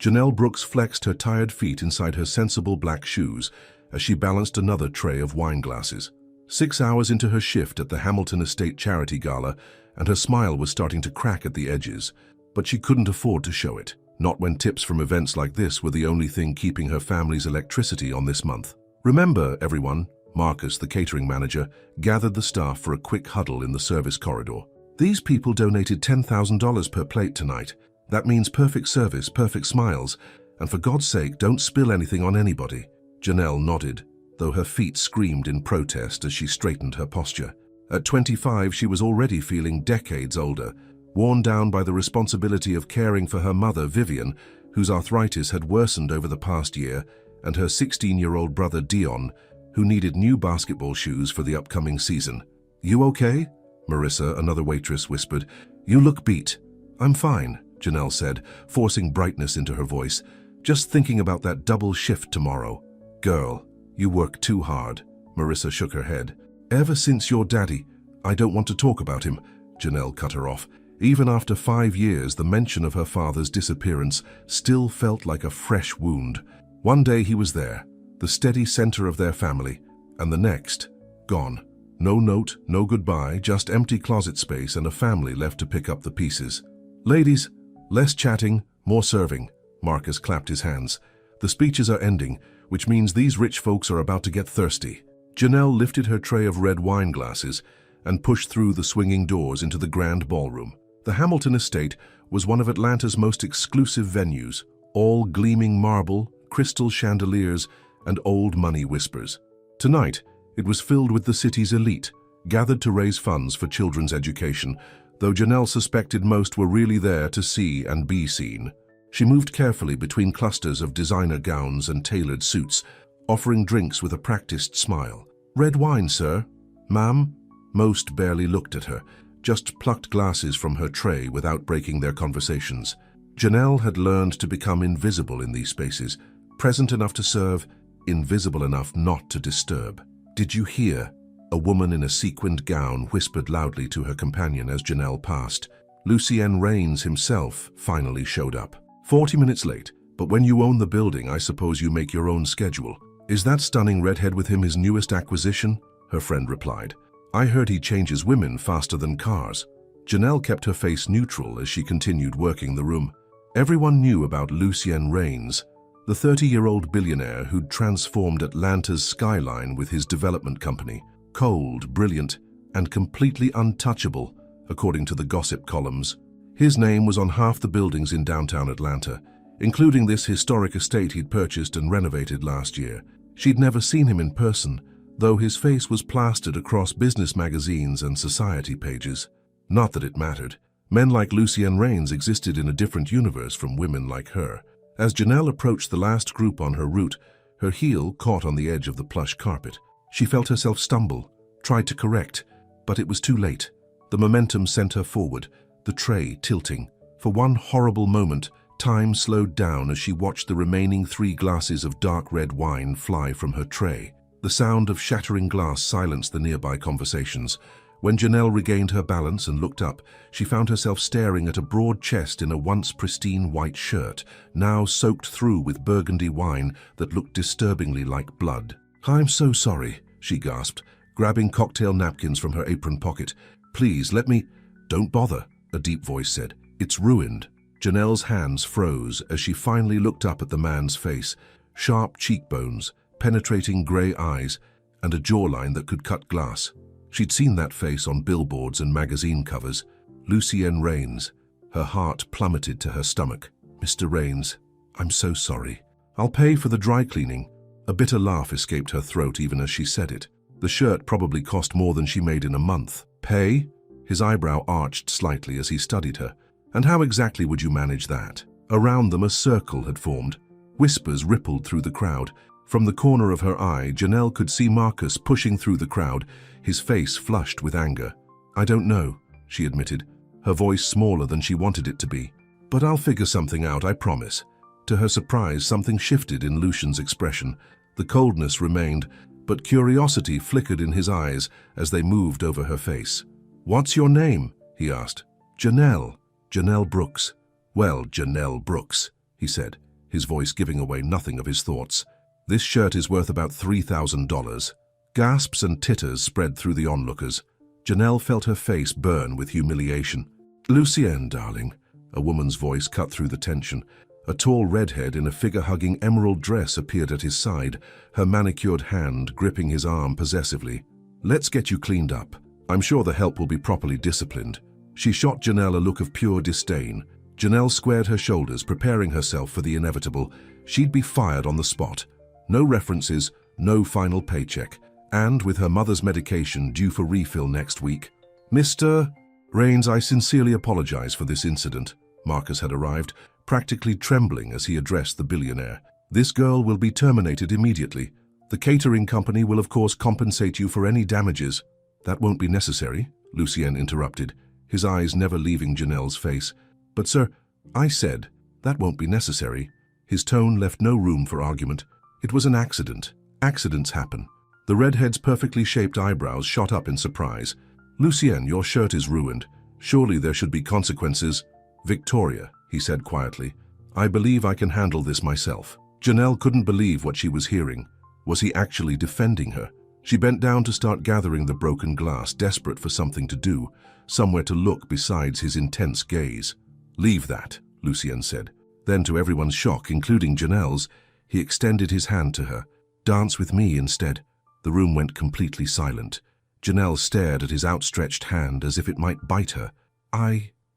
Janelle Brooks flexed her tired feet inside her sensible black shoes as she balanced another tray of wine glasses. 6 hours into her shift at the Hamilton Estate Charity Gala, and her smile was starting to crack at the edges, but she couldn't afford to show it, not when tips from events like this were the only thing keeping her family's electricity on this month. "Remember, everyone," Marcus, the catering manager, gathered the staff for a quick huddle in the service corridor. "These people donated $10,000 per plate tonight. That means perfect service, perfect smiles, and for God's sake, don't spill anything on anybody." Janelle nodded, though her feet screamed in protest as she straightened her posture. At 25, she was already feeling decades older, worn down by the responsibility of caring for her mother, Vivian, whose arthritis had worsened over the past year, and her 16-year-old brother, Dion, who needed new basketball shoes for the upcoming season. "You okay?" Marissa, another waitress, whispered. "You look beat." "I'm fine," Janelle said, forcing brightness into her voice. "Just thinking about that double shift tomorrow." "Girl, you work too hard." Marissa shook her head. "Ever since your daddy—" "I don't want to talk about him," Janelle cut her off. Even after 5 years, the mention of her father's disappearance still felt like a fresh wound. One day he was there, the steady center of their family, and the next, gone. No note, no goodbye, just empty closet space and a family left to pick up the pieces. "Ladies, less chatting, more serving." Marcus clapped his hands. "The speeches are ending, which means these rich folks are about to get thirsty." Janelle lifted her tray of red wine glasses and pushed through the swinging doors into the grand ballroom. The Hamilton Estate was one of Atlanta's most exclusive venues, all gleaming marble, crystal chandeliers, and old money whispers. Tonight, it was filled with the city's elite, gathered to raise funds for children's education, though Janelle suspected most were really there to see and be seen. She moved carefully between clusters of designer gowns and tailored suits, offering drinks with a practiced smile. "Red wine, sir." "Ma'am?" Most barely looked at her, just plucked glasses from her tray without breaking their conversations. Janelle had learned to become invisible in these spaces, present enough to serve, invisible enough not to disturb. "Did you hear?" A woman in a sequined gown whispered loudly to her companion as Janelle passed. Lucien Raines himself finally showed up. 40 minutes late, but when you own the building, I suppose you make your own schedule. "Is that stunning redhead with him his newest acquisition?" her friend replied. "I heard he changes women faster than cars." Janelle kept her face neutral as she continued working the room. Everyone knew about Lucien Raines, the 30-year-old billionaire who'd transformed Atlanta's skyline with his development company. Cold, brilliant, and completely untouchable, according to the gossip columns. His name was on half the buildings in downtown Atlanta, including this historic estate he'd purchased and renovated last year. She'd never seen him in person, though his face was plastered across business magazines and society pages. Not that it mattered. Men like Lucien Raines existed in a different universe from women like her. As Janelle approached the last group on her route, her heel caught on the edge of the plush carpet. She felt herself stumble, tried to correct, but it was too late. The momentum sent her forward, the tray tilting. For one horrible moment, time slowed down as she watched the remaining 3 glasses of dark red wine fly from her tray. The sound of shattering glass silenced the nearby conversations. When Janelle regained her balance and looked up, she found herself staring at a broad chest in a once pristine white shirt, now soaked through with burgundy wine that looked disturbingly like blood. "I'm so sorry," she gasped, grabbing cocktail napkins from her apron pocket. "Please, let me—" "Don't bother," a deep voice said. "It's ruined." Janelle's hands froze as she finally looked up at the man's face. Sharp cheekbones, penetrating grey eyes, and a jawline that could cut glass. She'd seen that face on billboards and magazine covers. Lucien Raines. Her heart plummeted to her stomach. "Mr. Raines, I'm so sorry. I'll pay for the dry cleaning." A bitter laugh escaped her throat even as she said it. The shirt probably cost more than she made in a month. "Pay?" His eyebrow arched slightly as he studied her. "And how exactly would you manage that?" Around them a circle had formed. Whispers rippled through the crowd. From the corner of her eye, Janelle could see Marcus pushing through the crowd, his face flushed with anger. "I don't know," she admitted, her voice smaller than she wanted it to be. "But I'll figure something out, I promise." To her surprise, something shifted in Lucien's expression. The coldness remained, but curiosity flickered in his eyes as they moved over her face. "What's your name?" he asked. "Janelle. Janelle Brooks." "Well, Janelle Brooks," he said. his voice giving away nothing of his thoughts. "This shirt is worth about $3,000. Gasps and titters spread through the onlookers. Janelle felt her face burn with humiliation. "Lucienne, darling," a woman's voice cut through the tension. A tall redhead in a figure-hugging emerald dress appeared at his side, her manicured hand gripping his arm possessively. "Let's get you cleaned up. I'm sure the help will be properly disciplined." She shot Janelle a look of pure disdain. Janelle squared her shoulders, preparing herself for the inevitable. She'd be fired on the spot. No references, no final paycheck. And with her mother's medication due for refill next week. "Mr. Rains, I sincerely apologize for this incident." Marcus had arrived, practically trembling as he addressed the billionaire. "This girl will be terminated immediately. The catering company will of course compensate you for any damages." "That won't be necessary," Lucien interrupted, his eyes never leaving Janelle's face. "But sir," I said, "that won't be necessary." His tone left no room for argument. It was an accident. Accidents happen. The redhead's perfectly shaped eyebrows shot up in surprise. "Lucien, your shirt is ruined. Surely there should be consequences." "Victoria," he said quietly, "I believe I can handle this myself." Janelle couldn't believe what she was hearing. Was he actually defending her? She bent down to start gathering the broken glass, desperate for something to do, somewhere to look besides his intense gaze. "Leave that," Lucien said. Then, to everyone's shock, including Janelle's, he extended his hand to her. "Dance with me instead." The room went completely silent. Janelle stared at his outstretched hand as if it might bite her.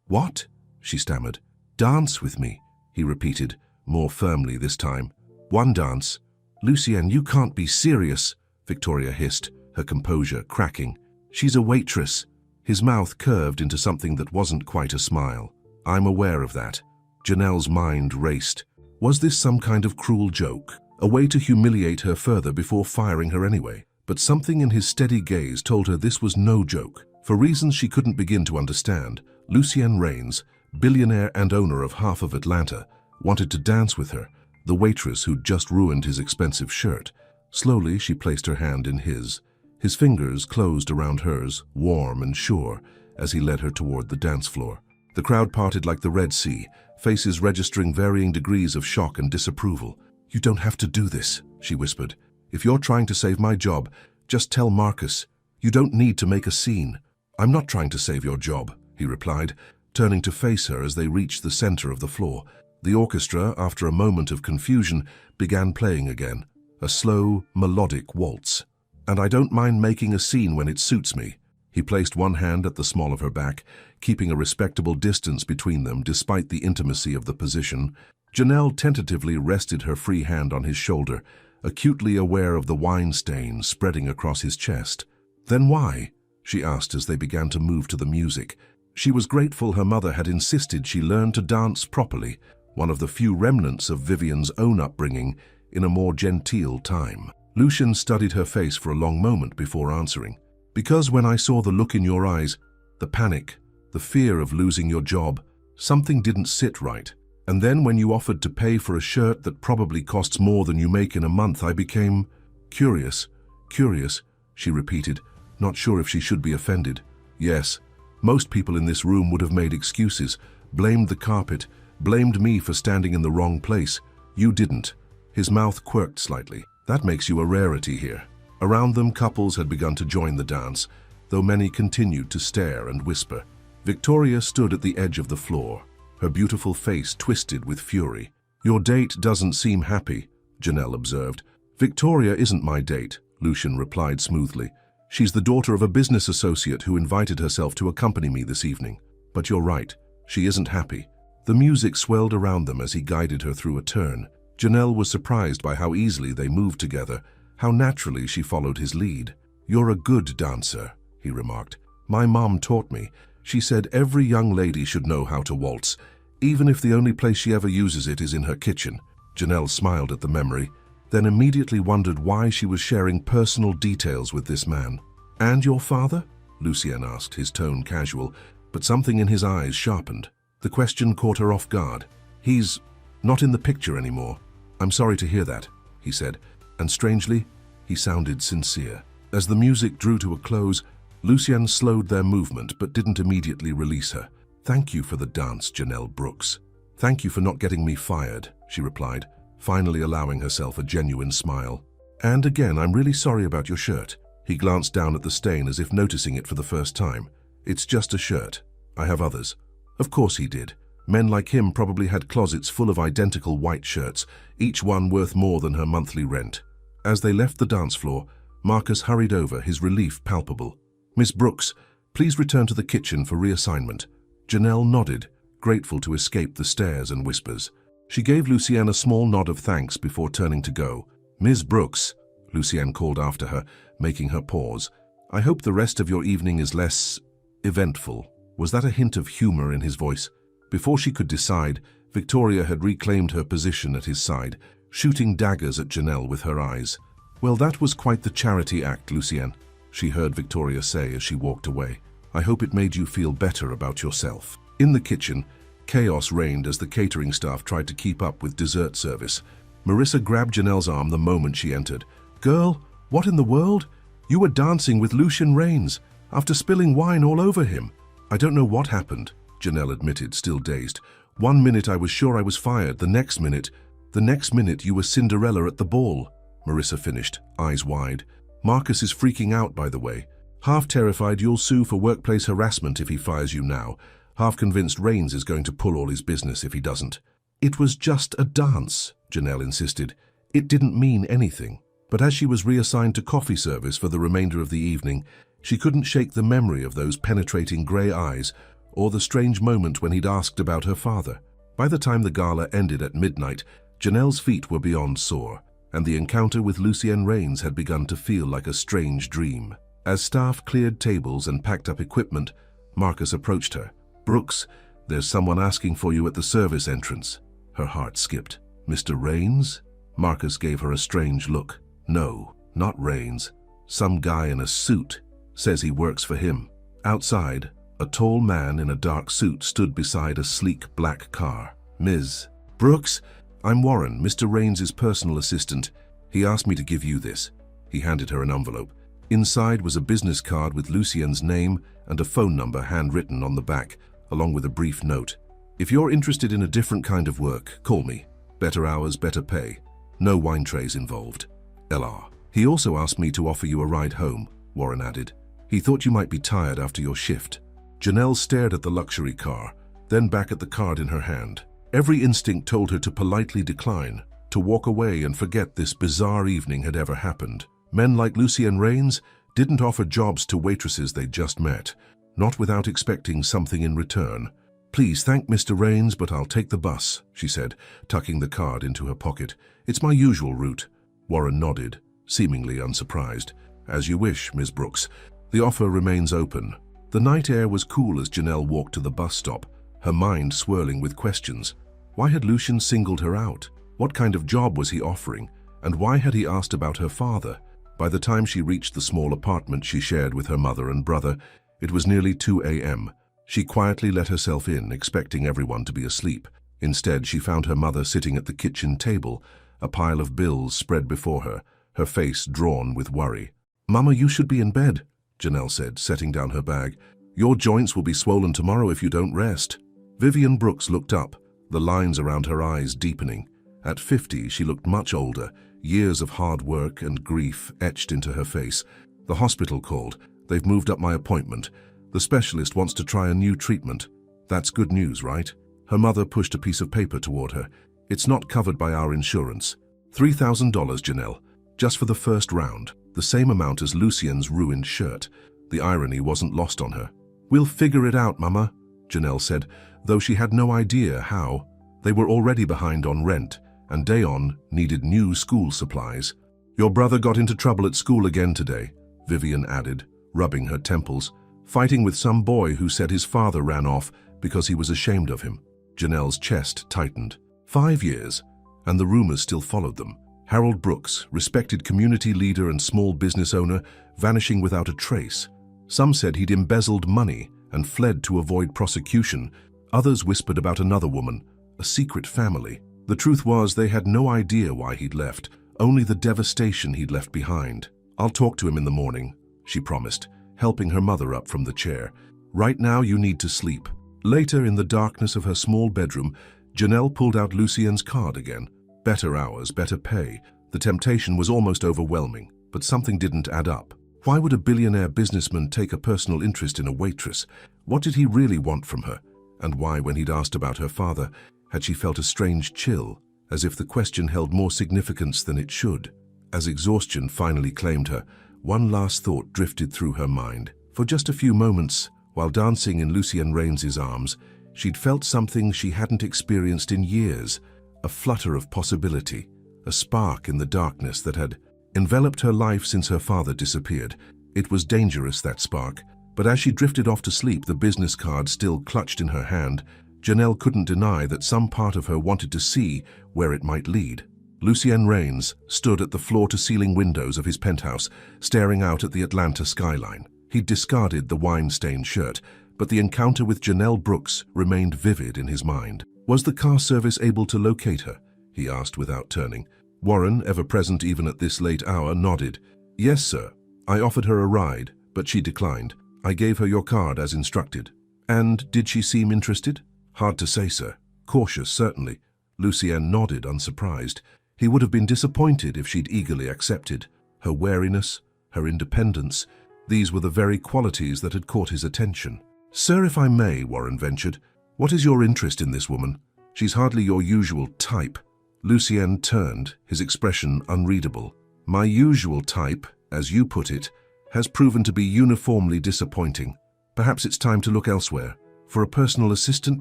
What?" she stammered. "Dance with me," he repeated, more firmly this time. "One dance." "Lucien, you can't be serious," Victoria hissed, her composure cracking. "She's a waitress." His mouth curved into something that wasn't quite a smile. "I'm aware of that." Janelle's mind raced. Was this some kind of cruel joke? A way to humiliate her further before firing her anyway? But something in his steady gaze told her this was no joke. For reasons she couldn't begin to understand, Lucien Rains, billionaire and owner of half of Atlanta, wanted to dance with her, the waitress who'd just ruined his expensive shirt. Slowly, she placed her hand in his. His fingers closed around hers, warm and sure, as he led her toward the dance floor. The crowd parted like the Red Sea, faces registering varying degrees of shock and disapproval. "You don't have to do this," she whispered. "If you're trying to save my job, just tell Marcus. You don't need to make a scene." "I'm not trying to save your job," he replied, turning to face her as they reached the center of the floor. The orchestra, after a moment of confusion, began playing again, a slow, melodic waltz. "And I don't mind making a scene when it suits me." He placed one hand at the small of her back, keeping a respectable distance between them despite the intimacy of the position. Janelle tentatively rested her free hand on his shoulder, acutely aware of the wine stain spreading across his chest. "Then why?" she asked as they began to move to the music. She was grateful her mother had insisted she learn to dance properly, one of the few remnants of Vivian's own upbringing in a more genteel time. Lucien studied her face for a long moment before answering. "Because when I saw the look in your eyes, the panic, the fear of losing your job, something didn't sit right. And then when you offered to pay for a shirt that probably costs more than you make in a month, I became curious." "Curious," she repeated, not sure if she should be offended. "Yes, most people in this room would have made excuses, blamed the carpet, blamed me for standing in the wrong place. You didn't." His mouth quirked slightly. "That makes you a rarity here." Around them, couples had begun to join the dance, though many continued to stare and whisper. Victoria stood at the edge of the floor, her beautiful face twisted with fury. "Your date doesn't seem happy," Janelle observed. "Victoria isn't my date," Lucien replied smoothly. "She's the daughter of a business associate who invited herself to accompany me this evening. But you're right, she isn't happy." The music swelled around them as he guided her through a turn. Janelle was surprised by how easily they moved together, how naturally she followed his lead. "You're a good dancer," he remarked. "My mom taught me. She said every young lady should know how to waltz, even if the only place she ever uses it is in her kitchen." Janelle smiled at the memory, then immediately wondered why she was sharing personal details with this man. "And your father?" Lucien asked, his tone casual, but something in his eyes sharpened. The question caught her off guard. "He's not in the picture anymore." "I'm sorry to hear that," he said, and strangely, he sounded sincere. As the music drew to a close, Lucien slowed their movement but didn't immediately release her. "Thank you for the dance, Janelle Brooks. Thank you for not getting me fired," she replied, finally allowing herself a genuine smile. And again, I'm really sorry about your shirt. He glanced down at the stain as if noticing it for the first time. It's just a shirt. I have others. Of course he did. Men like him probably had closets full of identical white shirts, each one worth more than her monthly rent. As they left the dance floor, Marcus hurried over, his relief palpable. Miss Brooks, please return to the kitchen for reassignment. Janelle nodded, grateful to escape the stares and whispers. She gave Lucienne a small nod of thanks before turning to go. Ms. Brooks, Lucienne called after her, making her pause. I hope the rest of your evening is less eventful. Was that a hint of humor in his voice? Before she could decide, Victoria had reclaimed her position at his side, shooting daggers at Janelle with her eyes. Well, that was quite the charity act, Lucienne, she heard Victoria say as she walked away. I hope it made you feel better about yourself. In the kitchen, chaos reigned as the catering staff tried to keep up with dessert service. Marissa grabbed Janelle's arm the moment she entered. Girl, what in the world? You were dancing with Lucian Rains after spilling wine all over him. I don't know what happened, Janelle admitted, still dazed. 1 minute I was sure I was fired, the next minute you were Cinderella at the ball, Marissa finished, eyes wide. Marcus is freaking out, by the way. Half terrified you'll sue for workplace harassment if he fires you now. Half convinced Rains is going to pull all his business if he doesn't. It was just a dance, Janelle insisted. It didn't mean anything. But as she was reassigned to coffee service for the remainder of the evening, she couldn't shake the memory of those penetrating grey eyes or the strange moment when he'd asked about her father. By the time the gala ended at midnight, Janelle's feet were beyond sore, and the encounter with Lucienne Rains had begun to feel like a strange dream. As staff cleared tables and packed up equipment, Marcus approached her. Brooks, there's someone asking for you at the service entrance. Her heart skipped. Mr. Rains? Marcus gave her a strange look. No, not Rains. Some guy in a suit. Says he works for him. Outside, a tall man in a dark suit stood beside a sleek black car. Ms. Brooks, I'm Warren, Mr. Rains' personal assistant. He asked me to give you this. He handed her an envelope. Inside was a business card with Lucien's name and a phone number handwritten on the back, along with a brief note. If you're interested in a different kind of work, call me. Better hours, better pay. No wine trays involved. LR. He also asked me to offer you a ride home, Warren added. He thought you might be tired after your shift. Janelle stared at the luxury car, then back at the card in her hand. Every instinct told her to politely decline, to walk away and forget this bizarre evening had ever happened. Men like Lucienne Rains didn't offer jobs to waitresses they'd just met, not without expecting something in return. Please thank Mr. Rains, but I'll take the bus, she said, tucking the card into her pocket. It's my usual route. Warren nodded, seemingly unsurprised. As you wish, Ms. Brooks. The offer remains open. The night air was cool as Janelle walked to the bus stop, her mind swirling with questions. Why had Lucian singled her out? What kind of job was he offering? And why had he asked about her father? By the time she reached the small apartment she shared with her mother and brother, it was nearly 2 a.m. She quietly let herself in, expecting everyone to be asleep. Instead, she found her mother sitting at the kitchen table, a pile of bills spread before her, her face drawn with worry. Mama, you should be in bed, Janelle said, setting down her bag. Your joints will be swollen tomorrow if you don't rest. Vivian Brooks looked up, the lines around her eyes deepening. At 50, she looked much older, years of hard work and grief etched into her face. The hospital called. They've moved up my appointment. The specialist wants to try a new treatment. That's good news, right? Her mother pushed a piece of paper toward her. It's not covered by our insurance. $3,000, Janelle, just for the first round. The same amount as Lucien's ruined shirt. The irony wasn't lost on her. We'll figure it out, Mama, Janelle said, though she had no idea how. They were already behind on rent, and Dayon needed new school supplies. Your brother got into trouble at school again today, Vivian added, rubbing her temples, fighting with some boy who said his father ran off because he was ashamed of him. Janelle's chest tightened. 5 years, and the rumors still followed them. Harold Brooks, respected community leader and small business owner, vanishing without a trace. Some said he'd embezzled money and fled to avoid prosecution. Others whispered about another woman, a secret family. The truth was they had no idea why he'd left, only the devastation he'd left behind. I'll talk to him in the morning, she promised, helping her mother up from the chair. Right now you need to sleep. Later, in the darkness of her small bedroom, Janelle pulled out Lucien's card again. Better hours, better pay. The temptation was almost overwhelming, but something didn't add up. Why would a billionaire businessman take a personal interest in a waitress? What did he really want from her? And why, when he'd asked about her father, had she felt a strange chill, as if the question held more significance than it should? As exhaustion finally claimed her, one last thought drifted through her mind. For just a few moments, while dancing in Lucien Raines's arms, she'd felt something she hadn't experienced in years, a flutter of possibility, a spark in the darkness that had enveloped her life since her father disappeared. It was dangerous, that spark, but as she drifted off to sleep, the business card still clutched in her hand, Janelle couldn't deny that some part of her wanted to see where it might lead. Lucien Raines stood at the floor-to-ceiling windows of his penthouse, staring out at the Atlanta skyline. He'd discarded the wine-stained shirt, but the encounter with Janelle Brooks remained vivid in his mind. Was the car service able to locate her? He asked without turning. Warren, ever present even at this late hour, nodded. Yes, sir. I offered her a ride, but she declined. I gave her your card as instructed. And did she seem interested? Hard to say, sir. Cautious, certainly. Lucien nodded, unsurprised. He would have been disappointed if she'd eagerly accepted. Her wariness, her independence, these were the very qualities that had caught his attention. Sir, if I may, Warren ventured, what is your interest in this woman? She's hardly your usual type. Lucien turned, his expression unreadable. My usual type, as you put it, has proven to be uniformly disappointing. Perhaps it's time to look elsewhere. For a personal assistant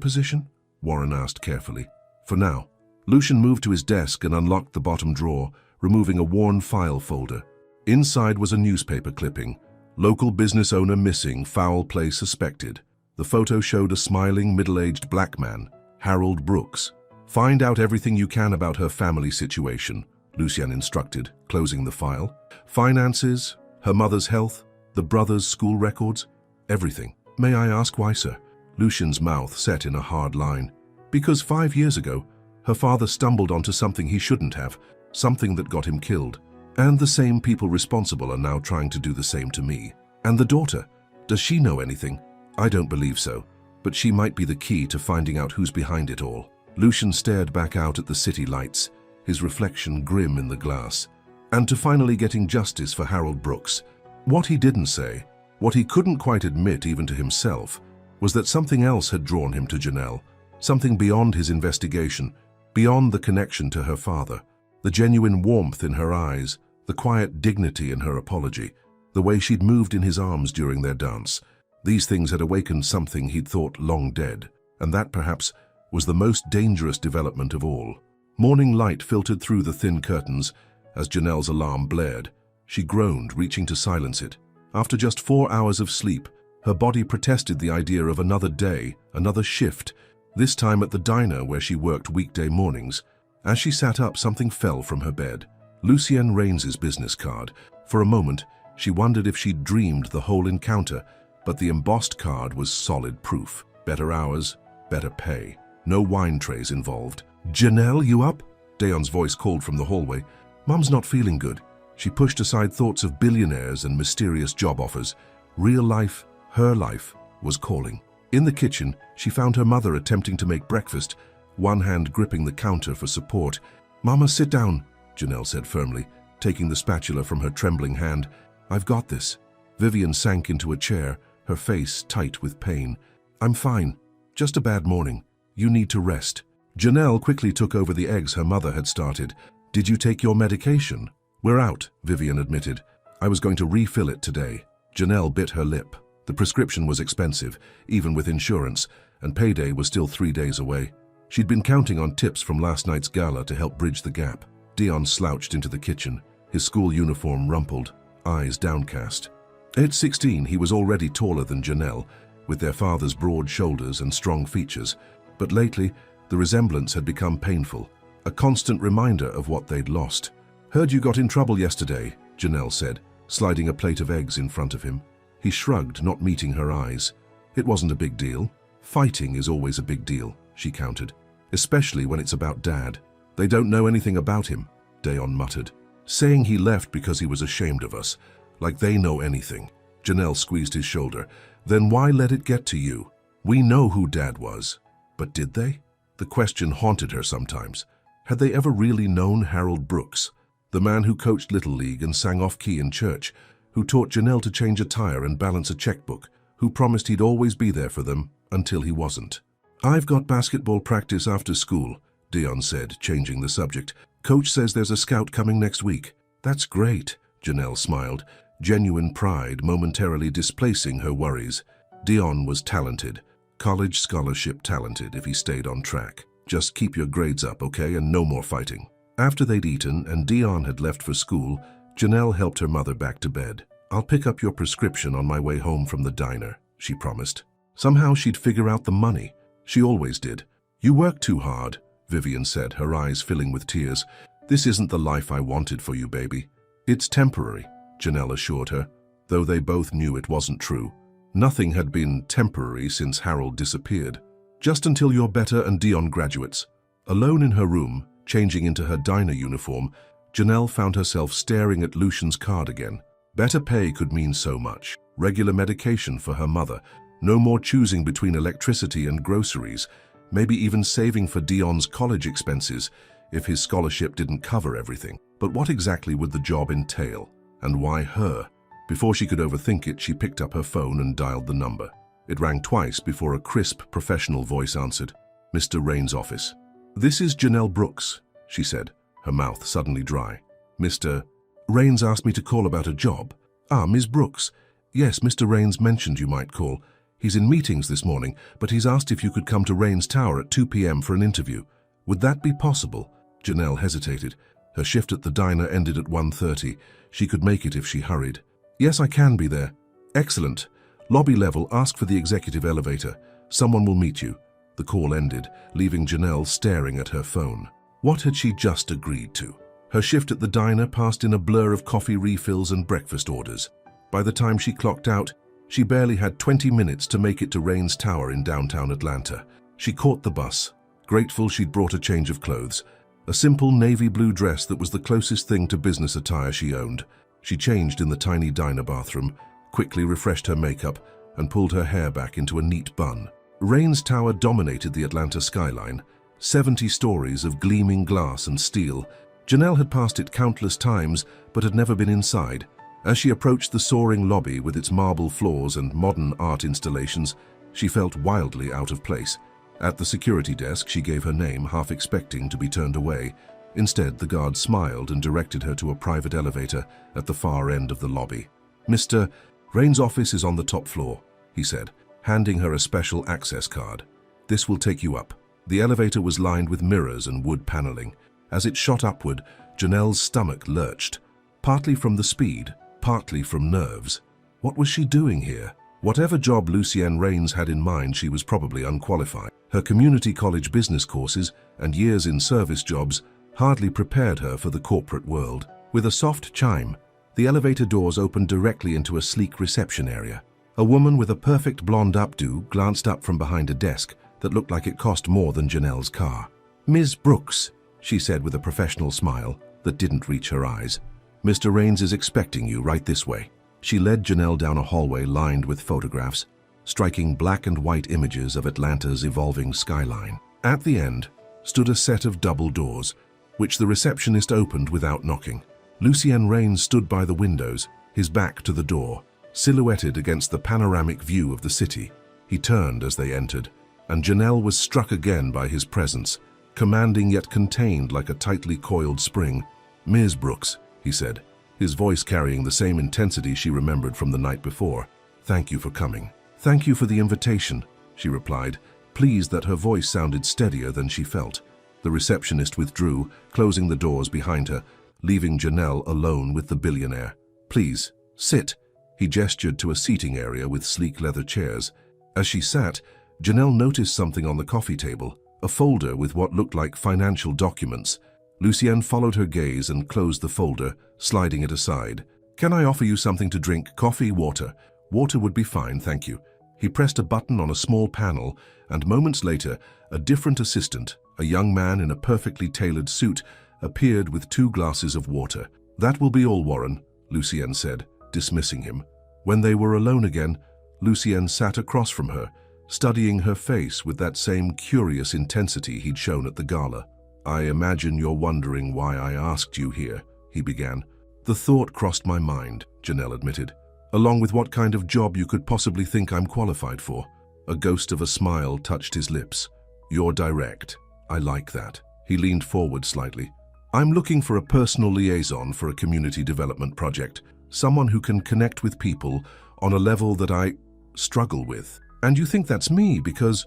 position? Warren asked carefully. For now. Lucien moved to his desk and unlocked the bottom drawer, removing a worn file folder. Inside was a newspaper clipping. Local business owner missing, foul play suspected. The photo showed a smiling, middle-aged black man, Harold Brooks. Find out everything you can about her family situation, Lucien instructed, closing the file. Finances, her mother's health, the brother's school records, everything. May I ask why, sir? Lucien's mouth set in a hard line. Because 5 years ago, her father stumbled onto something he shouldn't have, something that got him killed. And the same people responsible are now trying to do the same to me. And the daughter, does she know anything? I don't believe so, but she might be the key to finding out who's behind it all. Lucien stared back out at the city lights, his reflection grim in the glass. And to finally getting justice for Harold Brooks. What he didn't say, what he couldn't quite admit even to himself, was that something else had drawn him to Janelle, something beyond his investigation, beyond the connection to her father. The genuine warmth in her eyes, the quiet dignity in her apology, the way she'd moved in his arms during their dance. These things had awakened something he'd thought long dead, and that perhaps was the most dangerous development of all. Morning light filtered through the thin curtains as Janelle's alarm blared. She groaned, reaching to silence it. After just 4 hours of sleep, her body protested the idea of another day, another shift, this time at the diner where she worked weekday mornings. As she sat up, something fell from her bed. Lucien Raines's business card. For a moment, she wondered if she'd dreamed the whole encounter, but the embossed card was solid proof. Better hours, better pay. No wine trays involved. Janelle, you up? Dayon's voice called from the hallway. Mum's not feeling good. She pushed aside thoughts of billionaires and mysterious job offers. Real life, her life, was calling. In the kitchen, she found her mother attempting to make breakfast, one hand gripping the counter for support. Mama, sit down, Janelle said firmly, taking the spatula from her trembling hand. I've got this. Vivian sank into a chair, her face tight with pain. I'm fine. Just a bad morning. You need to rest. Janelle quickly took over the eggs her mother had started. Did you take your medication? We're out, Vivian admitted. I was going to refill it today. Janelle bit her lip. The prescription was expensive, even with insurance, and payday was still 3 days away. She'd been counting on tips from last night's gala to help bridge the gap. Dion slouched into the kitchen, his school uniform rumpled, eyes downcast. At 16, he was already taller than Janelle, with their father's broad shoulders and strong features. But lately, the resemblance had become painful, a constant reminder of what they'd lost. Heard you got in trouble yesterday, Janelle said, sliding a plate of eggs in front of him. He shrugged, not meeting her eyes. It wasn't a big deal. Fighting is always a big deal, she countered, especially when it's about Dad. They don't know anything about him, Dayon muttered, saying he left because he was ashamed of us, like they know anything. Janelle squeezed his shoulder. Then why let it get to you? We know who Dad was. But did they? The question haunted her sometimes. Had they ever really known Harold Brooks, the man who coached Little League and sang off-key in church, who taught Janelle to change a tire and balance a checkbook, who promised he'd always be there for them until he wasn't? "I've got basketball practice after school," Dion said, changing the subject. "Coach says there's a scout coming next week." "That's great," Janelle smiled, genuine pride momentarily displacing her worries. Dion was talented, college scholarship talented if he stayed on track. "Just keep your grades up, okay, and no more fighting." After they'd eaten and Dion had left for school, Janelle helped her mother back to bed. "I'll pick up your prescription on my way home from the diner," she promised. Somehow she'd figure out the money. She always did. "You work too hard," Vivian said, her eyes filling with tears. "This isn't the life I wanted for you, baby." "It's temporary," Janelle assured her, though they both knew it wasn't true. Nothing had been temporary since Harold disappeared. "Just until you're better and Dion graduates." Alone in her room, changing into her diner uniform, Janelle found herself staring at Lucian's card again. Better pay could mean so much. Regular medication for her mother. No more choosing between electricity and groceries. Maybe even saving for Dion's college expenses if his scholarship didn't cover everything. But what exactly would the job entail? And why her? Before she could overthink it, she picked up her phone and dialed the number. It rang twice before a crisp, professional voice answered. "Mr. Rain's office." "This is Janelle Brooks," she said, her mouth suddenly dry. "Mr. Rains asked me to call about a job." "Ah, Ms. Brooks. Yes, Mr. Rains mentioned you might call. He's in meetings this morning, but he's asked if you could come to Rains Tower at 2 p.m. for an interview. Would that be possible?" Janelle hesitated. Her shift at the diner ended at 1:30. She could make it if she hurried. "Yes, I can be there." "Excellent. Lobby level, ask for the executive elevator. Someone will meet you." The call ended, leaving Janelle staring at her phone. What had she just agreed to? Her shift at the diner passed in a blur of coffee refills and breakfast orders. By the time she clocked out, she barely had 20 minutes to make it to Rains Tower in downtown Atlanta. She caught the bus, grateful she'd brought a change of clothes. A simple navy blue dress that was the closest thing to business attire she owned. She changed in the tiny diner bathroom, quickly refreshed her makeup, and pulled her hair back into a neat bun. Rains Tower dominated the Atlanta skyline, 70 stories of gleaming glass and steel. Janelle had passed it countless times, but had never been inside. As she approached the soaring lobby with its marble floors and modern art installations, she felt wildly out of place. At the security desk, she gave her name, half expecting to be turned away. Instead, the guard smiled and directed her to a private elevator at the far end of the lobby. "Mr. Rain's office is on the top floor," he said, handing her a special access card. "This will take you up." The elevator was lined with mirrors and wood paneling. As it shot upward, Janelle's stomach lurched, partly from the speed, partly from nerves. What was she doing here? Whatever job Lucienne Rains had in mind, she was probably unqualified. Her community college business courses and years in service jobs hardly prepared her for the corporate world. With a soft chime, the elevator doors opened directly into a sleek reception area. A woman with a perfect blonde updo glanced up from behind a desk that looked like it cost more than Janelle's car. "Ms. Brooks," she said with a professional smile that didn't reach her eyes. "Mr. Rains is expecting you right this way." She led Janelle down a hallway lined with photographs, striking black and white images of Atlanta's evolving skyline. At the end stood a set of double doors, which the receptionist opened without knocking. Lucienne Rains stood by the windows, his back to the door, silhouetted against the panoramic view of the city. He turned as they entered, and Janelle was struck again by his presence, commanding yet contained like a tightly coiled spring. "Ms. Brooks," he said, his voice carrying the same intensity she remembered from the night before. "Thank you for coming." "Thank you for the invitation," she replied, pleased that her voice sounded steadier than she felt. The receptionist withdrew, closing the doors behind her, leaving Janelle alone with the billionaire. "Please, sit." He gestured to a seating area with sleek leather chairs. As she sat, Janelle noticed something on the coffee table, a folder with what looked like financial documents. Lucienne followed her gaze and closed the folder, sliding it aside. "Can I offer you something to drink? Coffee, water?" "Water would be fine, thank you." He pressed a button on a small panel, and moments later, a different assistant, a young man in a perfectly tailored suit, appeared with 2 glasses of water. "That will be all, Warren," Lucienne said, dismissing him. When they were alone again, Lucienne sat across from her, studying her face with that same curious intensity he'd shown at the gala. "I imagine you're wondering why I asked you here," he began. "The thought crossed my mind," Janelle admitted, "along with what kind of job you could possibly think I'm qualified for." A ghost of a smile touched his lips. "You're direct. I like that." He leaned forward slightly. "I'm looking for a personal liaison for a community development project, someone who can connect with people on a level that I struggle with. And you think that's me because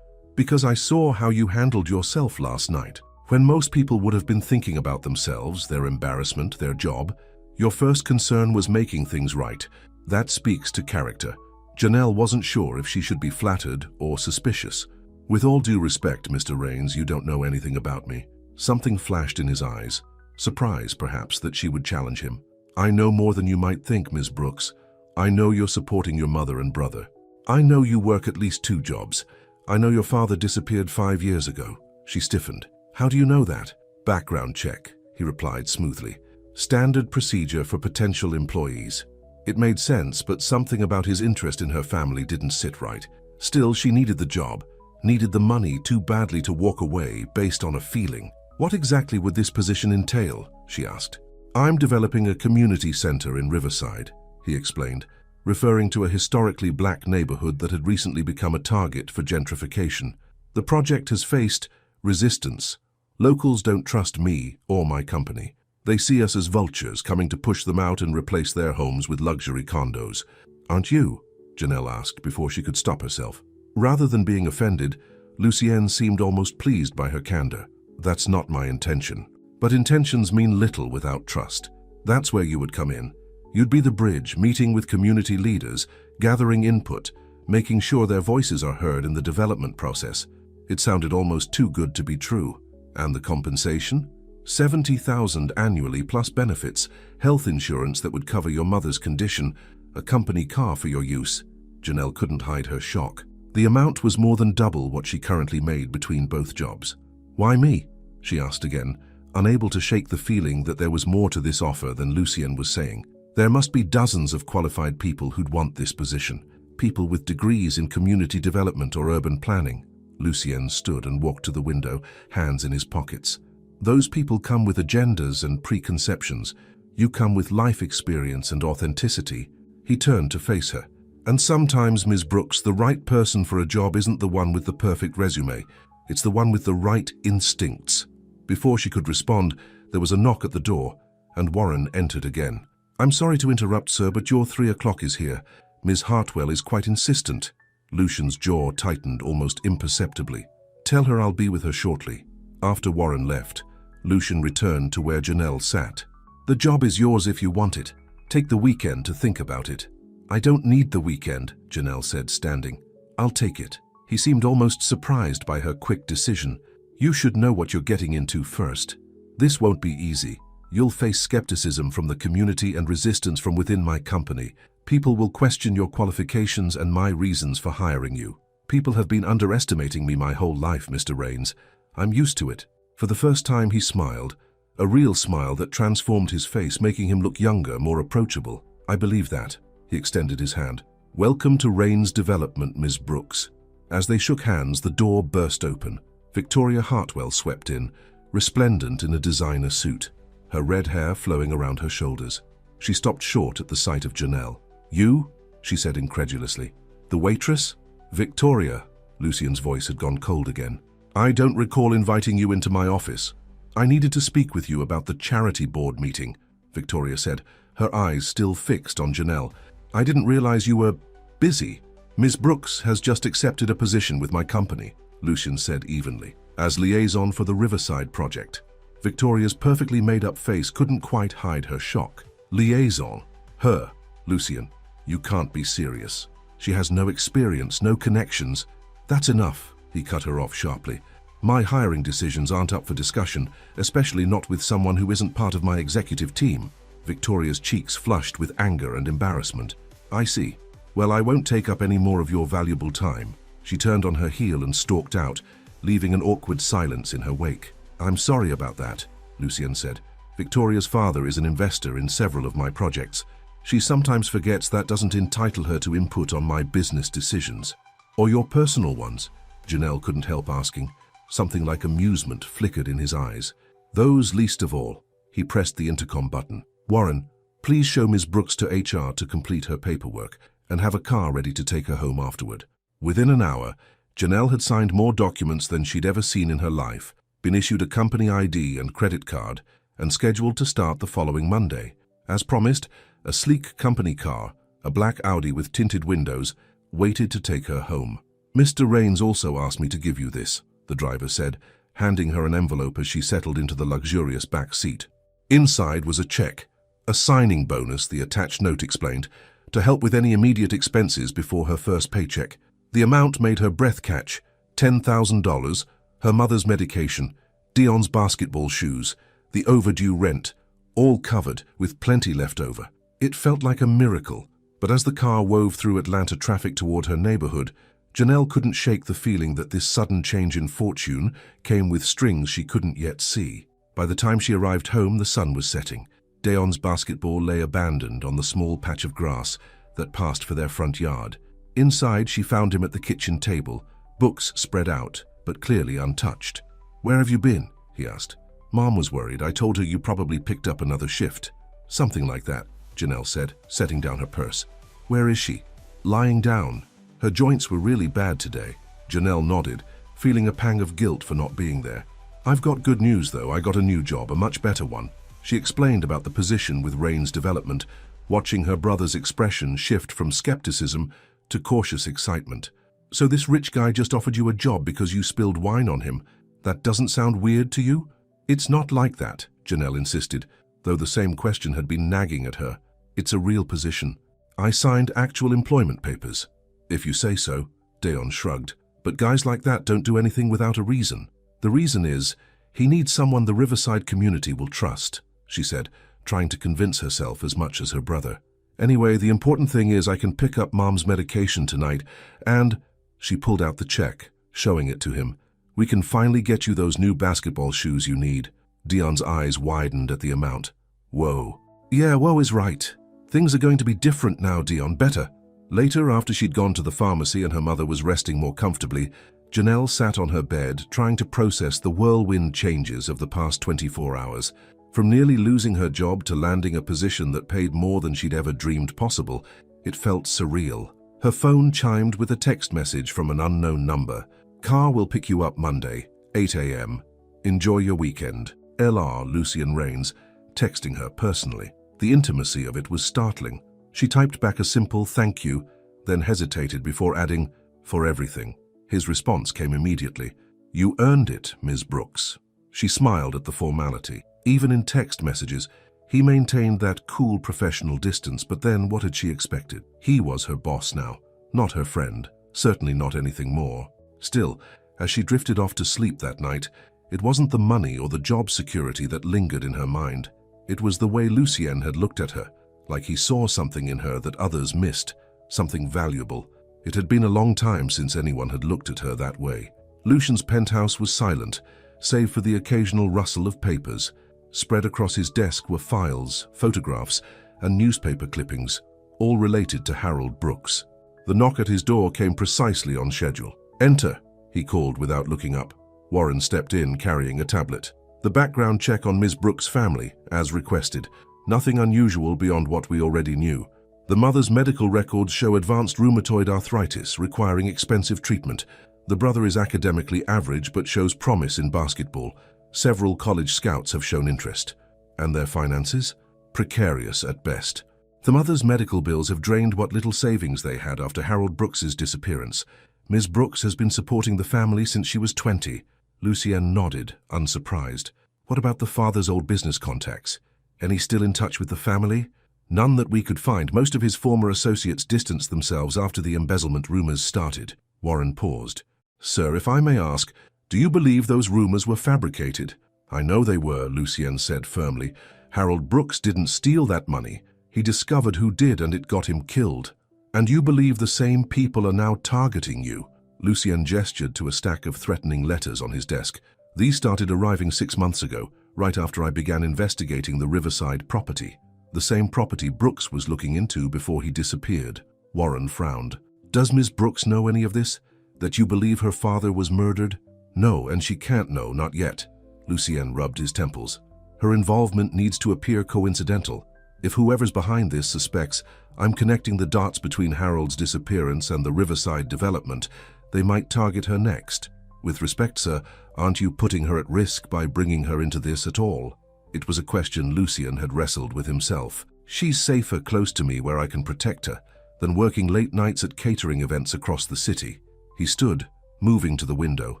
I saw how you handled yourself last night. When most people would have been thinking about themselves, their embarrassment, their job, your first concern was making things right. That speaks to character." Janelle wasn't sure if she should be flattered or suspicious. "With all due respect, Mr. Rains, you don't know anything about me." Something flashed in his eyes. Surprise, perhaps, that she would challenge him. "I know more than you might think, Ms. Brooks. I know you're supporting your mother and brother. I know you work at least 2 jobs. I know your father disappeared 5 years ago." She stiffened. "How do you know that?" "Background check," he replied smoothly. "Standard procedure for potential employees." It made sense, but something about his interest in her family didn't sit right. Still, she needed the job, needed the money too badly to walk away based on a feeling. "What exactly would this position entail?" she asked. "I'm developing a community center in Riverside," he explained, referring to a historically black neighborhood that had recently become a target for gentrification. "The project has faced resistance. Locals don't trust me or my company. They see us as vultures coming to push them out and replace their homes with luxury condos." "Aren't you?" Janelle asked before she could stop herself. Rather than being offended, Lucienne seemed almost pleased by her candor. "That's not my intention. But intentions mean little without trust. That's where you would come in. You'd be the bridge, meeting with community leaders, gathering input, making sure their voices are heard in the development process." It sounded almost too good to be true. "And the compensation?" $70,000 annually plus benefits, health insurance that would cover your mother's condition, a company car for your use. Janelle couldn't hide her shock. The amount was more than double what she currently made between both jobs. "Why me?" she asked again, unable to shake the feeling that there was more to this offer than Lucienne was saying. There must be dozens of qualified people who'd want this position, people with degrees in community development or urban planning. Lucienne stood and walked to the window, hands in his pockets. "Those people come with agendas and preconceptions. You come with life experience and authenticity." He turned to face her. "And sometimes, Ms. Brooks, the right person for a job isn't the one with the perfect resume. It's the one with the right instincts." Before she could respond, there was a knock at the door, and Warren entered again. "I'm sorry to interrupt, sir, but your 3 o'clock is here. Ms. Hartwell is quite insistent." Lucian's jaw tightened almost imperceptibly. "Tell her I'll be with her shortly." After Warren left, Lucian returned to where Janelle sat. "The job is yours if you want it. Take the weekend to think about it." "I don't need the weekend," Janelle said, standing. "I'll take it." He seemed almost surprised by her quick decision. "You should know what you're getting into first. This won't be easy. You'll face skepticism from the community and resistance from within my company. People will question your qualifications and my reasons for hiring you. People have been underestimating me my whole life, Mr. Rains. I'm used to it." For the first time he smiled, a real smile that transformed his face, making him look younger, more approachable. "I believe that." He extended his hand. "Welcome to Rains Development, Ms. Brooks." As they shook hands, the door burst open. Victoria Hartwell swept in, resplendent in a designer suit, her red hair flowing around her shoulders. She stopped short at the sight of Janelle. "You?" she said incredulously. "The waitress?" "Victoria." Lucian's voice had gone cold again. "I don't recall inviting you into my office." "I needed to speak with you about the charity board meeting," Victoria said, her eyes still fixed on Janelle. "I didn't realize you were busy." "Ms. Brooks has just accepted a position with my company," Lucian said evenly, "as liaison for the Riverside project." Victoria's perfectly made-up face couldn't quite hide her shock. "Liaison? Her? Lucian, you can't be serious. She has no experience, no connections." "That's enough," he cut her off sharply. "My hiring decisions aren't up for discussion, especially not with someone who isn't part of my executive team." Victoria's cheeks flushed with anger and embarrassment. "I see. Well, I won't take up any more of your valuable time." She turned on her heel and stalked out, leaving an awkward silence in her wake. "I'm sorry about that," Lucian said. "Victoria's father is an investor in several of my projects. She sometimes forgets that doesn't entitle her to input on my business decisions." Or your personal ones? Janelle couldn't help asking. Something like amusement flickered in his eyes. Those least of all. He pressed the intercom button. Warren, please show Ms. Brooks to HR to complete her paperwork and have a car ready to take her home afterward. Within an hour, Janelle had signed more documents than she'd ever seen in her life, been issued a company ID and credit card, and scheduled to start the following Monday. As promised, a sleek company car, a black Audi with tinted windows, waited to take her home. Mr. Raines also asked me to give you this, the driver said, handing her an envelope as she settled into the luxurious back seat. Inside was a check, a signing bonus, the attached note explained, to help with any immediate expenses before her first paycheck. The amount made her breath catch. $10,000, her mother's medication, Dion's basketball shoes, the overdue rent, all covered with plenty left over. It felt like a miracle, but as the car wove through Atlanta traffic toward her neighborhood, Janelle couldn't shake the feeling that this sudden change in fortune came with strings she couldn't yet see. By the time she arrived home, the sun was setting. Dion's basketball lay abandoned on the small patch of grass that passed for their front yard. Inside, she found him at the kitchen table, books spread out, but clearly untouched. "Where have you been?" he asked. "Mom was worried. I told her you probably picked up another shift." "Something like that," Janelle said, setting down her purse. "Where is she?" "Lying down. Her joints were really bad today." Janelle nodded, feeling a pang of guilt for not being there. "I've got good news, though. I got a new job, a much better one." She explained about the position with Raines' development, watching her brother's expression shift from skepticism to cautious excitement. "So this rich guy just offered you a job because you spilled wine on him? That doesn't sound weird to you?" "It's not like that," Janelle insisted, though the same question had been nagging at her. "It's a real position. I signed actual employment papers." "If you say so," Dion shrugged. "But guys like that don't do anything without a reason. The reason is, he needs someone the Riverside community will trust," she said, trying to convince herself as much as her brother. "Anyway, the important thing is I can pick up Mom's medication tonight, and—" She pulled out the check, showing it to him. "We can finally get you those new basketball shoes you need." Dion's eyes widened at the amount. "Whoa." "Yeah, whoa is right. Things are going to be different now, Dion, better." Later, after she'd gone to the pharmacy and her mother was resting more comfortably, Janelle sat on her bed, trying to process the whirlwind changes of the past 24 hours. From nearly losing her job to landing a position that paid more than she'd ever dreamed possible, it felt surreal. Her phone chimed with a text message from an unknown number. "Car will pick you up Monday, 8 a.m. Enjoy your weekend. L.R. Lucien Raines," texting her personally. The intimacy of it was startling. She typed back a simple "thank you," then hesitated before adding, "for everything." His response came immediately. "You earned it, Ms. Brooks." She smiled at the formality. Even in text messages, he maintained that cool professional distance, but then what had she expected? He was her boss now, not her friend, certainly not anything more. Still, as she drifted off to sleep that night, it wasn't the money or the job security that lingered in her mind. It was the way Lucien had looked at her, like he saw something in her that others missed, something valuable. It had been a long time since anyone had looked at her that way. Lucien's penthouse was silent, save for the occasional rustle of papers. Spread across his desk were files, photographs, and newspaper clippings, all related to Harold Brooks. The knock at his door came precisely on schedule. "Enter," he called without looking up. Warren stepped in, carrying a tablet. "The background check on Ms. Brooks' family, as requested. Nothing unusual beyond what we already knew. The mother's medical records show advanced rheumatoid arthritis requiring expensive treatment. The brother is academically average but shows promise in basketball. Several college scouts have shown interest. And their finances? Precarious at best. The mother's medical bills have drained what little savings they had after Harold Brooks's disappearance. Ms. Brooks has been supporting the family since she was 20. Lucien nodded, unsurprised. "What about the father's old business contacts? Any still in touch with the family?" "None that we could find. Most of his former associates distanced themselves after the embezzlement rumors started." Warren paused. "Sir, if I may ask, do you believe those rumors were fabricated?" "I know they were," Lucien said firmly. "Harold Brooks didn't steal that money. He discovered who did and it got him killed." "And you believe the same people are now targeting you?" Lucien gestured to a stack of threatening letters on his desk. "These started arriving 6 months ago, right after I began investigating the Riverside property. The same property Brooks was looking into before he disappeared." Warren frowned. "Does Ms. Brooks know any of this?" That you believe her father was murdered? No, and she can't know, not yet. Lucien rubbed his temples. Her involvement needs to appear coincidental. If whoever's behind this suspects I'm connecting the dots between Harold's disappearance and the Riverside development, they might target her next. With respect, sir, aren't you putting her at risk by bringing her into this at all? It was a question Lucien had wrestled with himself. She's safer close to me where I can protect her than working late nights at catering events across the city. He stood, moving to the window.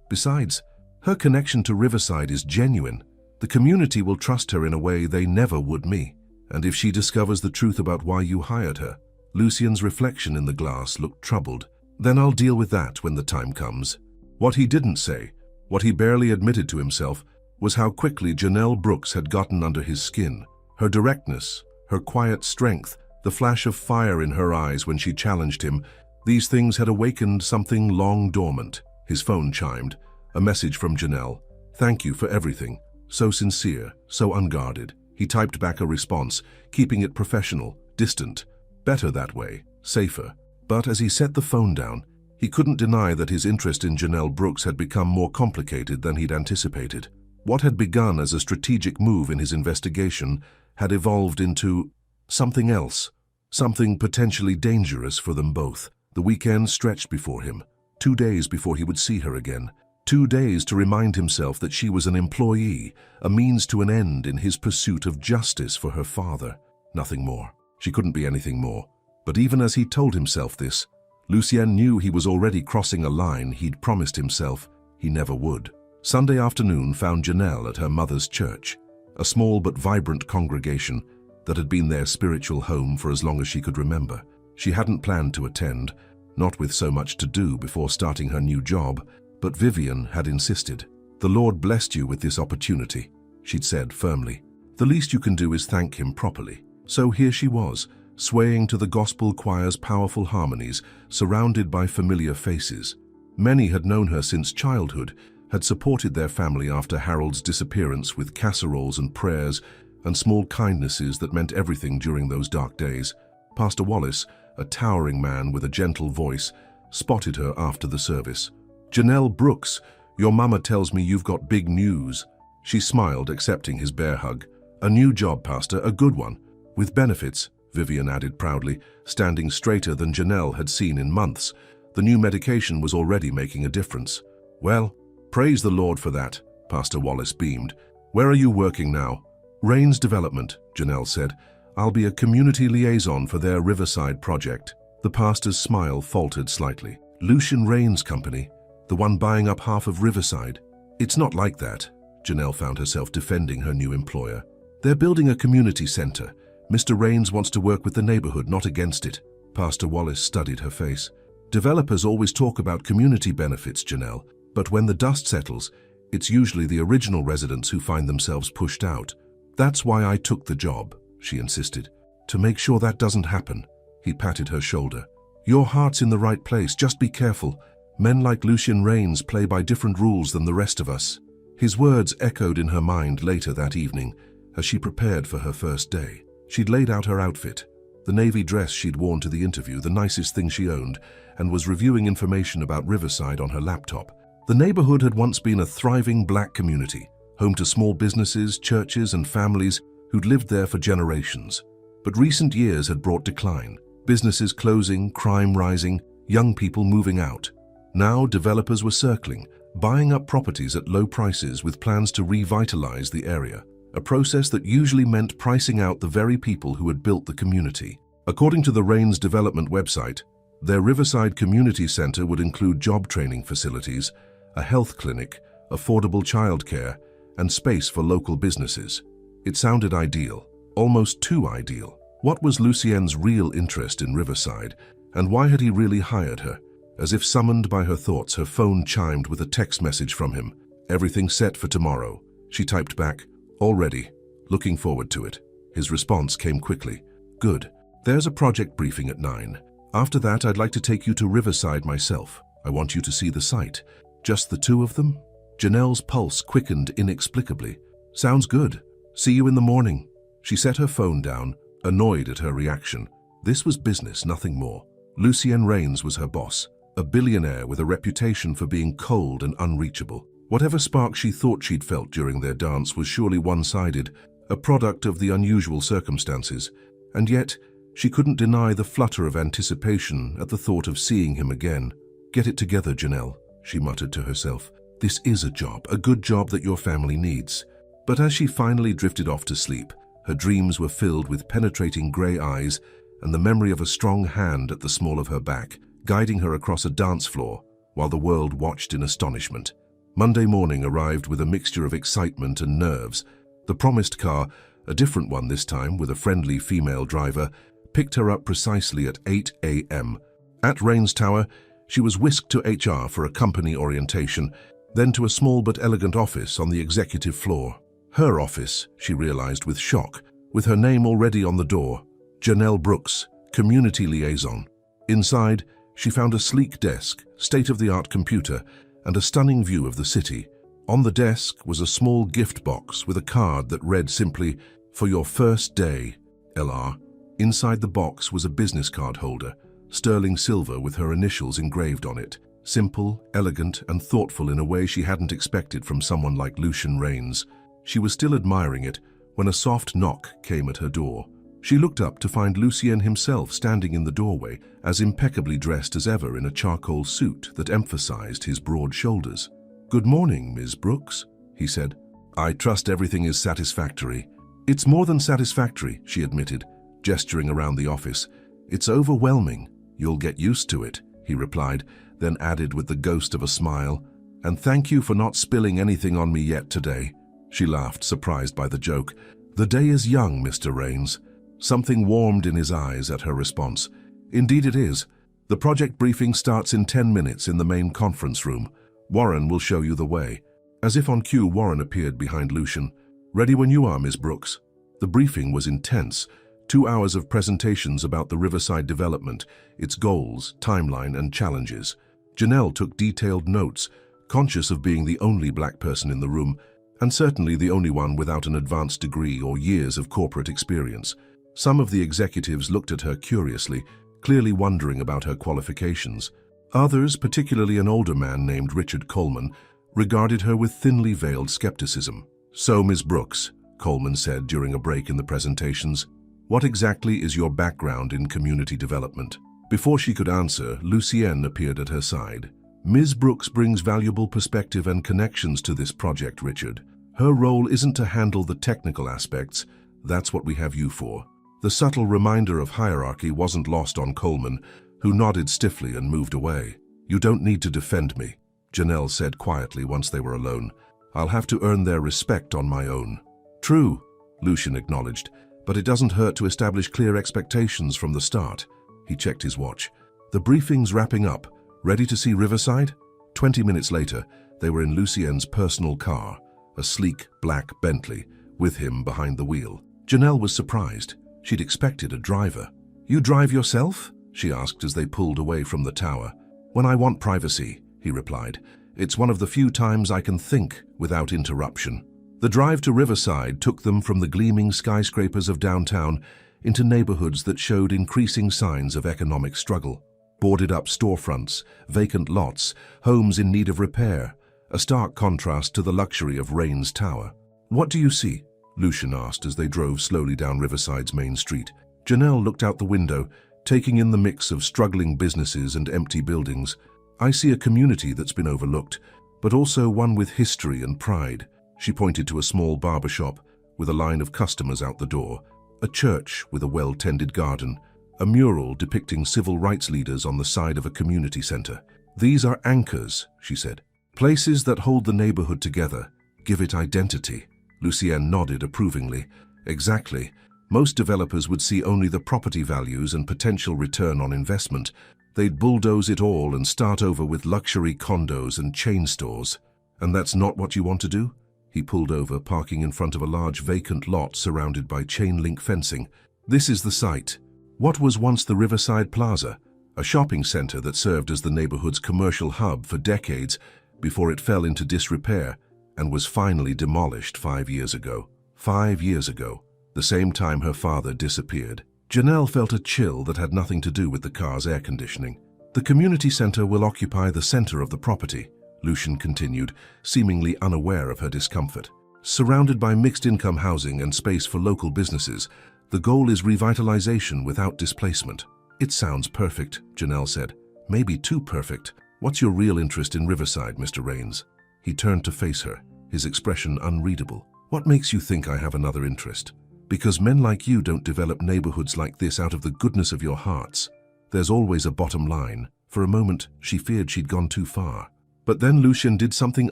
Besides, her connection to Riverside is genuine. The community will trust her in a way they never would me. And if she discovers the truth about why you hired her, Lucien's reflection in the glass looked troubled. Then I'll deal with that when the time comes. What he didn't say, what he barely admitted to himself, was how quickly Janelle Brooks had gotten under his skin. Her directness, her quiet strength, the flash of fire in her eyes when she challenged him, these things had awakened something long dormant. His phone chimed, a message from Janelle. Thank you for everything. So sincere, so unguarded. He typed back a response, keeping it professional, distant. Better that way, safer. But as he set the phone down, he couldn't deny that his interest in Janelle Brooks had become more complicated than he'd anticipated. What had begun as a strategic move in his investigation had evolved into something else, something potentially dangerous for them both. The weekend stretched before him, 2 days before he would see her again. 2 days to remind himself that she was an employee, a means to an end in his pursuit of justice for her father. Nothing more. She couldn't be anything more. But even as he told himself this, Lucien knew he was already crossing a line he'd promised himself he never would. Sunday afternoon found Janelle at her mother's church, a small but vibrant congregation that had been their spiritual home for as long as she could remember. She hadn't planned to attend, not with so much to do before starting her new job, but Vivian had insisted. The Lord blessed you with this opportunity, she'd said firmly. The least you can do is thank him properly. So here she was, swaying to the gospel choir's powerful harmonies, surrounded by familiar faces. Many had known her since childhood, had supported their family after Harold's disappearance with casseroles and prayers and small kindnesses that meant everything during those dark days. Pastor Wallace, a towering man with a gentle voice, spotted her after the service. Janelle Brooks, your mama tells me you've got big news. She smiled, accepting his bear hug. A new job, Pastor, a good one. With benefits, Vivian added proudly, standing straighter than Janelle had seen in months. The new medication was already making a difference. Well, praise the Lord for that, Pastor Wallace beamed. Where are you working now? Rains Development, Janelle said. I'll be a community liaison for their Riverside project. The pastor's smile faltered slightly. Lucien Rains' company, the one buying up half of Riverside. It's not like that. Janelle found herself defending her new employer. They're building a community center. Mr. Rains wants to work with the neighborhood, not against it. Pastor Wallace studied her face. Developers always talk about community benefits, Janelle, but when the dust settles, it's usually the original residents who find themselves pushed out. That's why I took the job, she insisted. To make sure that doesn't happen. He patted her shoulder. Your heart's in the right place, just be careful. Men like Lucien Rains play by different rules than the rest of us. His words echoed in her mind later that evening as she prepared for her first day. She'd laid out her outfit, the navy dress she'd worn to the interview, the nicest thing she owned, and was reviewing information about Riverside on her laptop. The neighborhood had once been a thriving black community, home to small businesses, churches, and families who'd lived there for generations. But recent years had brought decline, businesses closing, crime rising, young people moving out. Now developers were circling, buying up properties at low prices with plans to revitalize the area, a process that usually meant pricing out the very people who had built the community. According to the Rains Development website, their Riverside Community Center would include job training facilities, a health clinic, affordable childcare, and space for local businesses. It sounded ideal, almost too ideal. What was Lucien's real interest in Riverside, and why had he really hired her? As if summoned by her thoughts, her phone chimed with a text message from him. Everything set for tomorrow. She typed back, all ready. Looking forward to it. His response came quickly. Good. There's a project briefing at 9. After that, I'd like to take you to Riverside myself. I want you to see the site. Just the two of them? Janelle's pulse quickened inexplicably. Sounds good. See you in the morning. She set her phone down, annoyed at her reaction. This was business, nothing more. Lucien Rains was her boss, a billionaire with a reputation for being cold and unreachable. Whatever spark she thought she'd felt during their dance was surely one-sided, a product of the unusual circumstances, and yet she couldn't deny the flutter of anticipation at the thought of seeing him again. "Get it together, Janelle," she muttered to herself. "This is a job, a good job that your family needs." But as she finally drifted off to sleep, her dreams were filled with penetrating grey eyes and the memory of a strong hand at the small of her back, guiding her across a dance floor while the world watched in astonishment. Monday morning arrived with a mixture of excitement and nerves. The promised car, a different one this time with a friendly female driver, picked her up precisely at 8 a.m. At Rains Tower, she was whisked to HR for a company orientation, then to a small but elegant office on the executive floor. Her office, she realized with shock, with her name already on the door, Janelle Brooks, Community Liaison. Inside, she found a sleek desk, state-of-the-art computer, and a stunning view of the city. On the desk was a small gift box with a card that read simply, "For your first day, LR." Inside the box was a business card holder, sterling silver with her initials engraved on it. Simple, elegant, and thoughtful in a way she hadn't expected from someone like Lucian Rains. She was still admiring it when a soft knock came at her door. She looked up to find Lucien himself standing in the doorway, as impeccably dressed as ever in a charcoal suit that emphasized his broad shoulders. "Good morning, Ms. Brooks," he said. "I trust everything is satisfactory." "It's more than satisfactory," she admitted, gesturing around the office. "It's overwhelming. You'll get used to it," he replied, then added with the ghost of a smile, "And thank you for not spilling anything on me yet today." She laughed, surprised by the joke. "The day is young, Mr. Rains." Something warmed in his eyes at her response. "Indeed it is. The project briefing starts in 10 minutes in the main conference room. Warren will show you the way." As if on cue, Warren appeared behind Lucian. "Ready when you are, Ms. Brooks." The briefing was intense. 2 hours of presentations about the Riverside development, its goals, timeline, and challenges. Janelle took detailed notes, conscious of being the only black person in the room, and certainly the only one without an advanced degree or years of corporate experience. Some of the executives looked at her curiously, clearly wondering about her qualifications. Others, particularly an older man named Richard Coleman, regarded her with thinly veiled skepticism. "So, Ms. Brooks," Coleman said during a break in the presentations, "what exactly is your background in community development?" Before she could answer, Lucien appeared at her side. "Ms. Brooks brings valuable perspective and connections to this project, Richard. Her role isn't to handle the technical aspects. That's what we have you for." The subtle reminder of hierarchy wasn't lost on Coleman, who nodded stiffly and moved away. "You don't need to defend me," Janelle said quietly once they were alone. "I'll have to earn their respect on my own." "True," Lucian acknowledged, "but it doesn't hurt to establish clear expectations from the start." He checked his watch. "The briefing's wrapping up. Ready to see Riverside?" 20 minutes later, they were in Lucien's personal car, a sleek black Bentley, with him behind the wheel. Janelle was surprised. She'd expected a driver. "You drive yourself?" she asked as they pulled away from the tower. "When I want privacy," he replied. "It's one of the few times I can think without interruption." The drive to Riverside took them from the gleaming skyscrapers of downtown into neighborhoods that showed increasing signs of economic struggle. Boarded-up storefronts, vacant lots, homes in need of repair, a stark contrast to the luxury of Rains Tower. "What do you see?" Lucian asked as they drove slowly down Riverside's main street. Janelle looked out the window, taking in the mix of struggling businesses and empty buildings. "I see a community that's been overlooked, but also one with history and pride." She pointed to a small barbershop with a line of customers out the door, a church with a well-tended garden, a mural depicting civil rights leaders on the side of a community center. "These are anchors," she said. "Places that hold the neighborhood together, give it identity." Lucien nodded approvingly. "Exactly. Most developers would see only the property values and potential return on investment. They'd bulldoze it all and start over with luxury condos and chain stores. And that's not what you want to do?" He pulled over, parking in front of a large vacant lot surrounded by chain-link fencing. "This is the site. What was once the Riverside Plaza, a shopping center that served as the neighborhood's commercial hub for decades before it fell into disrepair and was finally demolished 5 years ago. 5 years ago, the same time her father disappeared. Janelle felt a chill that had nothing to do with the car's air conditioning. The community center will occupy the center of the property, Lucian continued, seemingly unaware of her discomfort. Surrounded by mixed-income housing and space for local businesses, the goal is revitalization without displacement. It sounds perfect, Janelle said. Maybe too perfect. What's your real interest in Riverside, Mr. Rains? He turned to face her, his expression unreadable. What makes you think I have another interest? Because men like you don't develop neighborhoods like this out of the goodness of your hearts. There's always a bottom line. For a moment, she feared she'd gone too far. But then Lucian did something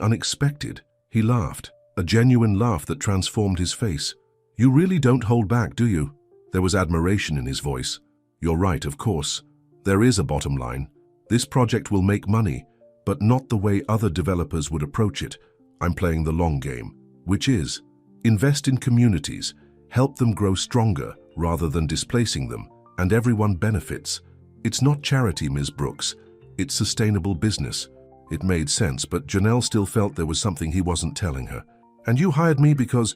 unexpected. He laughed, a genuine laugh that transformed his face. You really don't hold back, do you? There was admiration in his voice. You're right, of course. There is a bottom line. This project will make money, but not the way other developers would approach it. I'm playing the long game, which is invest in communities, help them grow stronger rather than displacing them, and everyone benefits. It's not charity, Ms. Brooks. It's sustainable business. It made sense, but Janelle still felt there was something he wasn't telling her. And you hired me because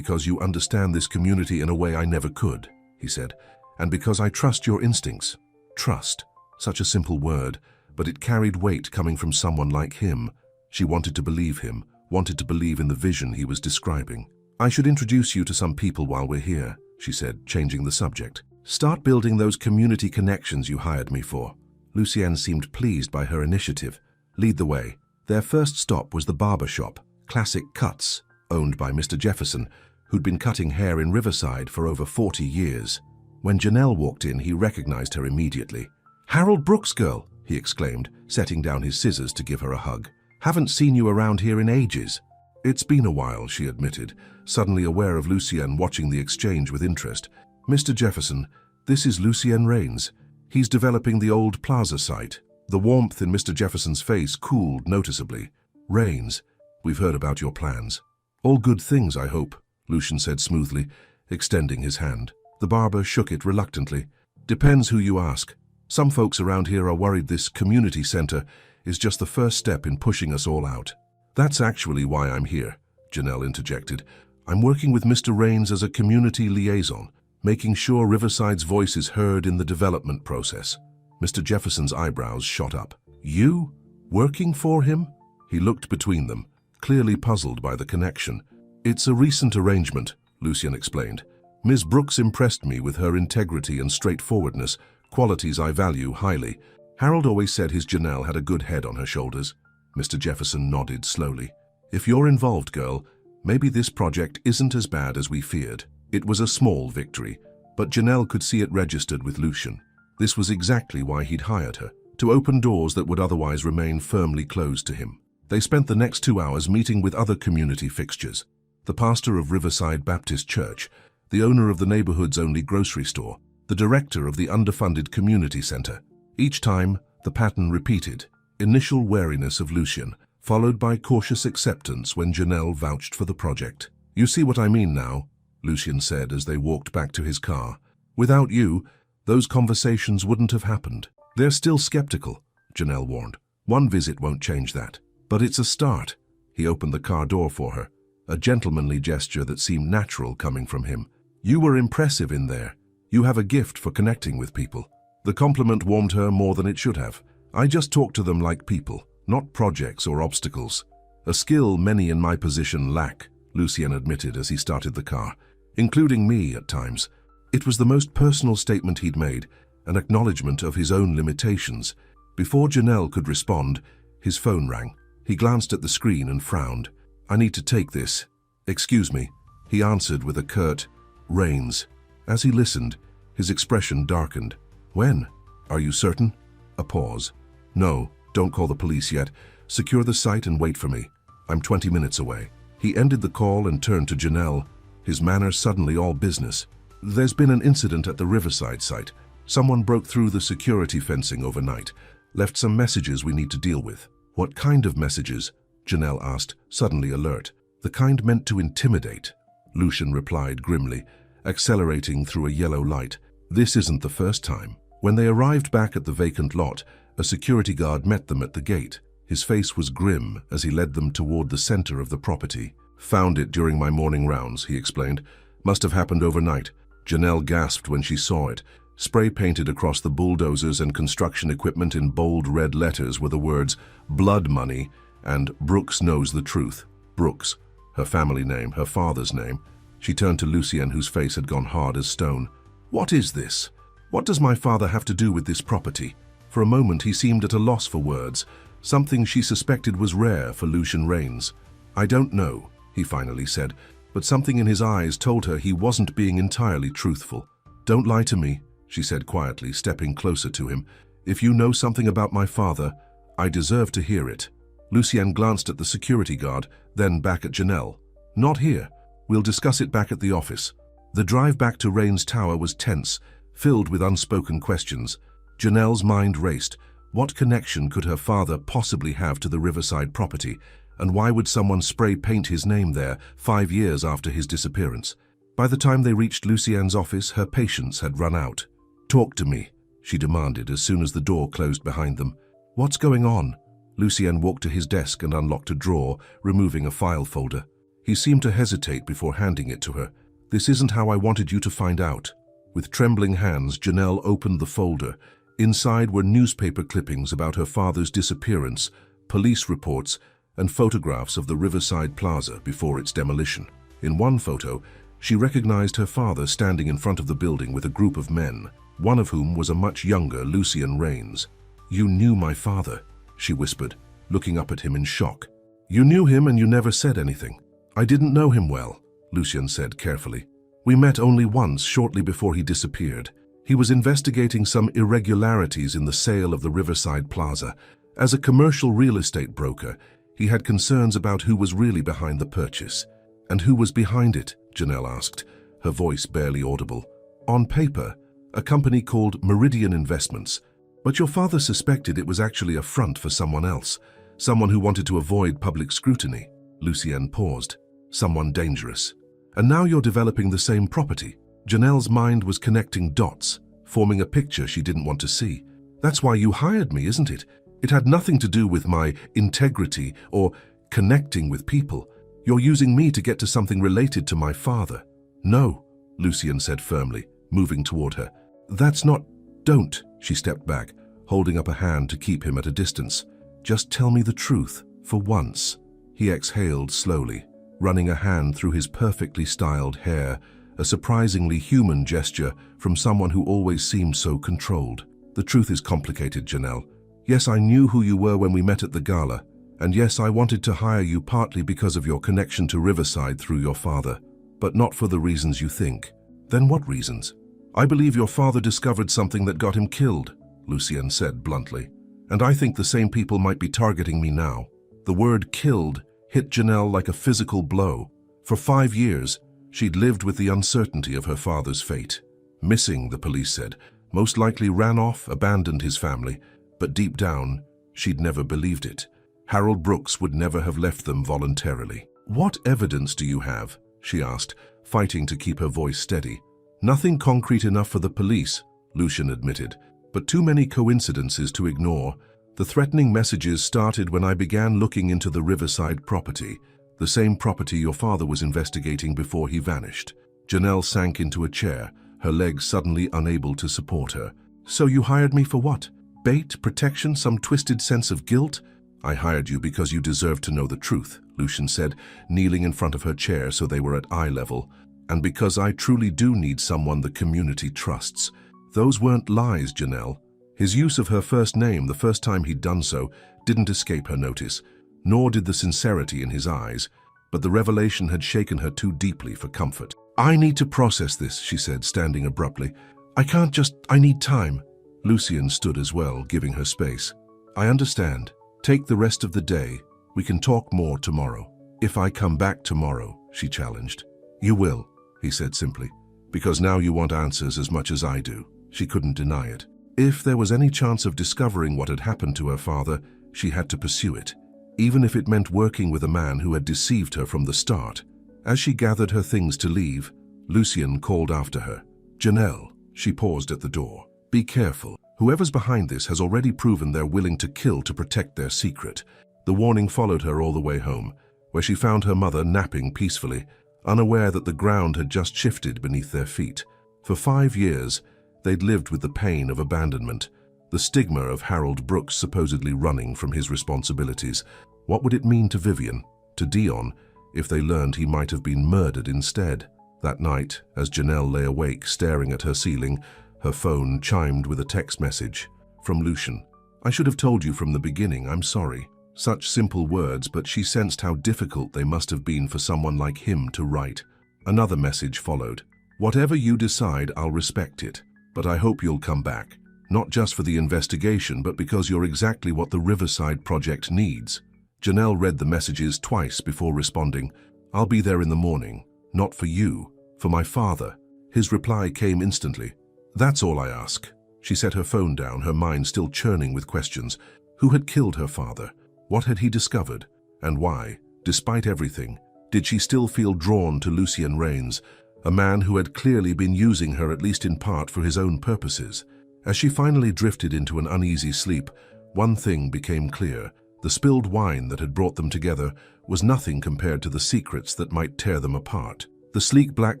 you understand this community in a way I never could, he said, and because I trust your instincts. Trust. Such a simple word, but it carried weight coming from someone like him. She wanted to believe him, wanted to believe in the vision he was describing. I should introduce you to some people while we're here, she said, changing the subject. Start building those community connections you hired me for. Lucienne seemed pleased by her initiative. Lead the way. Their first stop was the barber shop, Classic Cuts, owned by Mr. Jefferson, who'd been cutting hair in Riverside for over 40 years. When Janelle walked in, he recognized her immediately. Harold Brooks' girl, he exclaimed, setting down his scissors to give her a hug. Haven't seen you around here in ages. It's been a while, she admitted, suddenly aware of Lucienne watching the exchange with interest. Mr. Jefferson, this is Lucienne Rains. He's developing the old plaza site. The warmth in Mr. Jefferson's face cooled noticeably. Rains, we've heard about your plans. All good things, I hope, Lucian said smoothly, extending his hand. The barber shook it reluctantly. Depends who you ask. Some folks around here are worried this community center is just the first step in pushing us all out. That's actually why I'm here, Janelle interjected. I'm working with Mr. Rains as a community liaison, making sure Riverside's voice is heard in the development process. Mr. Jefferson's eyebrows shot up. You? Working for him? He looked between them, clearly puzzled by the connection. It's a recent arrangement, Lucian explained. Ms. Brooks impressed me with her integrity and straightforwardness, qualities I value highly. Harold always said his Janelle had a good head on her shoulders. Mr. Jefferson nodded slowly. If you're involved, girl, maybe this project isn't as bad as we feared. It was a small victory, but Janelle could see it registered with Lucian. This was exactly why he'd hired her, to open doors that would otherwise remain firmly closed to him. They spent the next 2 hours meeting with other community fixtures. The pastor of Riverside Baptist Church, the owner of the neighborhood's only grocery store, the director of the underfunded community center. Each time, the pattern repeated. Initial wariness of Lucian, followed by cautious acceptance when Janelle vouched for the project. You see what I mean now, Lucian said as they walked back to his car. Without you, those conversations wouldn't have happened. They're still skeptical, Janelle warned. One visit won't change that. But it's a start. He opened the car door for her, a gentlemanly gesture that seemed natural coming from him. You were impressive in there. You have a gift for connecting with people. The compliment warmed her more than it should have. I just talk to them like people, not projects or obstacles. A skill many in my position lack, Lucian admitted as he started the car, including me at times. It was the most personal statement he'd made, an acknowledgement of his own limitations. Before Janelle could respond, his phone rang. He glanced at the screen and frowned. I need to take this. Excuse me, he answered with a curt, Rains. As he listened, his expression darkened. When? Are you certain? A pause. No, don't call the police yet. Secure the site and wait for me. I'm 20 minutes away. He ended the call and turned to Janelle, his manner suddenly all business. There's been an incident at the Riverside site. Someone broke through the security fencing overnight, left some messages we need to deal with. What kind of messages? Janelle asked, suddenly alert. The kind meant to intimidate, Lucian replied grimly, accelerating through a yellow light. This isn't the first time. When they arrived back at the vacant lot, a security guard met them at the gate. His face was grim as he led them toward the center of the property. Found it during my morning rounds, he explained. Must have happened overnight. Janelle gasped when she saw it, Spray painted across the bulldozers and construction equipment in bold red letters were the words "blood money" and "Brooks knows the truth." Brooks, her family name, her father's name. She turned to Lucien, whose face had gone hard as stone. "What is this? What does my father have to do with this property?" For a moment he seemed at a loss for words, something she suspected was rare for Lucien Rains. "I don't know," he finally said, but something in his eyes told her he wasn't being entirely truthful. "Don't lie to me," she said quietly, stepping closer to him. "If you know something about my father, I deserve to hear it." Lucien glanced at the security guard, then back at Janelle. "Not here. We'll discuss it back at the office." The drive back to Rains Tower was tense, filled with unspoken questions. Janelle's mind raced. What connection could her father possibly have to the Riverside property, and why would someone spray paint his name there 5 years after his disappearance? By the time they reached Lucien's office, her patience had run out. "Talk to me," she demanded as soon as the door closed behind them. "What's going on?" Lucien walked to his desk and unlocked a drawer, removing a file folder. He seemed to hesitate before handing it to her. "This isn't how I wanted you to find out." With trembling hands, Janelle opened the folder. Inside were newspaper clippings about her father's disappearance, police reports, and photographs of the Riverside Plaza before its demolition. In one photo, she recognized her father standing in front of the building with a group of men, one of whom was a much younger Lucien Rains. "You knew my father," she whispered, looking up at him in shock. "You knew him and you never said anything." "I didn't know him well," Lucien said carefully. "We met only once shortly before he disappeared. He was investigating some irregularities in the sale of the Riverside Plaza. As a commercial real estate broker, he had concerns about who was really behind the purchase." "And who was behind it?" Janelle asked, her voice barely audible. "On paper, a company called Meridian Investments. But your father suspected it was actually a front for someone else, someone who wanted to avoid public scrutiny." Lucien paused. "Someone dangerous. And now you're developing the same property." Janelle's mind was connecting dots, forming a picture she didn't want to see. "That's why you hired me, isn't it? It had nothing to do with my integrity or connecting with people. You're using me to get to something related to my father." "No," Lucien said firmly, moving toward her. "That's not—" "Don't," she stepped back, holding up a hand to keep him at a distance. "Just tell me the truth, for once." He exhaled slowly, running a hand through his perfectly styled hair, a surprisingly human gesture from someone who always seemed so controlled. "The truth is complicated, Janelle. Yes, I knew who you were when we met at the gala, and yes, I wanted to hire you partly because of your connection to Riverside through your father, but not for the reasons you think." "Then what reasons?" "I believe your father discovered something that got him killed," Lucien said bluntly. "And I think the same people might be targeting me now." The word "killed" hit Janelle like a physical blow. For 5 years, she'd lived with the uncertainty of her father's fate. Missing, the police said, most likely ran off, abandoned his family, but deep down, she'd never believed it. Harold Brooks would never have left them voluntarily. "What evidence do you have?" she asked, fighting to keep her voice steady. "Nothing concrete enough for the police," Lucien admitted, "but too many coincidences to ignore. The threatening messages started when I began looking into the Riverside property, the same property your father was investigating before he vanished." Janelle sank into a chair, her legs suddenly unable to support her. "So you hired me for what? Bait, protection, some twisted sense of guilt?" "I hired you because you deserve to know the truth," Lucien said, kneeling in front of her chair so they were at eye level. "And because I truly do need someone the community trusts." Those weren't lies, Janelle. His use of her first name the first time he'd done so didn't escape her notice, nor did the sincerity in his eyes, but the revelation had shaken her too deeply for comfort. "I need to process this," she said, standing abruptly. I need time." Lucien stood as well, giving her space. "I understand. Take the rest of the day. We can talk more tomorrow." "If I come back tomorrow," she challenged. "You will," he said simply, "because now you want answers as much as I do." She couldn't deny it. If there was any chance of discovering what had happened to her father, she had to pursue it, even if it meant working with a man who had deceived her from the start. As she gathered her things to leave, Lucien called after her. "Janelle," she paused at the door. "Be careful. Whoever's behind this has already proven they're willing to kill to protect their secret." The warning followed her all the way home, where she found her mother napping peacefully, unaware that the ground had just shifted beneath their feet. For 5 years, They'd lived with the pain of abandonment, the stigma of Harold Brooks supposedly running from his responsibilities. What would it mean to Vivian, to Dion, if they learned he might have been murdered instead? That night, as Janelle lay awake staring at her ceiling, her phone chimed with a text message from Lucian. "I should have told you from the beginning, I'm sorry." Such simple words, but she sensed how difficult they must have been for someone like him to write. Another message followed. "Whatever you decide, I'll respect it. But I hope you'll come back. Not just for the investigation, but because you're exactly what the Riverside Project needs." Janelle read the messages twice before responding. "I'll be there in the morning. Not for you, for my father." His reply came instantly. "That's all I ask." She set her phone down, her mind still churning with questions. Who had killed her father? What had he discovered? And why, despite everything, did she still feel drawn to Lucien Rains, a man who had clearly been using her at least in part for his own purposes? As she finally drifted into an uneasy sleep, one thing became clear. The spilled wine that had brought them together was nothing compared to the secrets that might tear them apart. The sleek black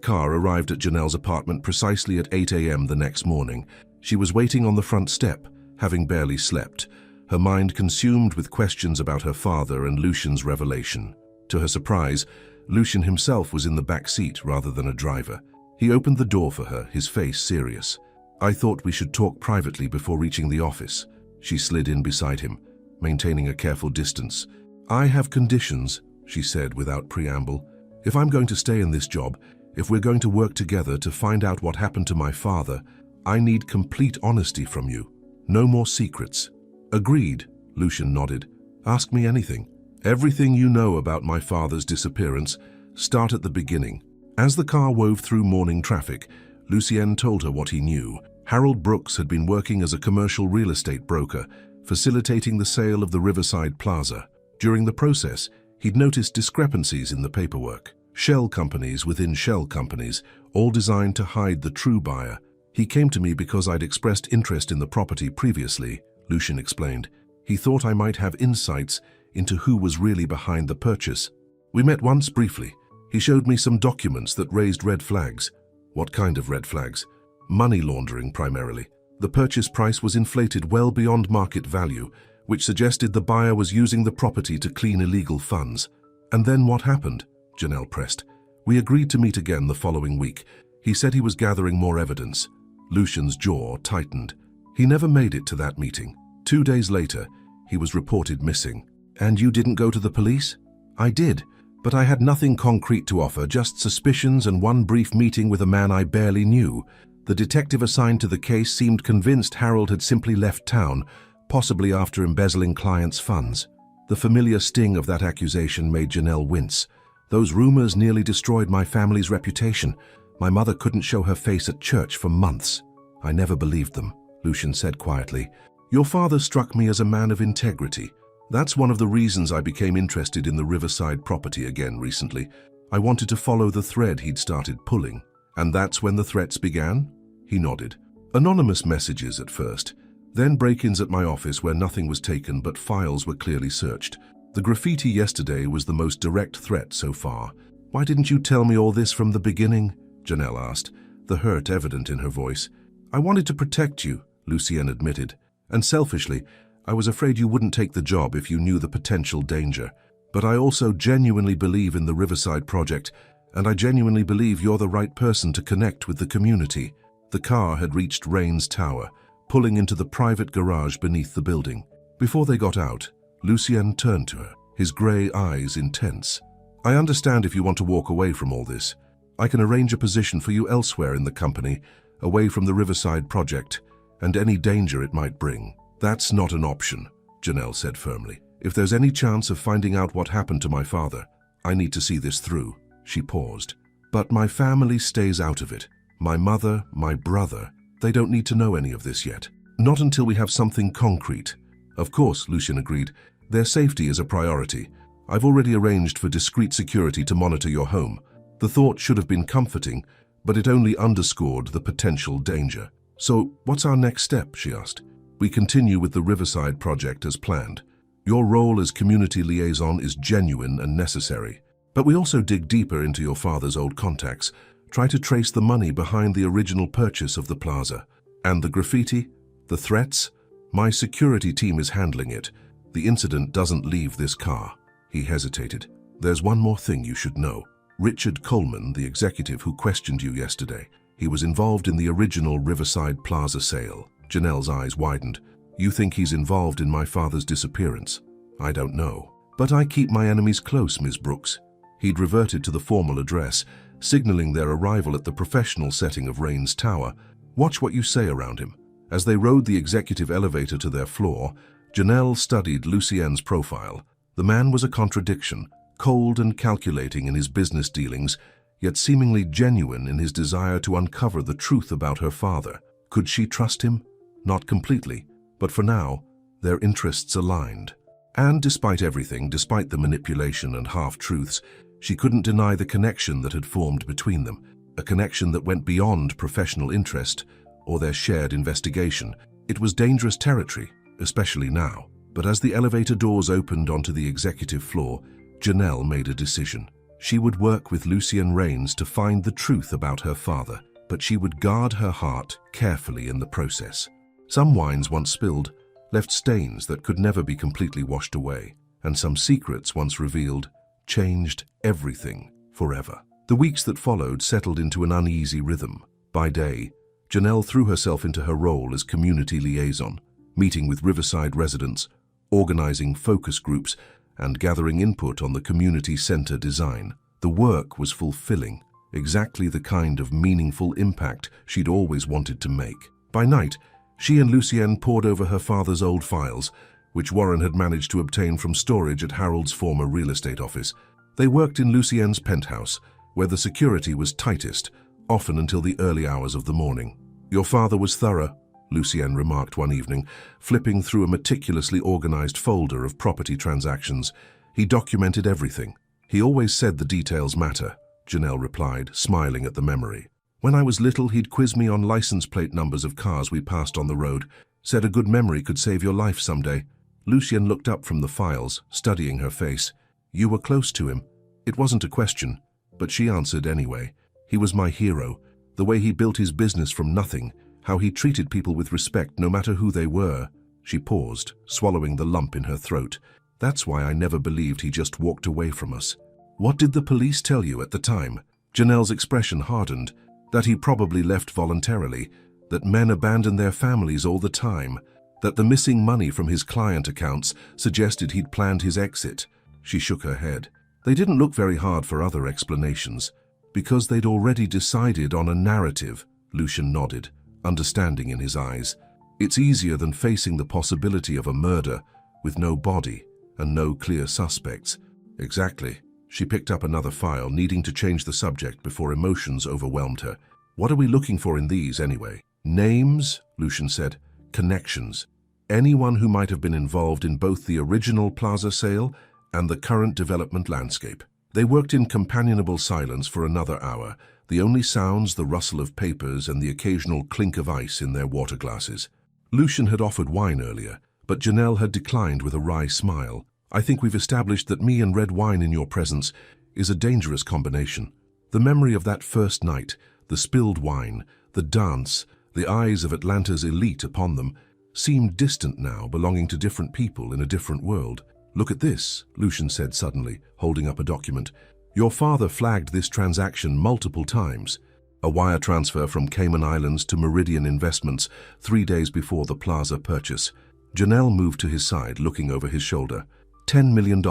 car arrived at Janelle's apartment precisely at 8 a.m. the next morning. She was waiting on the front step, having barely slept, her mind consumed with questions about her father and Lucian's revelation. To her surprise, Lucian himself was in the back seat rather than a driver. He opened the door for her, his face serious. "I thought we should talk privately before reaching the office." She slid in beside him, maintaining a careful distance. "I have conditions," she said without preamble. "If I'm going to stay in this job, if we're going to work together to find out what happened to my father, I need complete honesty from you. No more secrets." "Agreed," Lucian nodded. "Ask me anything. Everything you know about my father's disappearance. Start at the beginning." As the car wove through morning traffic, Lucien told her what he knew. Harold Brooks had been working as a commercial real estate broker, facilitating the sale of the Riverside Plaza. During the process, he'd noticed discrepancies in the paperwork. Shell companies within shell companies, all designed to hide the true buyer. "He came to me because I'd expressed interest in the property previously," Lucian explained. "He thought I might have insights into who was really behind the purchase. We met once briefly. He showed me some documents that raised red flags." "What kind of red flags?" "Money laundering, primarily. The purchase price was inflated well beyond market value, which suggested the buyer was using the property to clean illegal funds." "And then what happened?" Janelle pressed. "We agreed to meet again the following week. He said he was gathering more evidence." Lucian's jaw tightened. "He never made it to that meeting. 2 days later, he was reported missing." "And you didn't go to the police?" "I did, but I had nothing concrete to offer, just suspicions and one brief meeting with a man I barely knew. The detective assigned to the case seemed convinced Harold had simply left town, possibly after embezzling clients' funds." The familiar sting of that accusation made Janelle wince. "Those rumors nearly destroyed my family's reputation. My mother couldn't show her face at church for months." "I never believed them," Lucian said quietly. "Your father struck me as a man of integrity. That's one of the reasons I became interested in the Riverside property again recently. I wanted to follow the thread he'd started pulling." "And that's when the threats began?" He nodded. "Anonymous messages at first, then break-ins at my office where nothing was taken but files were clearly searched. The graffiti yesterday was the most direct threat so far." "Why didn't you tell me all this from the beginning?" Janelle asked, the hurt evident in her voice. "I wanted to protect you," Lucien admitted. "And selfishly, I was afraid you wouldn't take the job if you knew the potential danger. But I also genuinely believe in the Riverside project, and I genuinely believe you're the right person to connect with the community." The car had reached Rains Tower, pulling into the private garage beneath the building. Before they got out, Lucien turned to her, his grey eyes intense. "I understand if you want to walk away from all this. I can arrange a position for you elsewhere in the company, away from the Riverside project, and any danger it might bring." "That's not an option," Janelle said firmly. "If there's any chance of finding out what happened to my father, I need to see this through." She paused. "But my family stays out of it. My mother, my brother, they don't need to know any of this yet. Not until we have something concrete." "Of course," Lucien agreed. "Their safety is a priority. I've already arranged for discreet security to monitor your home." The thought should have been comforting, but it only underscored the potential danger. "So, what's our next step?" she asked. "We continue with the Riverside project as planned. Your role as community liaison is genuine and necessary. But we also dig deeper into your father's old contacts, try to trace the money behind the original purchase of the plaza." And the graffiti? The threats? My security team is handling it. The incident doesn't leave this car. He hesitated. There's one more thing you should know. Richard Coleman, the executive who questioned you yesterday, he was involved in the original Riverside Plaza sale. Janelle's eyes widened. You think he's involved in my father's disappearance? I don't know. But I keep my enemies close, Ms. Brooks. He'd reverted to the formal address, signaling their arrival at the professional setting of Rains Tower. Watch what you say around him. As they rode the executive elevator to their floor, Janelle studied Lucien's profile. The man was a contradiction, cold and calculating in his business dealings, yet seemingly genuine in his desire to uncover the truth about her father. Could she trust him? Not completely, but for now, their interests aligned. And despite everything, despite the manipulation and half-truths, she couldn't deny the connection that had formed between them, a connection that went beyond professional interest or their shared investigation. It was dangerous territory, especially now. But as the elevator doors opened onto the executive floor, Janelle made a decision. She would work with Lucien Rains to find the truth about her father, but she would guard her heart carefully in the process. Some wines once spilled left stains that could never be completely washed away, and some secrets once revealed changed everything forever. The weeks that followed settled into an uneasy rhythm. By day, Janelle threw herself into her role as community liaison, meeting with Riverside residents, organizing focus groups, and gathering input on the community center design. The work was fulfilling, exactly the kind of meaningful impact she'd always wanted to make. By night, she and Lucien pored over her father's old files, which Warren had managed to obtain from storage at Harold's former real estate office. They worked in Lucien's penthouse, where the security was tightest, often until the early hours of the morning. Your father was thorough, Lucien remarked one evening, flipping through a meticulously organized folder of property transactions. He documented everything. He always said the details matter, Janelle replied, smiling at the memory. When I was little, he'd quiz me on license plate numbers of cars we passed on the road. Said a good memory could save your life someday. Lucien looked up from the files, studying her face. You were close to him. It wasn't a question, but she answered anyway. He was my hero. The way he built his business from nothing, how he treated people with respect no matter who they were. She paused, swallowing the lump in her throat. That's why I never believed he just walked away from us. What did the police tell you at the time? Janelle's expression hardened. That he probably left voluntarily, that men abandon their families all the time, that the missing money from his client accounts suggested he'd planned his exit. She shook her head. They didn't look very hard for other explanations, because they'd already decided on a narrative. Lucien nodded, understanding in his eyes. It's easier than facing the possibility of a murder with no body and no clear suspects. Exactly. She picked up another file, needing to change the subject before emotions overwhelmed her. What are we looking for in these, anyway? Names, Lucien said. Connections. Anyone who might have been involved in both the original plaza sale and the current development landscape. They worked in companionable silence for another hour, the only sounds the rustle of papers and the occasional clink of ice in their water glasses. Lucien had offered wine earlier, but Janelle had declined with a wry smile. I think we've established that me and red wine in your presence is a dangerous combination. The memory of that first night, the spilled wine, the dance, the eyes of Atlanta's elite upon them, seemed distant now, belonging to different people in a different world. Look at this, Lucien said suddenly, holding up a document. Your father flagged this transaction multiple times. A wire transfer from Cayman Islands to Meridian Investments 3 days before the plaza purchase. Janelle moved to his side, looking over his shoulder. $10 million.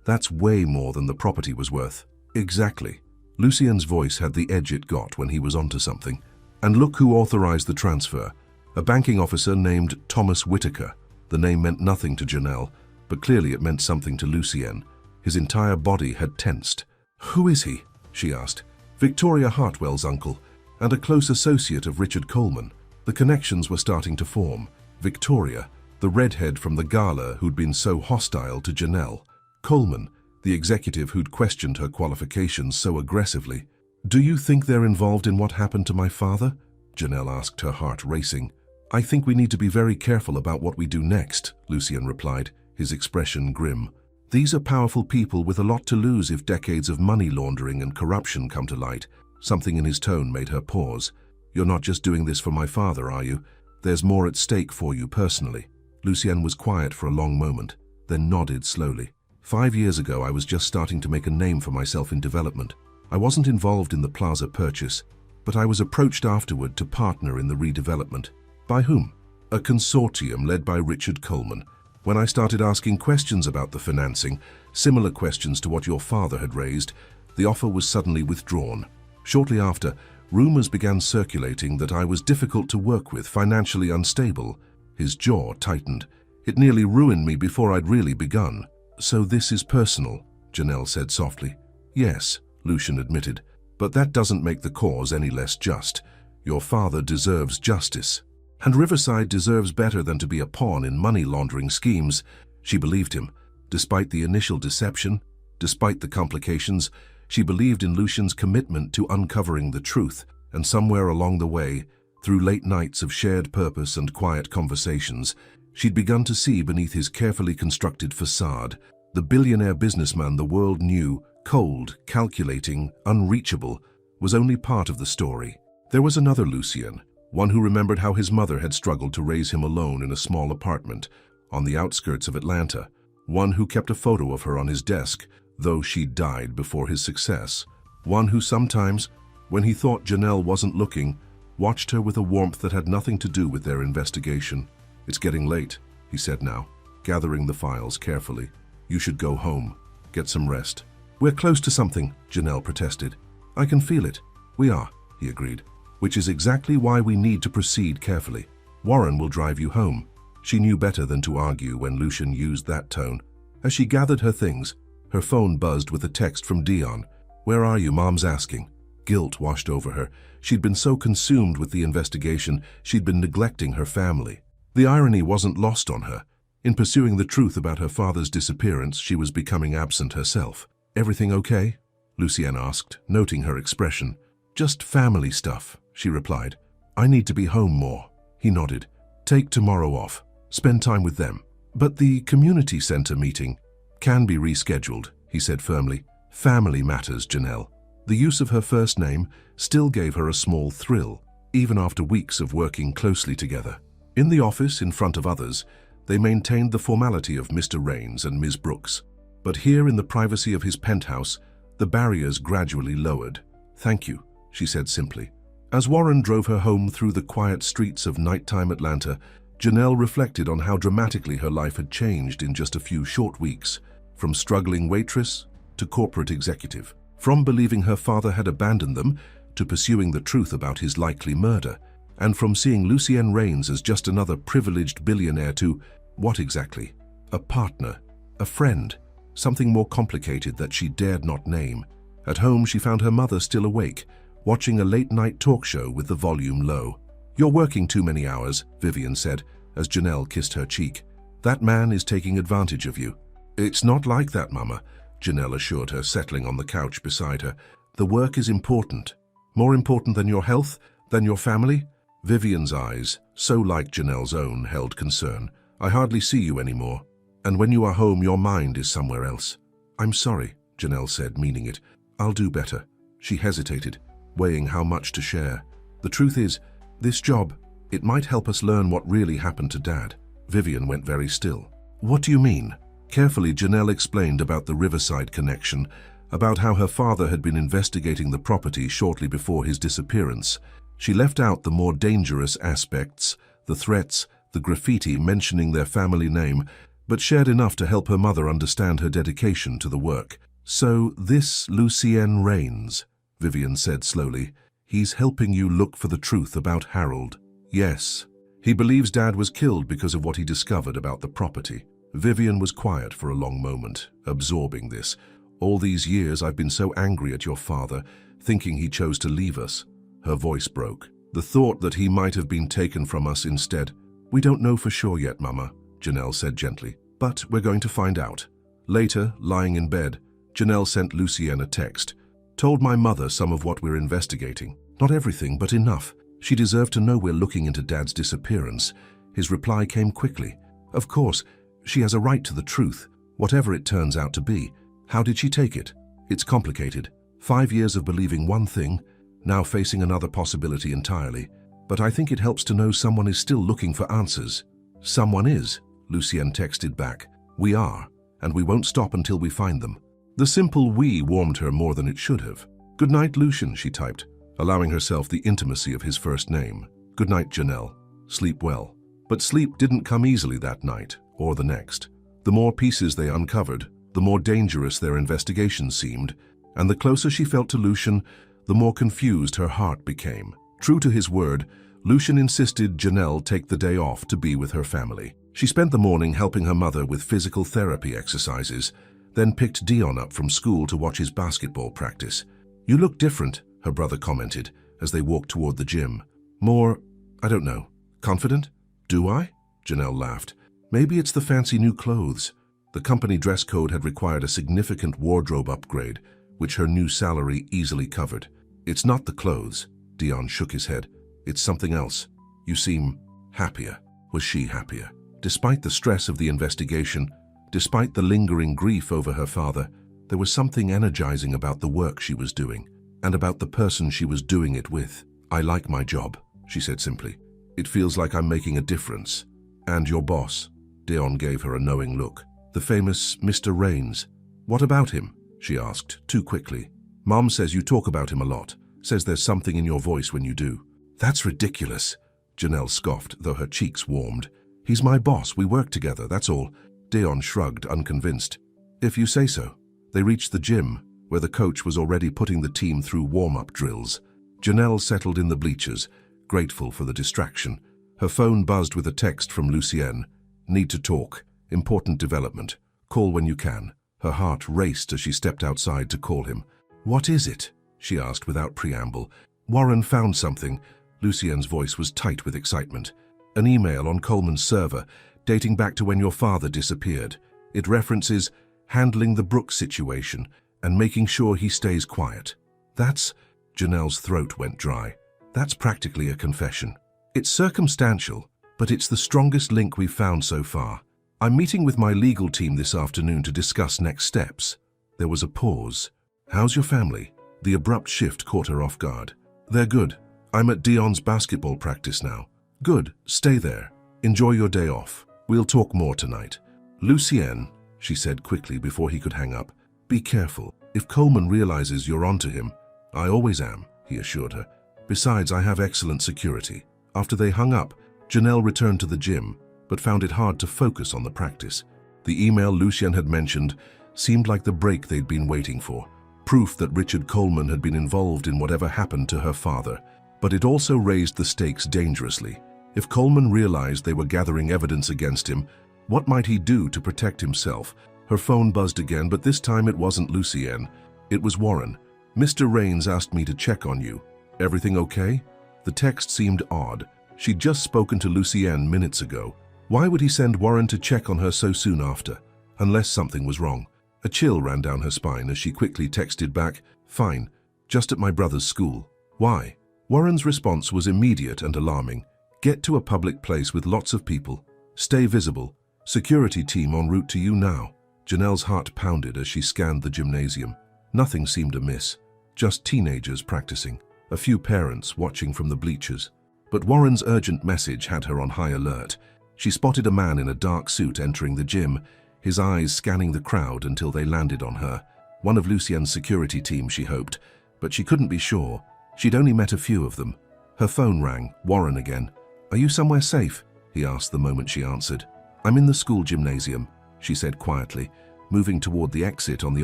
That's way more than the property was worth. Exactly. Lucien's voice had the edge it got when he was onto something. And look who authorized the transfer. A banking officer named Thomas Whitaker. The name meant nothing to Janelle, but clearly it meant something to Lucien. His entire body had tensed. Who is he? She asked. Victoria Hartwell's uncle, and a close associate of Richard Coleman. The connections were starting to form. Victoria, the redhead from the Gala who'd been so hostile to Janelle. Coleman, the executive who'd questioned her qualifications so aggressively. Do you think they're involved in what happened to my father? Janelle asked, her heart racing. I think we need to be very careful about what we do next, Lucien replied, his expression grim. These are powerful people with a lot to lose if decades of money laundering and corruption come to light. Something in his tone made her pause. You're not just doing this for my father, are you? There's more at stake for you personally. Lucienne was quiet for a long moment, then nodded slowly. 5 years ago, I was just starting to make a name for myself in development. I wasn't involved in the plaza purchase, but I was approached afterward to partner in the redevelopment. By whom? A consortium led by Richard Coleman. When I started asking questions about the financing, similar questions to what your father had raised, the offer was suddenly withdrawn. Shortly after, rumors began circulating that I was difficult to work with, financially unstable. His jaw tightened. It nearly ruined me before I'd really begun. So this is personal, Janelle said softly. Yes, Lucian admitted, but that doesn't make the cause any less just. Your father deserves justice. And Riverside deserves better than to be a pawn in money laundering schemes. She believed him. Despite the initial deception, despite the complications, she believed in Lucian's commitment to uncovering the truth, and somewhere along the way, through late nights of shared purpose and quiet conversations, she'd begun to see beneath his carefully constructed facade the billionaire businessman the world knew, cold, calculating, unreachable, was only part of the story. There was another Lucien, one who remembered how his mother had struggled to raise him alone in a small apartment on the outskirts of Atlanta, one who kept a photo of her on his desk, though she died before his success, one who sometimes, when he thought Janelle wasn't looking, watched her with a warmth that had nothing to do with their investigation. It's getting late, he said now, gathering the files carefully. You should go home, get some rest. We're close to something, Janelle protested. I can feel it. We are, he agreed, which is exactly why we need to proceed carefully. Warren will drive you home. She knew better than to argue when Lucian used that tone. As she gathered her things, her phone buzzed with a text from Dion. Where are you, Mom's asking. Guilt washed over her. She'd been so consumed with the investigation, she'd been neglecting her family. The irony wasn't lost on her. In pursuing the truth about her father's disappearance, she was becoming absent herself. Everything okay? Lucienne asked, noting her expression. Just family stuff, she replied. I need to be home more. He nodded. Take tomorrow off. Spend time with them. But the community center meeting can be rescheduled, he said firmly. Family matters, Janelle. The use of her first name still gave her a small thrill, even after weeks of working closely together. In the office, in front of others, they maintained the formality of Mr. Rains and Ms. Brooks. But here in the privacy of his penthouse, the barriers gradually lowered. Thank you, she said simply. As Warren drove her home through the quiet streets of nighttime Atlanta, Janelle reflected on how dramatically her life had changed in just a few short weeks, from struggling waitress to corporate executive, from believing her father had abandoned them to pursuing the truth about his likely murder, and from seeing Lucienne Rains as just another privileged billionaire to, what exactly? A partner, a friend, something more complicated that she dared not name. At home, she found her mother still awake, watching a late-night talk show with the volume low. You're working too many hours, Vivian said, as Janelle kissed her cheek. That man is taking advantage of you. It's not like that, Mama, Janelle assured her, settling on the couch beside her. The work is important. More important than your health, than your family? Vivian's eyes, so like Janelle's own, held concern. I hardly see you anymore. And when you are home, your mind is somewhere else. I'm sorry, Janelle said, meaning it. I'll do better. She hesitated, weighing how much to share. The truth is, this job, it might help us learn what really happened to Dad. Vivian went very still. What do you mean? Carefully, Janelle explained about the Riverside connection, about how her father had been investigating the property shortly before his disappearance. She left out the more dangerous aspects, the threats, the graffiti mentioning their family name, but shared enough to help her mother understand her dedication to the work. So this Lucienne Rains, Vivian said slowly. He's helping you look for the truth about Harold. Yes. He believes Dad was killed because of what he discovered about the property. Vivian was quiet for a long moment, absorbing this. All these years I've been so angry at your father, thinking he chose to leave us. Her voice broke. The thought that he might have been taken from us instead. We don't know for sure yet, Mama, Janelle said gently. But we're going to find out. Later, lying in bed, Janelle sent Lucienne a text. Told my mother some of what we're investigating. Not everything, but enough. She deserved to know we're looking into Dad's disappearance. His reply came quickly. Of course, she has a right to the truth, whatever it turns out to be. How did she take it? It's complicated. 5 years of believing one thing, now facing another possibility entirely. But I think it helps to know someone is still looking for answers. Someone is, Lucienne texted back. We are, and we won't stop until we find them. The simple "we" warmed her more than it should have. Good night, Lucien, she typed, allowing herself the intimacy of his first name. Good night, Janelle. Sleep well. But sleep didn't come easily that night, or the next. The more pieces they uncovered, the more dangerous their investigation seemed, and the closer she felt to Lucien, the more confused her heart became. True to his word, Lucien insisted Janelle take the day off to be with her family. She spent the morning helping her mother with physical therapy exercises, then picked Dion up from school to watch his basketball practice. You look different, her brother commented as they walked toward the gym. More, I don't know, confident? Do I? Janelle laughed. Maybe it's the fancy new clothes. The company dress code had required a significant wardrobe upgrade, which her new salary easily covered. It's not the clothes, Dion shook his head. It's something else. You seem happier. Was she happier? Despite the stress of the investigation, despite the lingering grief over her father, there was something energizing about the work she was doing, and about the person she was doing it with. I like my job, she said simply. It feels like I'm making a difference. And your boss? Dion gave her a knowing look. The famous Mr. Rains. What about him? She asked, too quickly. Mom says you talk about him a lot, says there's something in your voice when you do. That's ridiculous, Janelle scoffed, though her cheeks warmed. He's my boss, we work together, that's all. Dion shrugged, unconvinced. If you say so. They reached the gym, where the coach was already putting the team through warm-up drills. Janelle settled in the bleachers, grateful for the distraction. Her phone buzzed with a text from Lucienne. Need to talk. Important development. Call when you can. Her heart raced as she stepped outside to call him. What is it? She asked without preamble. Warren found something. Lucienne's voice was tight with excitement. An email on Coleman's server, dating back to when your father disappeared. It references handling the Brooks situation and making sure he stays quiet. That's... Janelle's throat went dry. That's practically a confession. It's circumstantial, but it's the strongest link we've found so far. I'm meeting with my legal team this afternoon to discuss next steps. There was a pause. How's your family? The abrupt shift caught her off guard. They're good. I'm at Dion's basketball practice now. Good, stay there. Enjoy your day off. We'll talk more tonight. Lucienne, she said quickly before he could hang up, be careful. If Coleman realizes you're onto him, I always am, he assured her. Besides, I have excellent security. After they hung up, Janelle returned to the gym, but found it hard to focus on the practice. The email Lucienne had mentioned seemed like the break they'd been waiting for. Proof that Richard Coleman had been involved in whatever happened to her father. But it also raised the stakes dangerously. If Coleman realized they were gathering evidence against him, what might he do to protect himself? Her phone buzzed again, but this time it wasn't Lucienne. It was Warren. Mr. Rains asked me to check on you. Everything okay? The text seemed odd. She'd just spoken to Lucienne minutes ago. Why would he send Warren to check on her so soon after? Unless something was wrong. A chill ran down her spine as she quickly texted back, Fine, just at my brother's school. Why? Warren's response was immediate and alarming. Get to a public place with lots of people. Stay visible. Security team en route to you now. Janelle's heart pounded as she scanned the gymnasium. Nothing seemed amiss. Just teenagers practicing. A few parents watching from the bleachers. But Warren's urgent message had her on high alert. She spotted a man in a dark suit entering the gym, his eyes scanning the crowd until they landed on her. One of Lucienne's security team, she hoped, but she couldn't be sure. She'd only met a few of them. Her phone rang, Warren again. Are you somewhere safe? He asked the moment she answered. I'm in the school gymnasium, she said quietly, moving toward the exit on the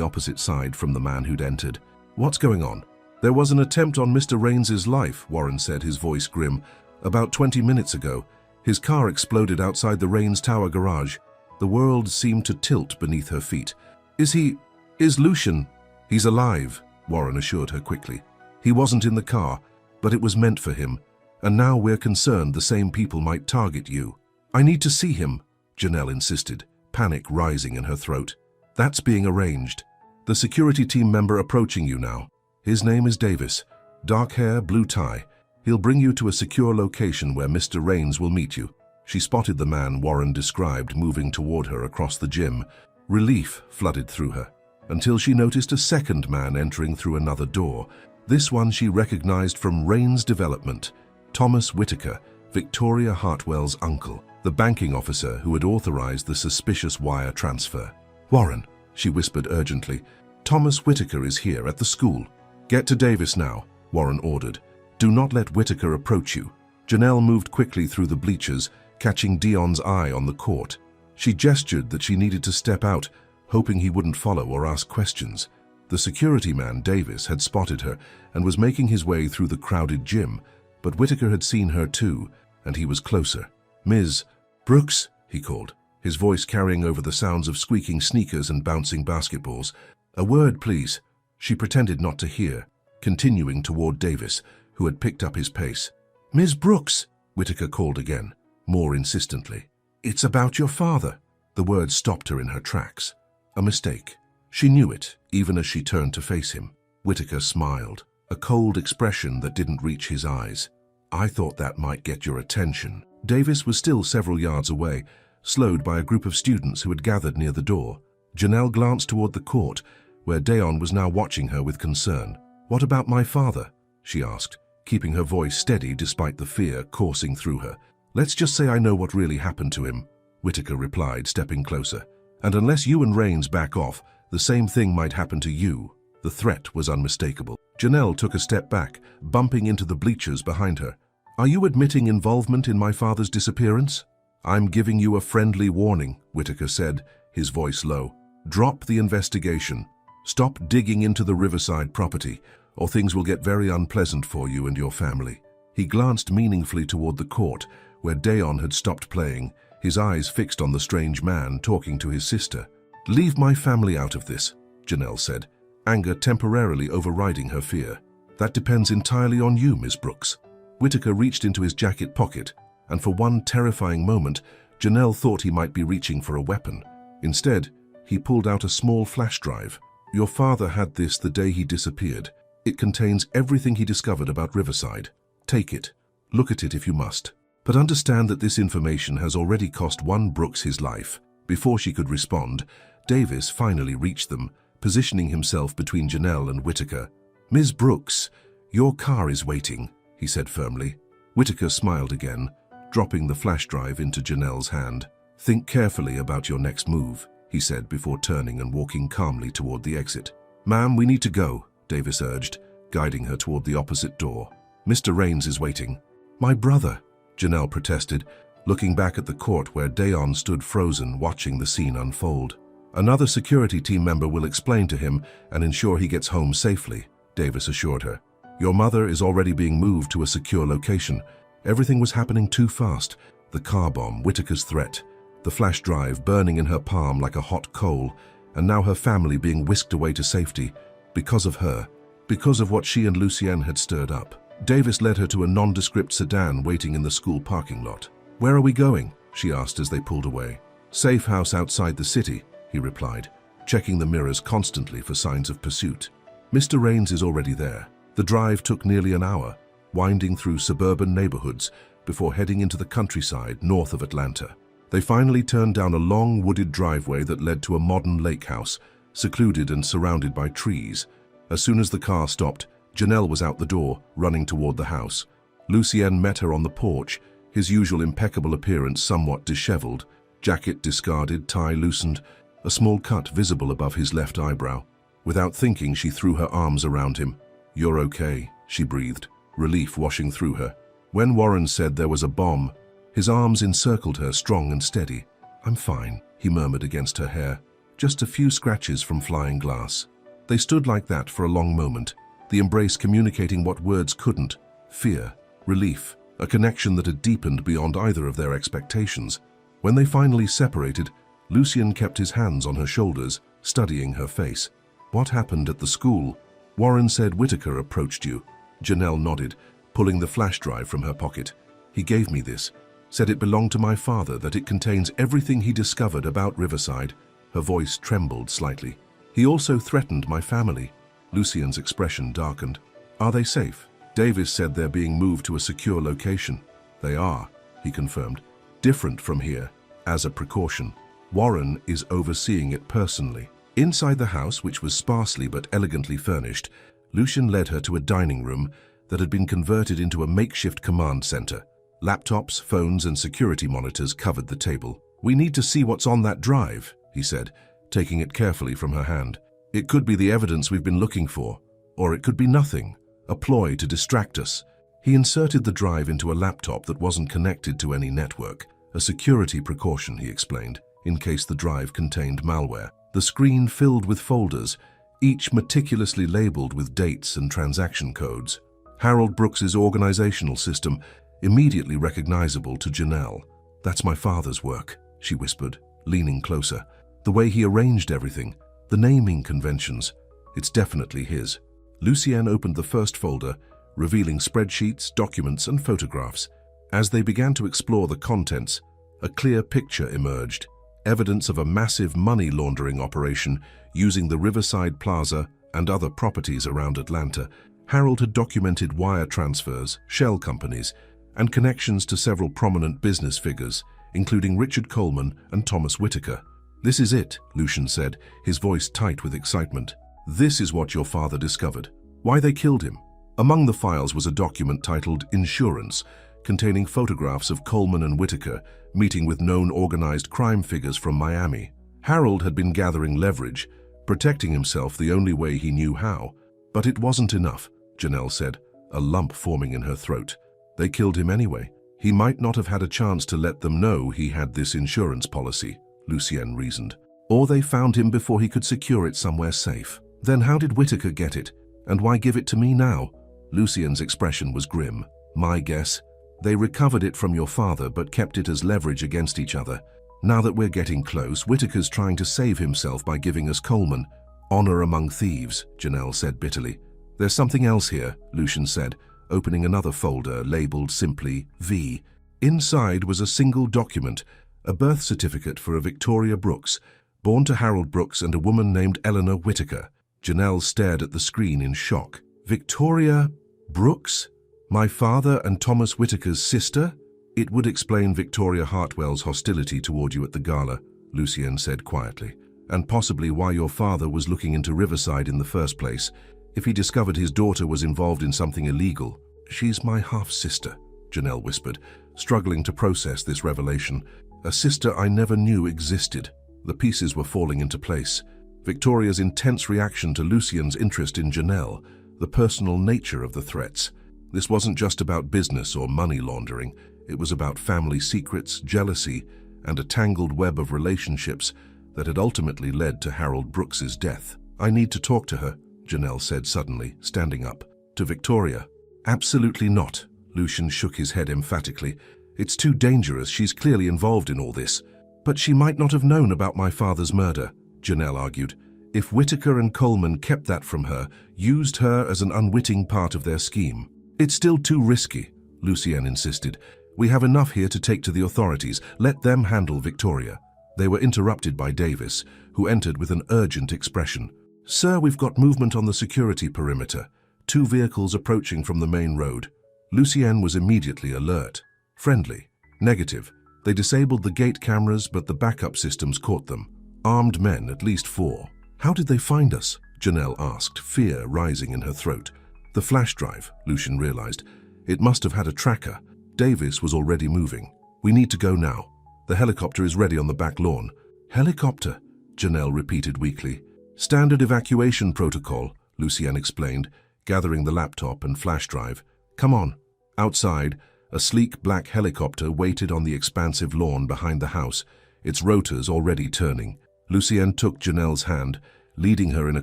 opposite side from the man who'd entered. What's going on? There was an attempt on Mr. Rains's life, Warren said, his voice grim. About 20 minutes ago, his car exploded outside the Rains Tower garage. The world seemed to tilt beneath her feet. Is Lucien? He's alive, Warren assured her quickly. He wasn't in the car, but it was meant for him. And now we're concerned the same people might target you. I need to see him, Janelle insisted, panic rising in her throat. That's being arranged. The security team member approaching you now. His name is Davis. Dark hair, blue tie. He'll bring you to a secure location where Mr. Rains will meet you. She spotted the man Warren described moving toward her across the gym. Relief flooded through her, until she noticed a second man entering through another door. This one she recognized from Rain's development. Thomas Whitaker, Victoria Hartwell's uncle, the banking officer who had authorized the suspicious wire transfer. "Warren," she whispered urgently, "Thomas Whitaker is here at the school." "Get to Davis now," Warren ordered. "Do not let Whitaker approach you." Janelle moved quickly through the bleachers, catching Dion's eye on the court. She gestured that she needed to step out, hoping he wouldn't follow or ask questions. The security man, Davis, had spotted her and was making his way through the crowded gym, but Whitaker had seen her too, and he was closer. "Ms. Brooks," he called, his voice carrying over the sounds of squeaking sneakers and bouncing basketballs. "A word, please." She pretended not to hear, continuing toward Davis, who had picked up his pace. "Ms. Brooks," Whitaker called again, more insistently. "It's about your father." The word stopped her in her tracks. A mistake. She knew it, even as she turned to face him. Whitaker smiled, a cold expression that didn't reach his eyes. "I thought that might get your attention." Davis was still several yards away, slowed by a group of students who had gathered near the door. Janelle glanced toward the court, where Dayon was now watching her with concern. "What about my father?" she asked, keeping her voice steady despite the fear coursing through her. "Let's just say I know what really happened to him," Whitaker replied, stepping closer. "And unless you and Rains back off, the same thing might happen to you." The threat was unmistakable. Janelle took a step back, bumping into the bleachers behind her. "Are you admitting involvement in my father's disappearance?" "I'm giving you a friendly warning," Whitaker said, his voice low. "Drop the investigation. Stop digging into the Riverside property, or things will get very unpleasant for you and your family." He glanced meaningfully toward the court, where Dayon had stopped playing, his eyes fixed on the strange man talking to his sister. "Leave my family out of this," Janelle said, anger temporarily overriding her fear. "That depends entirely on you, Miss Brooks." Whitaker reached into his jacket pocket, and for one terrifying moment, Janelle thought he might be reaching for a weapon. Instead, he pulled out a small flash drive. "Your father had this the day he disappeared. It contains everything he discovered about Riverside. Take it. Look at it if you must. But understand that this information has already cost one Brooks his life." Before she could respond, Davis finally reached them, positioning himself between Janelle and Whitaker. "Ms. Brooks, your car is waiting," he said firmly. Whitaker smiled again, dropping the flash drive into Janelle's hand. "Think carefully about your next move," he said before turning and walking calmly toward the exit. "Ma'am, we need to go," Davis urged, guiding her toward the opposite door. "Mr. Rains is waiting." "My brother," Janelle protested, looking back at the court where Dayon stood frozen, watching the scene unfold. "Another security team member will explain to him and ensure he gets home safely," Davis assured her. "Your mother is already being moved to a secure location. Everything was happening too fast. The car bomb, Whitaker's threat, the flash drive burning in her palm like a hot coal, and now her family being whisked away to safety. Because of her, because of what she and Lucienne had stirred up." Davis led her to a nondescript sedan waiting in the school parking lot. "Where are we going?" she asked as they pulled away. "Safe house outside the city," he replied, checking the mirrors constantly for signs of pursuit. "Mr. Rains is already there." The drive took nearly an hour, winding through suburban neighborhoods before heading into the countryside north of Atlanta. They finally turned down a long wooded driveway that led to a modern lake house, secluded and surrounded by trees. As soon as the car stopped, Janelle was out the door, running toward the house. Lucienne met her on the porch, his usual impeccable appearance somewhat disheveled, jacket discarded, tie loosened, a small cut visible above his left eyebrow. Without thinking, she threw her arms around him. "You're okay," she breathed, relief washing through her. When Warren said there was a bomb, his arms encircled her, strong and steady. "I'm fine," he murmured against her hair. "Just a few scratches from flying glass." They stood like that for a long moment, the embrace communicating what words couldn't: fear, relief, a connection that had deepened beyond either of their expectations. When they finally separated, Lucien kept his hands on her shoulders, studying her face. "What happened at the school?" "Warren said Whitaker approached you." Janelle nodded, pulling the flash drive from her pocket. "He gave me this. Said it belonged to my father, that it contains everything he discovered about Riverside." Her voice trembled slightly. "He also threatened my family." Lucien's expression darkened. "Are they safe?" Davis said they're being moved to a secure location. "They are," he confirmed. "Different from here, as a precaution. Warren is overseeing it personally." Inside the house, which was sparsely but elegantly furnished, Lucien led her to a dining room that had been converted into a makeshift command center. Laptops, phones, and security monitors covered the table. "We need to see what's on that drive," he said, taking it carefully from her hand. "It could be the evidence we've been looking for, or it could be nothing, a ploy to distract us." He inserted the drive into a laptop that wasn't connected to any network. A security precaution, he explained, in case the drive contained malware. The screen filled with folders, each meticulously labeled with dates and transaction codes. Harold Brooks's organizational system, immediately recognizable to Janelle. "That's my father's work," she whispered, leaning closer. "The way he arranged everything, the naming conventions, it's definitely his." Lucien opened the first folder, revealing spreadsheets, documents, and photographs. As they began to explore the contents, a clear picture emerged, evidence of a massive money laundering operation using the Riverside Plaza and other properties around Atlanta. Harold had documented wire transfers, shell companies, and connections to several prominent business figures, including Richard Coleman and Thomas Whitaker. "This is it," Lucien said, his voice tight with excitement. "This is what your father discovered. Why they killed him." Among the files was a document titled Insurance, containing photographs of Coleman and Whitaker meeting with known organized crime figures from Miami. Harold had been gathering leverage, protecting himself the only way he knew how. "But it wasn't enough," Janelle said, a lump forming in her throat. "They killed him anyway. He might not have had a chance to let them know he had this insurance policy," Lucien reasoned. "Or they found him before he could secure it somewhere safe. Then how did Whitaker get it? And why give it to me now?" Lucien's expression was grim. "My guess, they recovered it from your father but kept it as leverage against each other. Now that we're getting close, Whitaker's trying to save himself by giving us Coleman. Honor among thieves," Janelle said bitterly. "There's something else here," Lucien said, opening another folder labeled simply V. Inside was a single document, a birth certificate for a Victoria Brooks, born to Harold Brooks and a woman named Eleanor Whitaker. Janelle stared at the screen in shock. "Victoria Brooks? My father and Thomas Whitaker's sister?" "It would explain Victoria Hartwell's hostility toward you at the gala," Lucien said quietly, "and possibly why your father was looking into Riverside in the first place. If he discovered his daughter was involved in something illegal." "She's my half-sister," Janelle whispered, struggling to process this revelation. "A sister I never knew existed." The pieces were falling into place. Victoria's intense reaction to Lucien's interest in Janelle, the personal nature of the threats. This wasn't just about business or money laundering. It was about family secrets, jealousy, and a tangled web of relationships that had ultimately led to Harold Brooks's death. "I need to talk to her," Janelle said suddenly, standing up. "To Victoria?" "Absolutely not," Lucien shook his head emphatically. "It's too dangerous. She's clearly involved in all this." "But she might not have known about my father's murder," Janelle argued. "If Whitaker and Coleman kept that from her, used her as an unwitting part of their scheme." "It's still too risky," Lucien insisted. "We have enough here to take to the authorities. Let them handle Victoria." They were interrupted by Davis, who entered with an urgent expression. "Sir, we've got movement on the security perimeter. 2 vehicles approaching from the main road." Lucien was immediately alert. "Friendly." "Negative. They disabled the gate cameras, but the backup systems caught them. Armed men, at least 4. "How did they find us?" Janelle asked, fear rising in her throat. "The flash drive," Lucien realized. "It must have had a tracker." Davis was already moving. "We need to go now. The helicopter is ready on the back lawn." "Helicopter?" Janelle repeated weakly. "Standard evacuation protocol," Lucien explained, gathering the laptop and flash drive. "Come on." Outside, a sleek black helicopter waited on the expansive lawn behind the house, its rotors already turning. Lucien took Janelle's hand, leading her in a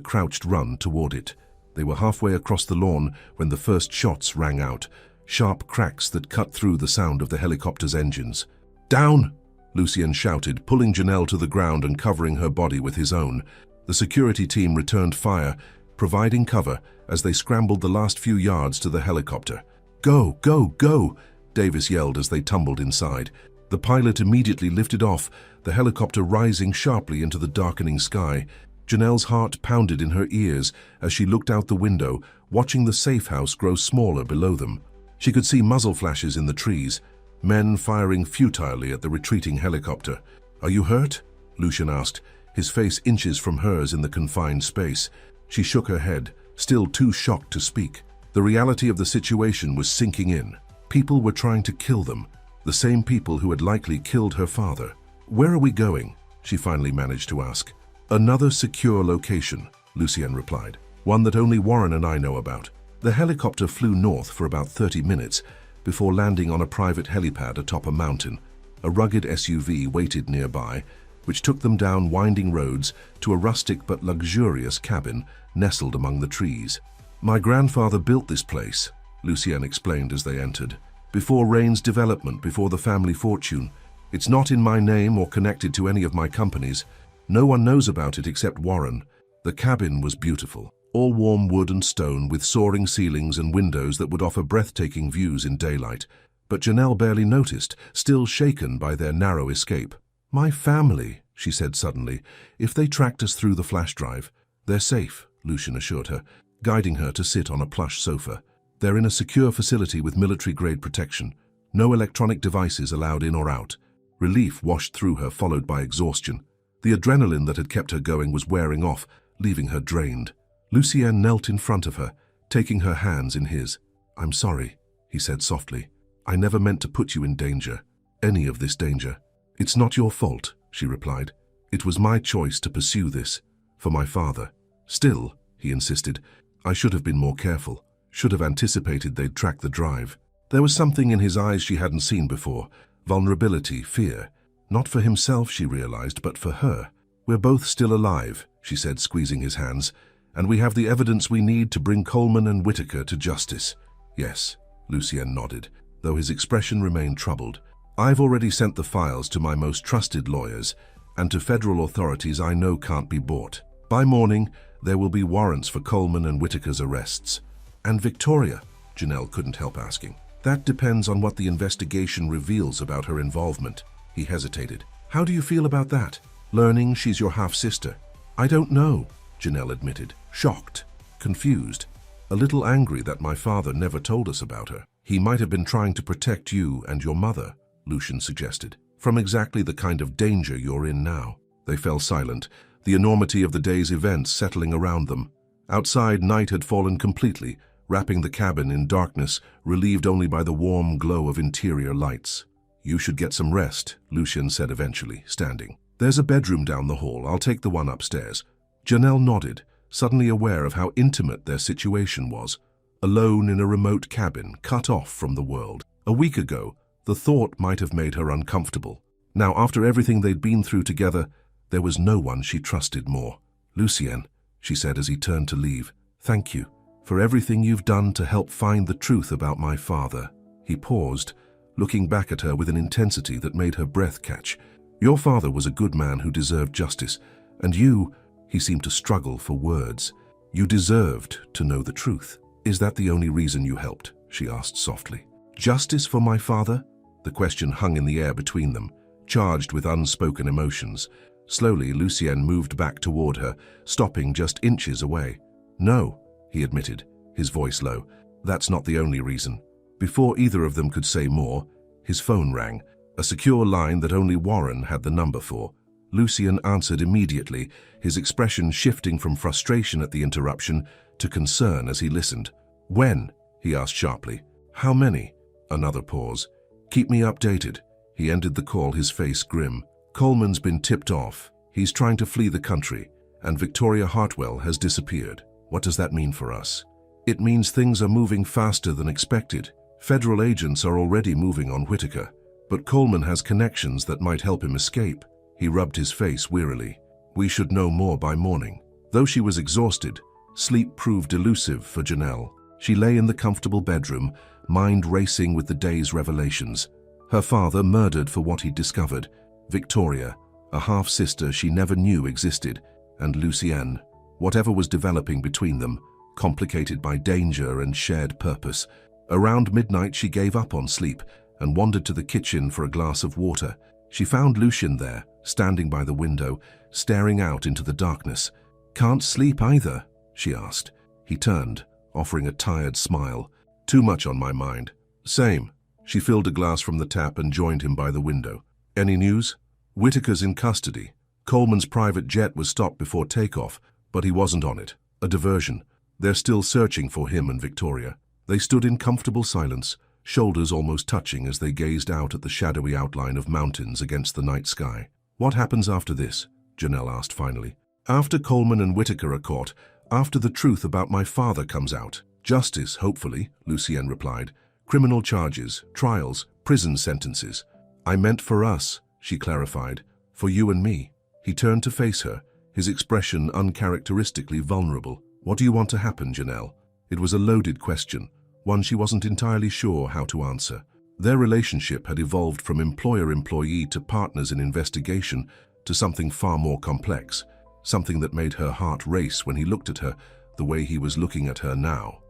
crouched run toward it. They were halfway across the lawn when the first shots rang out, sharp cracks that cut through the sound of the helicopter's engines. "Down!" Lucien shouted, pulling Janelle to the ground and covering her body with his own. The security team returned fire, providing cover as they scrambled the last few yards to the helicopter. "Go, go, go!" Davis yelled as they tumbled inside. The pilot immediately lifted off, the helicopter rising sharply into the darkening sky. Janelle's heart pounded in her ears as she looked out the window, watching the safe house grow smaller below them. She could see muzzle flashes in the trees, men firing futilely at the retreating helicopter. "Are you hurt?" Lucien asked, his face inches from hers in the confined space. She shook her head, still too shocked to speak. The reality of the situation was sinking in. People were trying to kill them, the same people who had likely killed her father. "Where are we going?" she finally managed to ask. "Another secure location," Lucienne replied. "One that only Warren and I know about." The helicopter flew north for about 30 minutes before landing on a private helipad atop a mountain. A rugged SUV waited nearby, which took them down winding roads to a rustic but luxurious cabin nestled among the trees. "My grandfather built this place," Lucienne explained as they entered. "Before Rain's development, before the family fortune. It's not in my name or connected to any of my companies. No one knows about it except Warren." The cabin was beautiful, all warm wood and stone with soaring ceilings and windows that would offer breathtaking views in daylight. But Janelle barely noticed, still shaken by their narrow escape. "My family," she said suddenly. "If they tracked us through the flash drive." "They're safe," Lucian assured her, guiding her to sit on a plush sofa. "They're in a secure facility with military-grade protection. No electronic devices allowed in or out." Relief washed through her, followed by exhaustion. The adrenaline that had kept her going was wearing off, leaving her drained. Lucienne knelt in front of her, taking her hands in his. "I'm sorry," he said softly. "I never meant to put you in danger. Any of this danger." "It's not your fault," she replied. "It was my choice to pursue this, for my father." "Still," he insisted, "I should have been more careful. Should have anticipated they'd track the drive." There was something in his eyes she hadn't seen before. Vulnerability, fear. Not for himself, she realized, but for her. "We're both still alive," she said, squeezing his hands, "and we have the evidence we need to bring Coleman and Whitaker to justice." "Yes," Lucienne nodded, though his expression remained troubled. "I've already sent the files to my most trusted lawyers and to federal authorities I know can't be bought. By morning, there will be warrants for Coleman and Whitaker's arrests." "And Victoria?" Janelle couldn't help asking. "That depends on what the investigation reveals about her involvement." He hesitated. "How do you feel about that? Learning she's your half-sister?" "I don't know," Janelle admitted, shocked, confused, a little angry that my father never told us about her. "He might have been trying to protect you and your mother," Lucian suggested, "from exactly the kind of danger you're in now." They fell silent, the enormity of the day's events settling around them. Outside, night had fallen completely, wrapping the cabin in darkness, relieved only by the warm glow of interior lights. "You should get some rest," Lucian said eventually, standing. "There's a bedroom down the hall. I'll take the one upstairs." Janelle nodded, suddenly aware of how intimate their situation was. Alone in a remote cabin, cut off from the world. A week ago, the thought might have made her uncomfortable. Now, after everything they'd been through together, there was no one she trusted more. "Lucienne," she said as he turned to leave, "thank you for everything you've done to help find the truth about my father." He paused, looking back at her with an intensity that made her breath catch. "Your father was a good man who deserved justice, and you," he seemed to struggle for words, "you deserved to know the truth. Is that the only reason you helped?" she asked softly. "Justice for my father?" The question hung in the air between them, charged with unspoken emotions. Slowly, Lucienne moved back toward her, stopping just inches away. "No," he admitted, his voice low. "That's not the only reason." Before either of them could say more, his phone rang, a secure line that only Warren had the number for. Lucian answered immediately, his expression shifting from frustration at the interruption to concern as he listened. "When?" he asked sharply. "How many?" Another pause. "Keep me updated." He ended the call, his face grim. "Coleman's been tipped off. He's trying to flee the country, and Victoria Hartwell has disappeared. What does that mean for us?" "It means things are moving faster than expected. Federal agents are already moving on Whitaker, but Coleman has connections that might help him escape." He rubbed his face wearily. "We should know more by morning." Though she was exhausted, sleep proved elusive for Janelle. She lay in the comfortable bedroom, mind racing with the day's revelations. Her father murdered for what he'd discovered. Victoria, a half-sister she never knew existed, and Lucienne. Whatever was developing between them, complicated by danger and shared purpose. Around midnight she gave up on sleep and wandered to the kitchen for a glass of water. She found Lucian there, standing by the window, staring out into the darkness. "Can't sleep either?" she asked. He turned, offering a tired smile. "Too much on my mind." "Same." She filled a glass from the tap and joined him by the window. "Any news?" "Whitaker's in custody. Coleman's private jet was stopped before takeoff, but he wasn't on it. A diversion. They're still searching for him and Victoria. They stood in comfortable silence, shoulders almost touching as they gazed out at the shadowy outline of mountains against the night sky. What happens after this? Janelle asked finally. After Coleman and Whitaker are caught, after the truth about my father comes out. Justice, hopefully, Lucienne replied. Criminal charges, trials, prison sentences. I meant for us, she clarified. For you and me. He turned to face her, his expression uncharacteristically vulnerable. What do you want to happen, Janelle? It was a loaded question, one she wasn't entirely sure how to answer. Their relationship had evolved from employer-employee to partners in investigation to something far more complex, something that made her heart race when he looked at her the way he was looking at her now.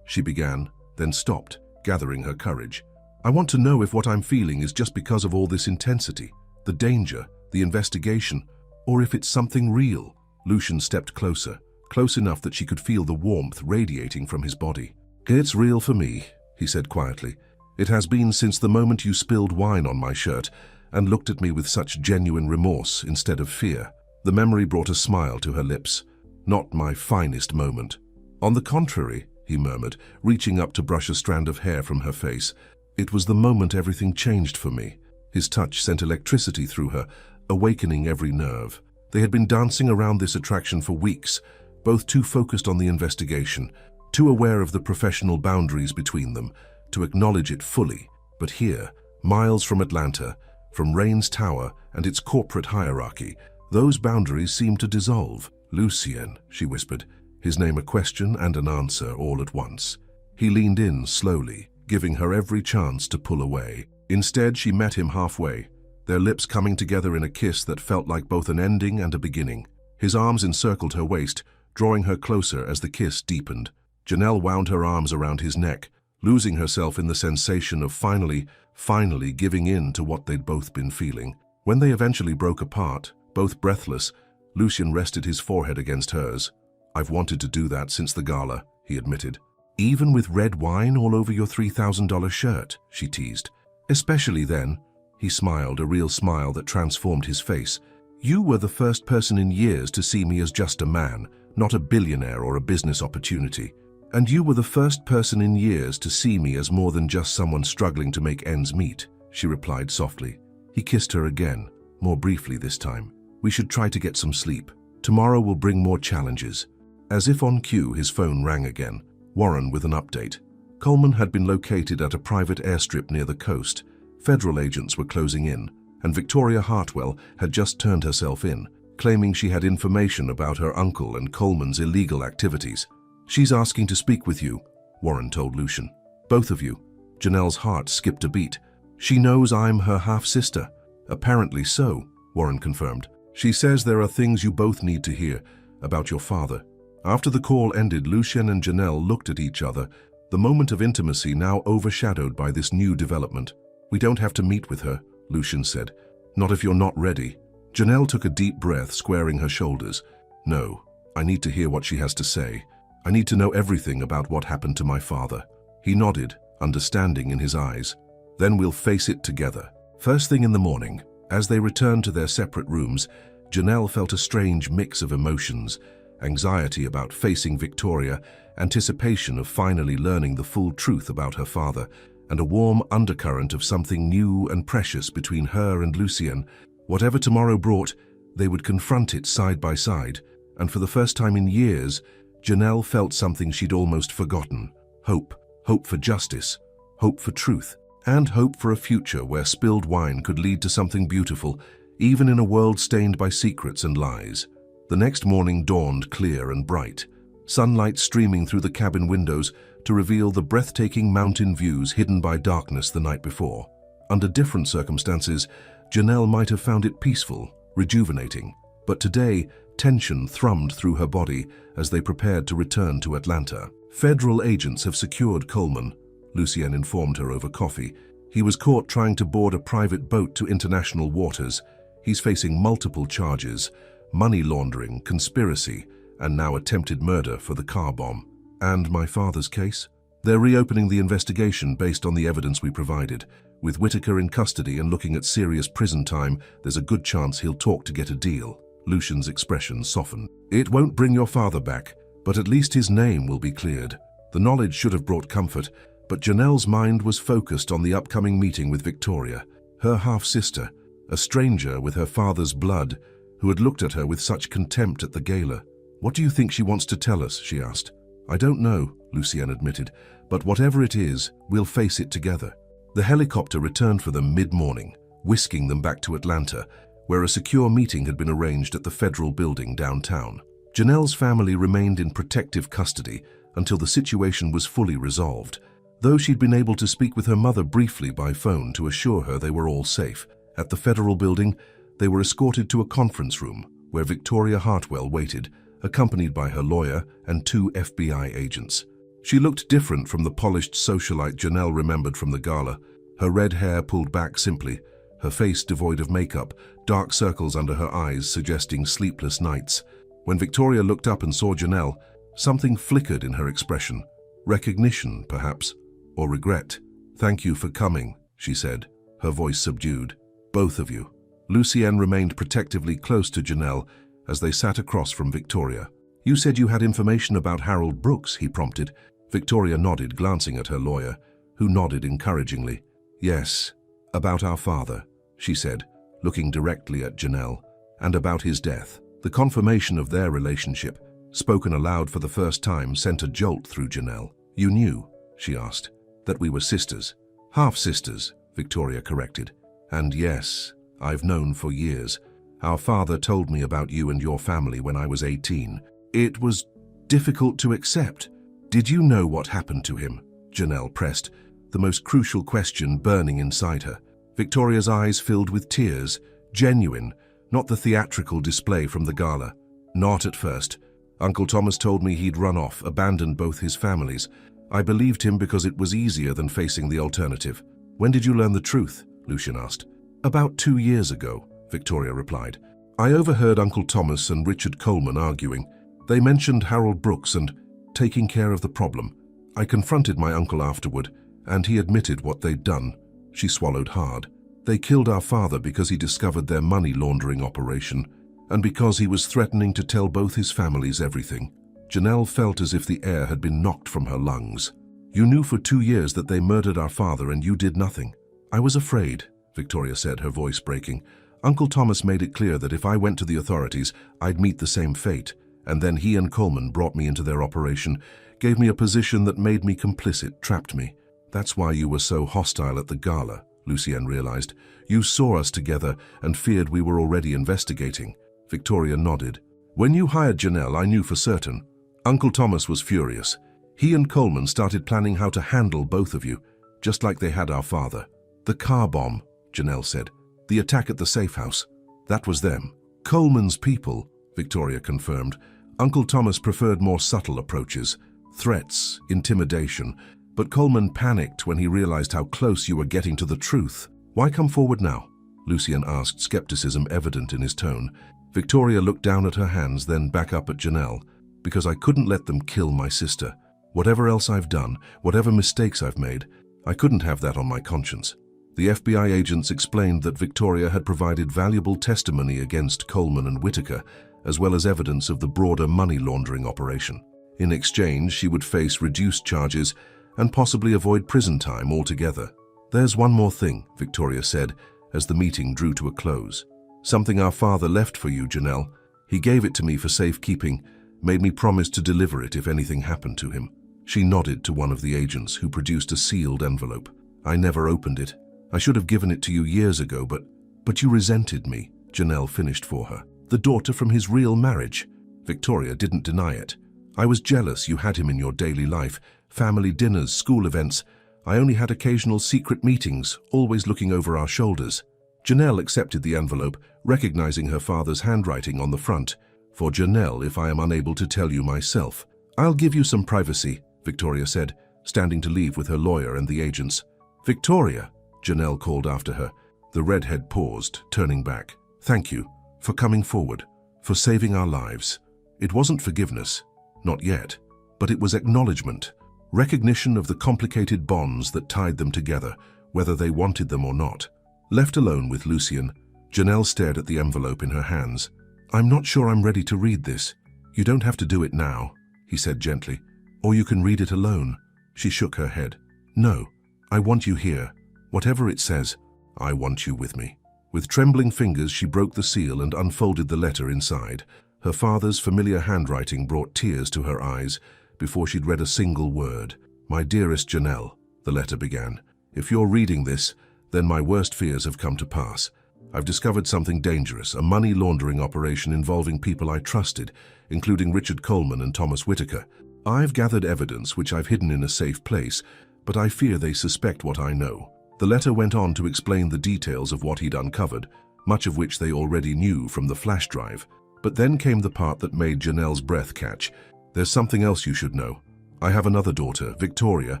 She began, then stopped, gathering her courage. I want to know if what I'm feeling is just because of all this intensity, the danger, the investigation, or if it's something real. Lucian stepped closer, close enough that she could feel the warmth radiating from his body. It's real for me, he said quietly. It has been since the moment you spilled wine on my shirt and looked at me with such genuine remorse instead of fear. The memory brought a smile to her lips. Not my finest moment. On the contrary, he murmured, reaching up to brush a strand of hair from her face. It was the moment everything changed for me. His touch sent electricity through her, awakening every nerve. They had been dancing around this attraction for weeks, both too focused on the investigation, too aware of the professional boundaries between them, to acknowledge it fully. But here, miles from Atlanta, from Rain's Tower and its corporate hierarchy, those boundaries seemed to dissolve. Lucienne, she whispered, his name a question and an answer all at once. He leaned in slowly, giving her every chance to pull away. Instead, she met him halfway, their lips coming together in a kiss that felt like both an ending and a beginning. His arms encircled her waist, drawing her closer as the kiss deepened. Janelle wound her arms around his neck, losing herself in the sensation of finally giving in to what they'd both been feeling. When they eventually broke apart, both breathless, Lucian rested his forehead against hers. I've wanted to do that since the gala, he admitted. Even with red wine all over your $3,000 shirt, she teased. Especially then. He smiled, a real smile that transformed his face. You were the first person in years to see me as just a man, not a billionaire or a business opportunity. And you were the first person in years to see me as more than just someone struggling to make ends meet, she replied softly. He kissed her again, more briefly this time. We should try to get some sleep. Tomorrow will bring more challenges. As if on cue, his phone rang again. Warren with an update. Coleman had been located at a private airstrip near the coast. Federal agents were closing in, and Victoria Hartwell had just turned herself in, claiming she had information about her uncle and Coleman's illegal activities. She's asking to speak with you, Warren told Lucian. Both of you. Janelle's heart skipped a beat. She knows I'm her half-sister. Apparently so, Warren confirmed. She says there are things you both need to hear about your father. After the call ended, Lucian and Janelle looked at each other, the moment of intimacy now overshadowed by this new development. We don't have to meet with her, Lucian said. Not if you're not ready. Janelle took a deep breath, squaring her shoulders. No, I need to hear what she has to say. I need to know everything about what happened to my father. He nodded, understanding in his eyes. Then we'll face it together. First thing in the morning, as they returned to their separate rooms, Janelle felt a strange mix of emotions. Anxiety about facing Victoria, anticipation of finally learning the full truth about her father, and a warm undercurrent of something new and precious between her and Lucienne. Whatever tomorrow brought, they would confront it side by side, and for the first time in years, Janelle felt something she'd almost forgotten. Hope. Hope for justice. Hope for truth. And hope for a future where spilled wine could lead to something beautiful, even in a world stained by secrets and lies. The next morning dawned clear and bright, sunlight streaming through the cabin windows to reveal the breathtaking mountain views hidden by darkness the night before. Under different circumstances, Janelle might have found it peaceful, rejuvenating, but today, tension thrummed through her body as they prepared to return to Atlanta. Federal agents have secured Coleman, Lucienne informed her over coffee. He was caught trying to board a private boat to international waters. He's facing multiple charges: money laundering, conspiracy, and now attempted murder for the car bomb. And my father's case? They're reopening the investigation based on the evidence we provided. With Whitaker in custody and looking at serious prison time, there's a good chance he'll talk to get a deal. Lucian's expression softened. It won't bring your father back, But at least his name will be cleared. The knowledge should have brought comfort, but Janelle's mind was focused on the upcoming meeting with Victoria, her half-sister, a stranger with her father's blood, who had looked at her with such contempt at the gala. "What do you think she wants to tell us?" she asked. "I don't know," Lucienne admitted, "but whatever it is, we'll face it together." The helicopter returned for them mid-morning, whisking them back to Atlanta, where a secure meeting had been arranged at the federal building downtown. Janelle's family remained in protective custody until the situation was fully resolved, though she'd been able to speak with her mother briefly by phone to assure her they were all safe. At the federal building, they were escorted to a conference room where Victoria Hartwell waited, accompanied by her lawyer and 2 FBI agents. She looked different from the polished socialite Janelle remembered from the gala, her red hair pulled back simply, her face devoid of makeup, dark circles under her eyes suggesting sleepless nights. When Victoria looked up and saw Janelle, something flickered in her expression. Recognition, perhaps, or regret. "Thank you for coming," she said, her voice subdued. "Both of you." Lucienne remained protectively close to Janelle as they sat across from Victoria. "You said you had information about Harold Brooks," he prompted. Victoria nodded, glancing at her lawyer, who nodded encouragingly. "Yes, about our father," she said, looking directly at Janelle, "and about his death." The confirmation of their relationship, spoken aloud for the first time, sent a jolt through Janelle. "You knew," she asked, "that we were sisters?" "Half-sisters," Victoria corrected. "And yes, I've known for years. Our father told me about you and your family when I was 18. It was difficult to accept." "Did you know what happened to him?" Janelle pressed, the most crucial question burning inside her. Victoria's eyes filled with tears, genuine, not the theatrical display from the gala. "Not at first. Uncle Thomas told me he'd run off, abandoned both his families. I believed him because it was easier than facing the alternative." "When did you learn the truth?" Lucienne asked. "About 2 years ago," Victoria replied. "I overheard Uncle Thomas and Richard Coleman arguing. They mentioned Harold Brooks and taking care of the problem. I confronted my uncle afterward, and he admitted what they'd done." She swallowed hard. "They killed our father because he discovered their money laundering operation, and because he was threatening to tell both his families everything." Janelle felt as if the air had been knocked from her lungs. "You knew for 2 years that they murdered our father and you did nothing." "I was afraid," Victoria said, her voice breaking. "Uncle Thomas made it clear that if I went to the authorities, I'd meet the same fate, and then he and Coleman brought me into their operation, gave me a position that made me complicit, trapped me. That's why you were so hostile at the gala," Lucienne realized. "You saw us together and feared we were already investigating." Victoria nodded. "When you hired Janelle, I knew for certain. Uncle Thomas was furious. He and Coleman started planning how to handle both of you, just like they had our father." "The car bomb," Janelle said. "The attack at the safe house. That was them." "Coleman's people," Victoria confirmed. "Uncle Thomas preferred more subtle approaches. Threats, intimidation. But Coleman panicked when he realized how close you were getting to the truth." "Why come forward now?" Lucienne asked, skepticism evident in his tone. Victoria looked down at her hands, then back up at Janelle. "Because I couldn't let them kill my sister. Whatever else I've done, whatever mistakes I've made, I couldn't have that on my conscience." The FBI agents explained that Victoria had provided valuable testimony against Coleman and Whitaker, as well as evidence of the broader money laundering operation. In exchange, she would face reduced charges and possibly avoid prison time altogether. "There's one more thing," Victoria said, as the meeting drew to a close. "Something our father left for you, Janelle. He gave it to me for safekeeping, made me promise to deliver it if anything happened to him." She nodded to one of the agents, who produced a sealed envelope. "I never opened it. I should have given it to you years ago, but you resented me," Janelle finished for her. "The daughter from his real marriage." Victoria didn't deny it. "I was jealous you had him in your daily life, family dinners, school events. I only had occasional secret meetings, always looking over our shoulders." Janelle accepted the envelope, recognizing her father's handwriting on the front. "For Janelle, if I am unable to tell you myself." "I'll give you some privacy," Victoria said, standing to leave with her lawyer and the agents. "Victoria," Janelle called after her. The redhead paused, turning back. "Thank you for coming forward, for saving our lives. It wasn't forgiveness, not yet, but it was acknowledgement, recognition of the complicated bonds that tied them together, whether they wanted them or not." Left alone with Lucienne, Janelle stared at the envelope in her hands. "I'm not sure I'm ready to read this." "You don't have to do it now," he said gently. "Or you can read it alone." She shook her head. "No, I want you here. Whatever it says, I want you with me." With trembling fingers, she broke the seal and unfolded the letter inside. Her father's familiar handwriting brought tears to her eyes before she'd read a single word. "My dearest Janelle," the letter began, "if you're reading this, then my worst fears have come to pass. I've discovered something dangerous, a money laundering operation involving people I trusted, including Richard Coleman and Thomas Whitaker. I've gathered evidence which I've hidden in a safe place, but I fear they suspect what I know." The letter went on to explain the details of what he'd uncovered, much of which they already knew from the flash drive. But then came the part that made Janelle's breath catch. "There's something else you should know. I have another daughter, Victoria,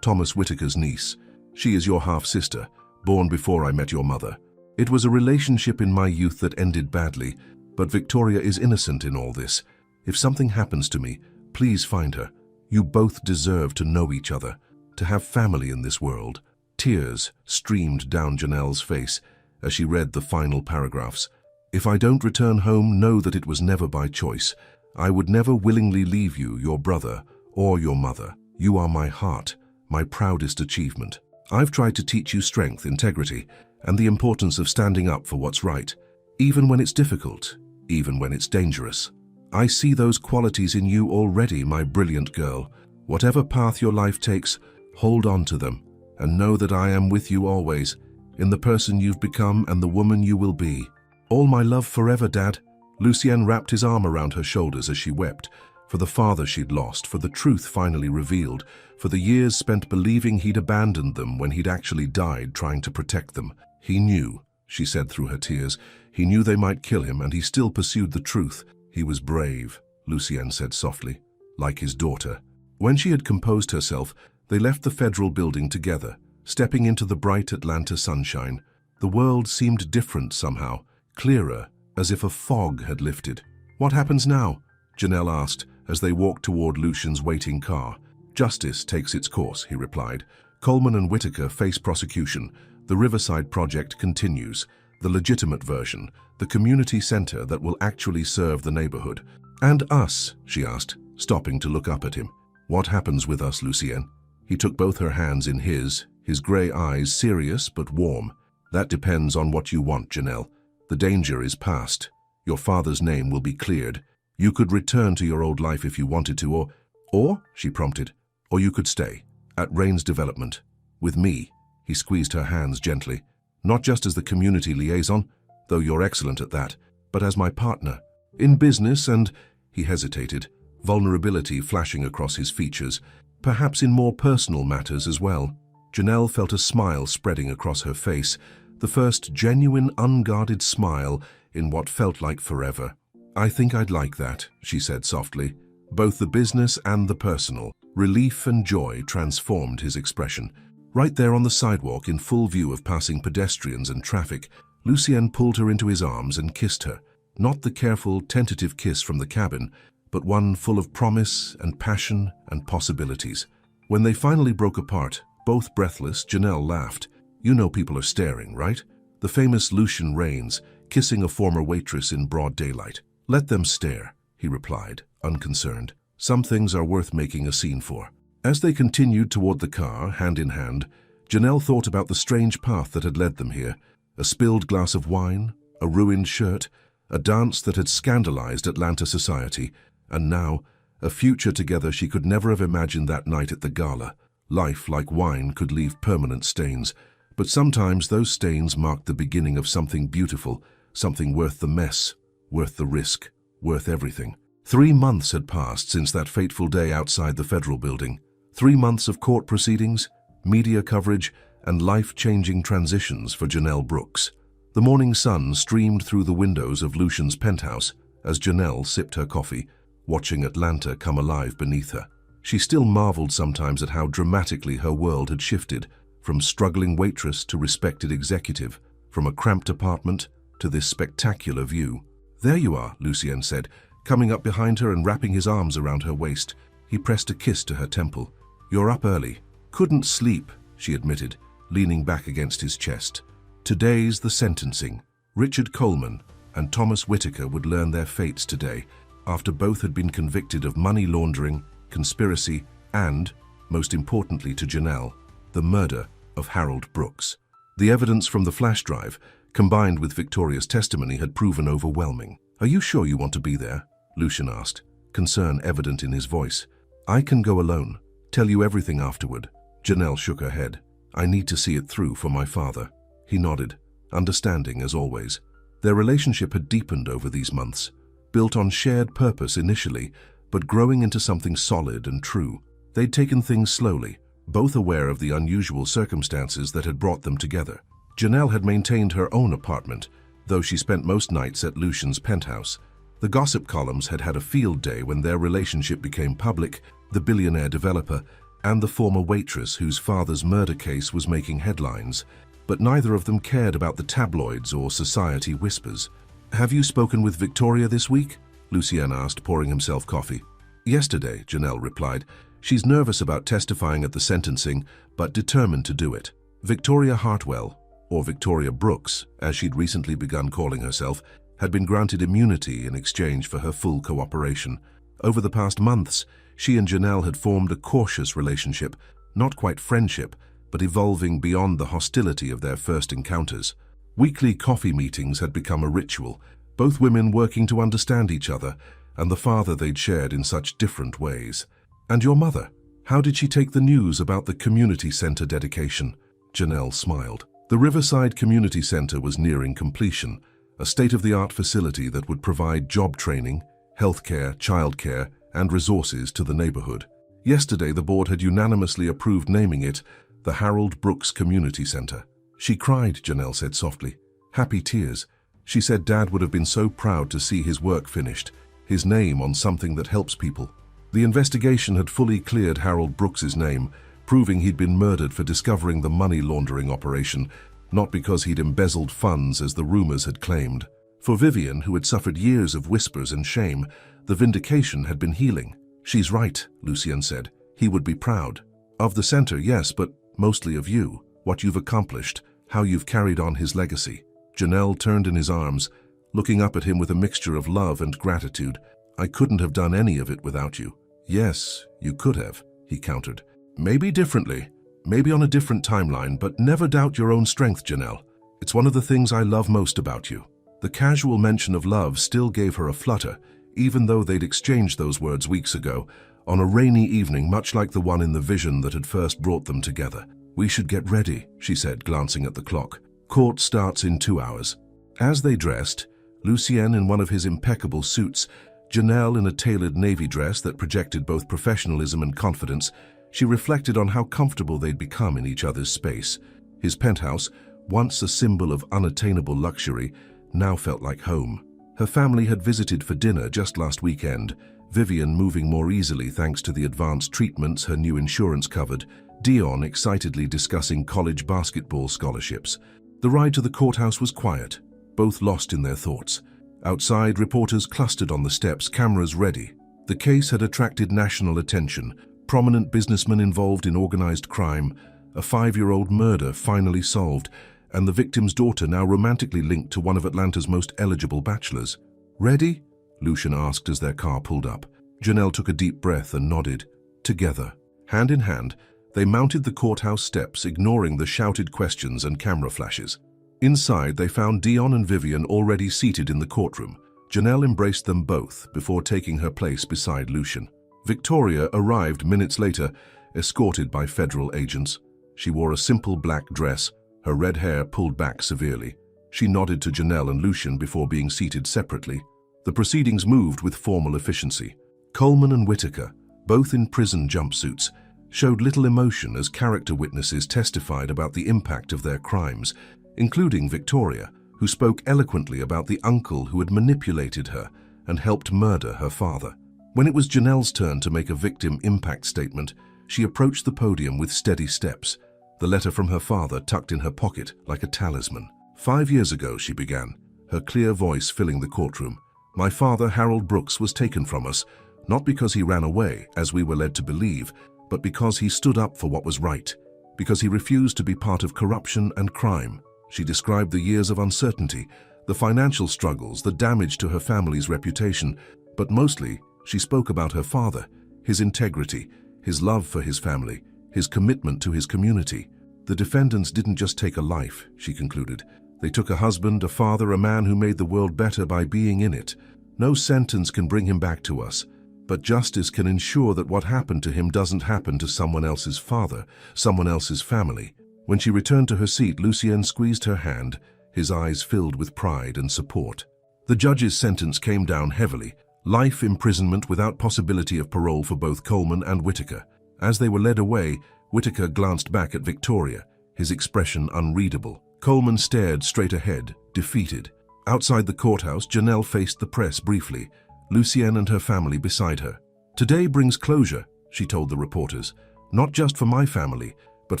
Thomas Whitaker's niece. She is your half-sister, born before I met your mother. It was a relationship in my youth that ended badly, but Victoria is innocent in all this. If something happens to me, please find her. You both deserve to know each other, to have family in this world." Tears streamed down Janelle's face as she read the final paragraphs. "If I don't return home, know that it was never by choice. I would never willingly leave you, your brother, or your mother. You are my heart, my proudest achievement. I've tried to teach you strength, integrity, and the importance of standing up for what's right, even when it's difficult, even when it's dangerous. I see those qualities in you already, my brilliant girl. Whatever path your life takes, hold on to them, and know that I am with you always, in the person you've become and the woman you will be. All my love forever, Dad." Lucien wrapped his arm around her shoulders as she wept, for the father she'd lost, for the truth finally revealed, for the years spent believing he'd abandoned them when he'd actually died trying to protect them. "He knew," she said through her tears. "He knew they might kill him, and he still pursued the truth. He was brave," Lucien said softly, "like his daughter." When she had composed herself, they left the federal building together, stepping into the bright Atlanta sunshine. The world seemed different somehow, clearer, as if a fog had lifted. "What happens now?" Janelle asked as they walked toward Lucian's waiting car. "Justice takes its course," he replied. "Coleman and Whitaker face prosecution. The Riverside Project continues, the legitimate version, the community center that will actually serve the neighborhood." "And us?" she asked, stopping to look up at him. "What happens with us, Lucien?" He took both her hands in his gray eyes serious but warm. "That depends on what you want, Janelle. The danger is past. Your father's name will be cleared. You could return to your old life if you wanted to, or, she prompted, or you could stay, at Rain's development, with me." He squeezed her hands gently. "Not just as the community liaison, though you're excellent at that, but as my partner. In business and," he hesitated, vulnerability flashing across his features, "perhaps in more personal matters as well." Janelle felt a smile spreading across her face, the first genuine, unguarded smile in what felt like forever. "I think I'd like that," she said softly. Both the business and the personal. Relief and joy transformed his expression. Right there on the sidewalk, in full view of passing pedestrians and traffic, Lucien pulled her into his arms and kissed her. Not the careful, tentative kiss from the cabin, but one full of promise and passion and possibilities. When they finally broke apart, both breathless, Janelle laughed. "You know people are staring, right? The famous Lucian Rains, kissing a former waitress in broad daylight. Let them stare," he replied, unconcerned. "Some things are worth making a scene for." As they continued toward the car, hand in hand, Janelle thought about the strange path that had led them here. A spilled glass of wine, a ruined shirt, a dance that had scandalized Atlanta society, and now, a future together she could never have imagined that night at the Gala. Life, like wine, could leave permanent stains, but sometimes those stains marked the beginning of something beautiful, something worth the mess, worth the risk, worth everything. 3 months had passed since that fateful day outside the federal building. 3 months of court proceedings, media coverage, and life-changing transitions for Janelle Brooks. The morning sun streamed through the windows of Lucian's penthouse as Janelle sipped her coffee, watching Atlanta come alive beneath her. She still marveled sometimes at how dramatically her world had shifted, from struggling waitress to respected executive, from a cramped apartment to this spectacular view. "There you are," Lucien said, coming up behind her and wrapping his arms around her waist. He pressed a kiss to her temple. "You're up early." "Couldn't sleep," she admitted, leaning back against his chest. Today's the sentencing. Richard Coleman and Thomas Whitaker would learn their fates today, after both had been convicted of money laundering conspiracy, and, most importantly to Janelle, the murder of Harold Brooks. The evidence from the flash drive, combined with Victoria's testimony, had proven overwhelming. "Are you sure you want to be there?" Lucian asked, concern evident in his voice. "I can go alone. Tell you everything afterward." Janelle shook her head. "I need to see it through for my father." He nodded, understanding as always. Their relationship had deepened over these months, built on shared purpose initially, but growing into something solid and true. They'd taken things slowly, both aware of the unusual circumstances that had brought them together. Janelle had maintained her own apartment, though she spent most nights at Lucian's penthouse. The gossip columns had had a field day when their relationship became public, the billionaire developer and the former waitress whose father's murder case was making headlines. But neither of them cared about the tabloids or society whispers. "Have you spoken with Victoria this week?" Lucien asked, pouring himself coffee. "Yesterday," Janelle replied. "She's nervous about testifying at the sentencing, but determined to do it." Victoria Hartwell, or Victoria Brooks, as she'd recently begun calling herself, had been granted immunity in exchange for her full cooperation. Over the past months, she and Janelle had formed a cautious relationship, not quite friendship, but evolving beyond the hostility of their first encounters. Weekly coffee meetings had become a ritual, both women working to understand each other and the father they'd shared in such different ways. "And your mother? How did she take the news about the community center dedication?" Janelle smiled. The Riverside Community Center was nearing completion, a state-of-the-art facility that would provide job training, healthcare, childcare, and resources to the neighborhood. Yesterday, the board had unanimously approved naming it the Harold Brooks Community Center. "She cried," Janelle said softly. "Happy tears. She said Dad would have been so proud to see his work finished, his name on something that helps people." The investigation had fully cleared Harold Brooks's name, proving he'd been murdered for discovering the money laundering operation, not because he'd embezzled funds as the rumors had claimed. For Vivian, who had suffered years of whispers and shame, the vindication had been healing. "She's right," Lucien said. "He would be proud. Of the center, yes, but mostly of you, what you've accomplished, how you've carried on his legacy." Janelle turned in his arms, looking up at him with a mixture of love and gratitude. "I couldn't have done any of it without you." "Yes, you could have," he countered. "Maybe differently, maybe on a different timeline, but never doubt your own strength, Janelle. It's one of the things I love most about you." The casual mention of love still gave her a flutter, even though they'd exchanged those words weeks ago, on a rainy evening much like the one in the vision that had first brought them together. "We should get ready," she said, glancing at the clock. "Court starts in 2 hours." As they dressed, Lucien in one of his impeccable suits, Janelle in a tailored navy dress that projected both professionalism and confidence, she reflected on how comfortable they'd become in each other's space. His penthouse, once a symbol of unattainable luxury, now felt like home. Her family had visited for dinner just last weekend, Vivian moving more easily thanks to the advanced treatments her new insurance covered, Dion excitedly discussing college basketball scholarships. The ride to the courthouse was quiet, both lost in their thoughts. Outside, reporters clustered on the steps, cameras ready. The case had attracted national attention, prominent businessmen involved in organized crime, a 5-year-old murder finally solved, and the victim's daughter now romantically linked to one of Atlanta's most eligible bachelors. "Ready?" Lucian asked as their car pulled up. Janelle took a deep breath and nodded. Together, hand in hand, they mounted the courthouse steps, ignoring the shouted questions and camera flashes. Inside, they found Dion and Vivian already seated in the courtroom. Janelle embraced them both before taking her place beside Lucian. Victoria arrived minutes later, escorted by federal agents. She wore a simple black dress, her red hair pulled back severely. She nodded to Janelle and Lucian before being seated separately. The proceedings moved with formal efficiency. Coleman and Whitaker, both in prison jumpsuits, showed little emotion as character witnesses testified about the impact of their crimes, including Victoria, who spoke eloquently about the uncle who had manipulated her and helped murder her father. When it was Janelle's turn to make a victim impact statement, she approached the podium with steady steps, the letter from her father tucked in her pocket like a talisman. 5 years ago, she began, her clear voice filling the courtroom. "My father, Harold Brooks, was taken from us, not because he ran away, as we were led to believe, but because he stood up for what was right, because he refused to be part of corruption and crime." She described the years of uncertainty, the financial struggles, the damage to her family's reputation, but mostly, she spoke about her father, his integrity, his love for his family, his commitment to his community. The defendants didn't just take a life, she concluded. They took a husband, a father, a man who made the world better by being in it. No sentence can bring him back to us, but justice can ensure that what happened to him doesn't happen to someone else's father, someone else's family. When she returned to her seat, Lucien squeezed her hand, his eyes filled with pride and support. The judge's sentence came down heavily, life imprisonment without possibility of parole for both Coleman and Whitaker. As they were led away, Whitaker glanced back at Victoria, his expression unreadable. Coleman stared straight ahead, defeated. Outside the courthouse, Janelle faced the press briefly, Lucien and her family beside her. "Today brings closure," she told the reporters, "not just for my family, but